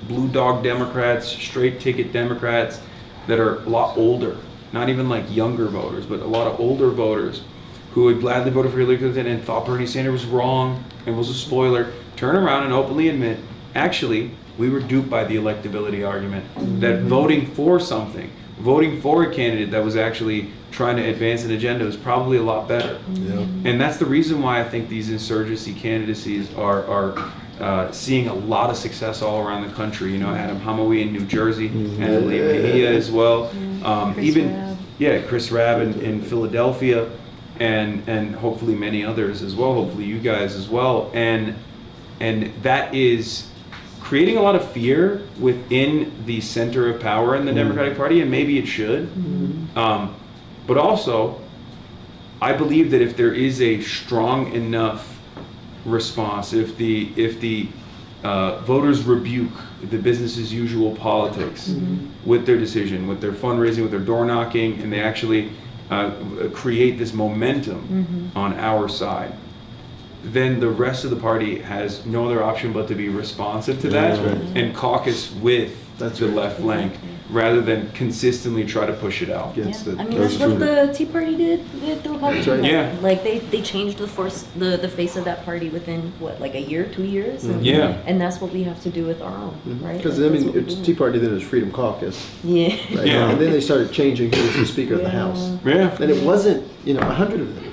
blue dog Democrats, straight ticket Democrats that are a lot older, not even like younger voters, but a lot of older voters who had gladly voted for Hillary Clinton and thought Bernie Sanders was wrong and was a spoiler, turn around and openly admit, actually, we were duped by the electability argument, that voting for something, voting for a candidate that was actually trying to advance an agenda is probably a lot better. And that's the reason why I think these insurgency candidacies are seeing a lot of success all around the country. Adam Hamawi in New Jersey, and Lee Mejia as well. Chris Rabb in Philadelphia, and hopefully many others as well, hopefully you guys as well. And that is creating a lot of fear within the center of power in the Democratic Party, and maybe it should. But also, I believe that if there is a strong enough response, if the voters rebuke the business as usual politics with their decision, with their fundraising, with their door knocking, and they actually create this momentum on our side, then the rest of the party has no other option but to be responsive to that and caucus with the left flank rather than consistently try to push it out. That's what the Tea Party did with the Republican Party. Like they changed the face of that party within a year, 2 years. And that's what we have to do with our own, right? Because it's Tea Party, then it's Freedom Caucus. Right? And then they started changing who was the Speaker of the House. And it wasn't 100 of them.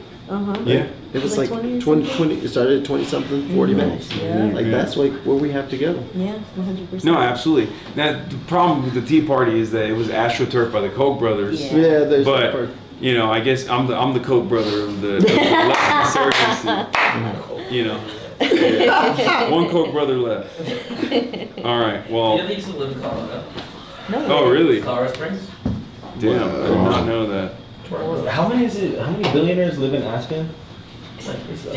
It was like 20, it started at 20 something, 40 minutes. That's where we have to go. 100%. No, absolutely. Now, the problem with the Tea Party is that it was astroturfed by the Koch brothers. There's but, that part. I guess I'm the Koch brother of the left insurgency. One Koch brother left. All right, well. You used to live in Colorado. No. Oh, really? Colorado Springs? Damn, I did not know that. How many billionaires live in Aspen? It's like 15.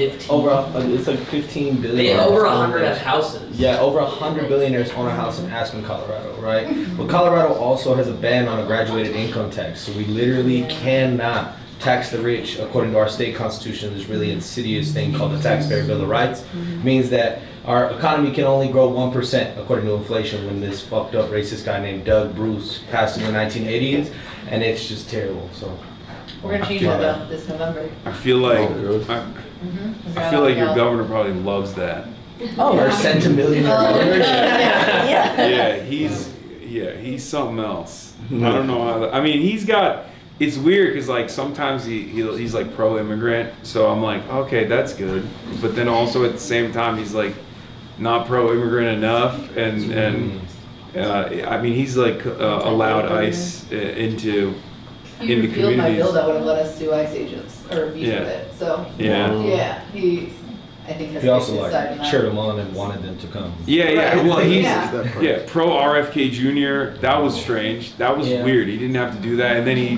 It's like 15 billion. They over 100 have houses. Yeah, over 100 billionaires own a house in Aspen, Colorado, right? But Colorado also has a ban on a graduated income tax, so we literally cannot tax the rich according to our state constitution. There's really insidious thing called the Taxpayer Bill of Rights. Means that our economy can only grow 1% according to inflation when this fucked up racist guy named Doug Bruce passed in the 1980s, and it's just terrible. So. We're gonna change that this November. I feel like I feel like your governor probably loves that. Or centimillionaire. He's something else. I don't know how. He's got. It's weird because sometimes he's like pro-immigrant, so I'm like, okay, that's good. But then also at the same time he's like not pro-immigrant enough, and he's like allowed ICE into. He repealed my bill that would have let us do ICE agents or vetoed it. So I think he also cheered them on and wanted them to come. Well, he's pro RFK Jr. That was strange. That was weird. He didn't have to do that, and then he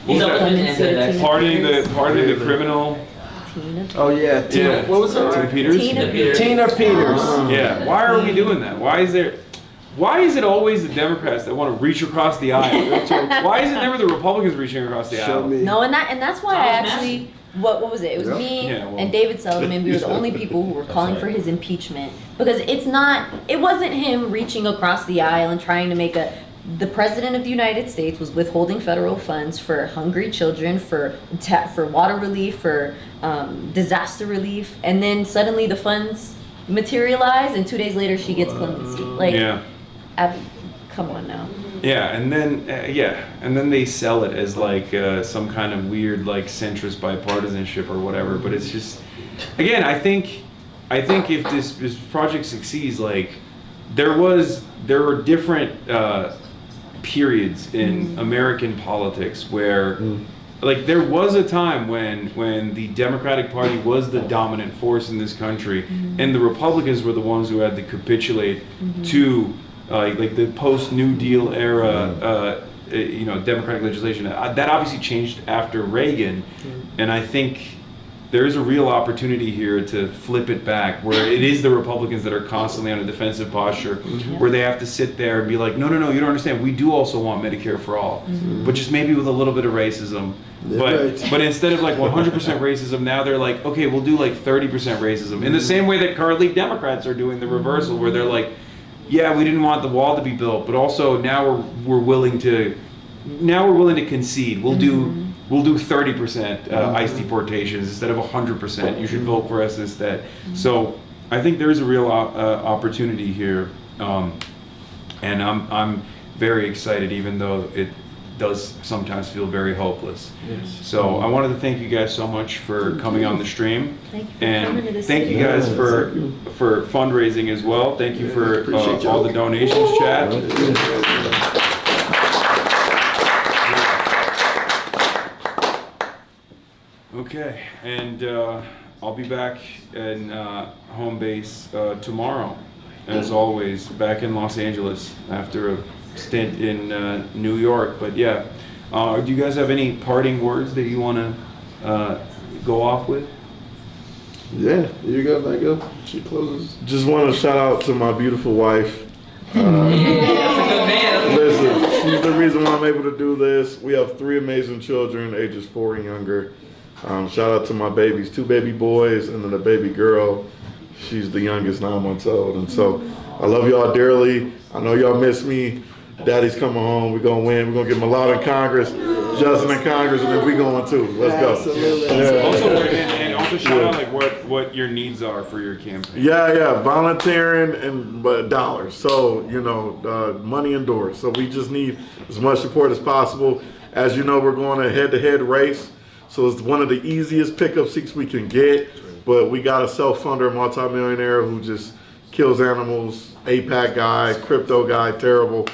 pardoning the criminal. Oh yeah, what was it? Tina Peters. Tina Peters. Why are we doing that? Why is it always the Democrats that want to reach across the aisle? Why is it never the Republicans reaching across the aisle? No, and that's why I actually what was it? It was me and David Sullivan. We were the only people who were calling for his impeachment because it wasn't him reaching across the aisle and trying to make the president of the United States was withholding federal funds for hungry children, for water relief, for disaster relief, and then suddenly the funds materialize, and 2 days later she gets clemency. Abby, come on now. And then they sell it as some kind of weird centrist bipartisanship or whatever. But it's just, again, I think if this project succeeds, there were different periods in American politics where like there was a time when the Democratic Party was the dominant force in this country, and the Republicans were the ones who had to capitulate to like the post New Deal era, Democratic legislation. That obviously changed after Reagan, and I think there is a real opportunity here to flip it back, where it is the Republicans that are constantly on a defensive posture, where they have to sit there and be like, no, you don't understand. We do also want Medicare for all, but just maybe with a little bit of racism. But instead of like 100% racism, now they're like, okay, we'll do like 30% racism. In the same way that currently Democrats are doing the reversal, where they're like, yeah, we didn't want the wall to be built, but also now we're willing to concede. We'll do 30% ICE deportations instead of 100%. You should vote for us instead. So I think there's a real opportunity here, and I'm very excited, even though it does sometimes feel very hopeless. So I wanted to thank you guys so much for coming on the stream, and thank you guys for fundraising as well. Thank you for all the donations, Chad. Okay, and I'll be back in home base tomorrow, as always, back in Los Angeles after a stint in New York. But yeah, do you guys have any parting words that you want to go off with? Yeah, you go, Michael. She closes. Just want to shout out to my beautiful wife. Listen, she's the reason why I'm able to do this. We have 3 amazing children, ages 4 and younger. Shout out to my babies, 2 baby boys and then a baby girl. She's the youngest, 9 months old. And so I love y'all dearly. I know y'all miss me. Daddy's coming home. We're going to win. We're going to get Malata in Congress, Justin in Congress, and then we're going too. Let's go. Also shout out like what your needs are for your campaign. Yeah, volunteering and dollars. So, money and doors. So we just need as much support as possible. As you know, we're going a head-to-head race. So it's one of the easiest pickup seats we can get, but we got a self-funder multimillionaire who just kills animals, APAC guy, crypto guy, terrible.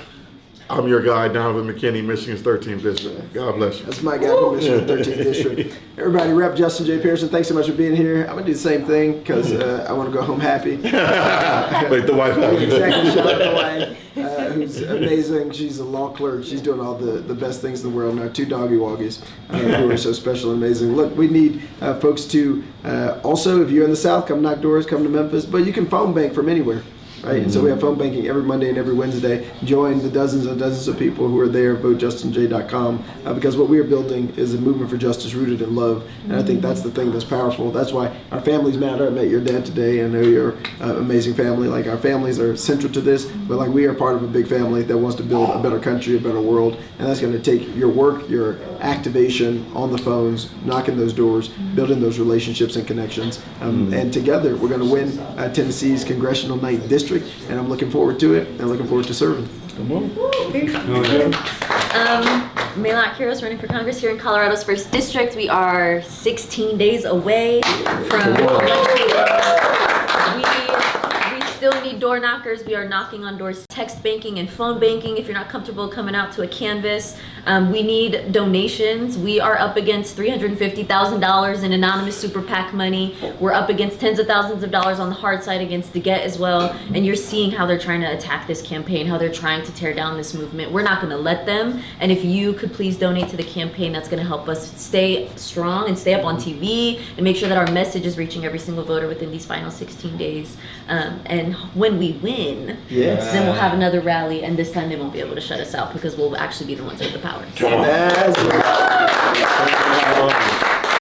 I'm your guy, Donovan McKinney, Michigan's 13th district. God bless you. That's my guy from Michigan's 13th district. Everybody, Rep. Justin J. Pearson, thanks so much for being here. I'm going to do the same thing because I want to go home happy. Make the wife happy. Exactly. Shout out to my wife, who's amazing. She's a law clerk. She's doing all the best things in the world. And our 2 doggy woggies who are so special and amazing. Look, we need folks to also, if you're in the South, come knock doors, come to Memphis. But you can phone bank from anywhere. Right? And so we have phone banking every Monday and every Wednesday. Join the dozens and dozens of people who are there, votejustinj.com, because what we are building is a movement for justice rooted in love. And I think that's the thing that's powerful. That's why our families matter. I met your dad today. I know you're an amazing family. Like, our families are central to this, but like, we are part of a big family that wants to build a better country, a better world. And that's going to take your work, your activation on the phones, knocking those doors, building those relationships and connections. And together, we're going to win Tennessee's Congressional 9th District. And I'm looking forward to it, and looking forward to serving. Maylak Quiros running for Congress here in Colorado's 1st District. We are 16 days away from we still need door knockers. We are knocking on doors, text banking and phone banking if you're not comfortable coming out to a canvas. We need donations. We are up against $350,000 in anonymous super PAC money. We're up against tens of thousands of dollars on the hard side against DeGette as well. And you're seeing how they're trying to attack this campaign, how they're trying to tear down this movement. We're not going to let them. And if you could please donate to the campaign, that's going to help us stay strong and stay up on TV and make sure that our message is reaching every single voter within these final 16 days. And when we win, then we'll have another rally, and this time they won't be able to shut us out because we'll actually be the ones with the power. That's right.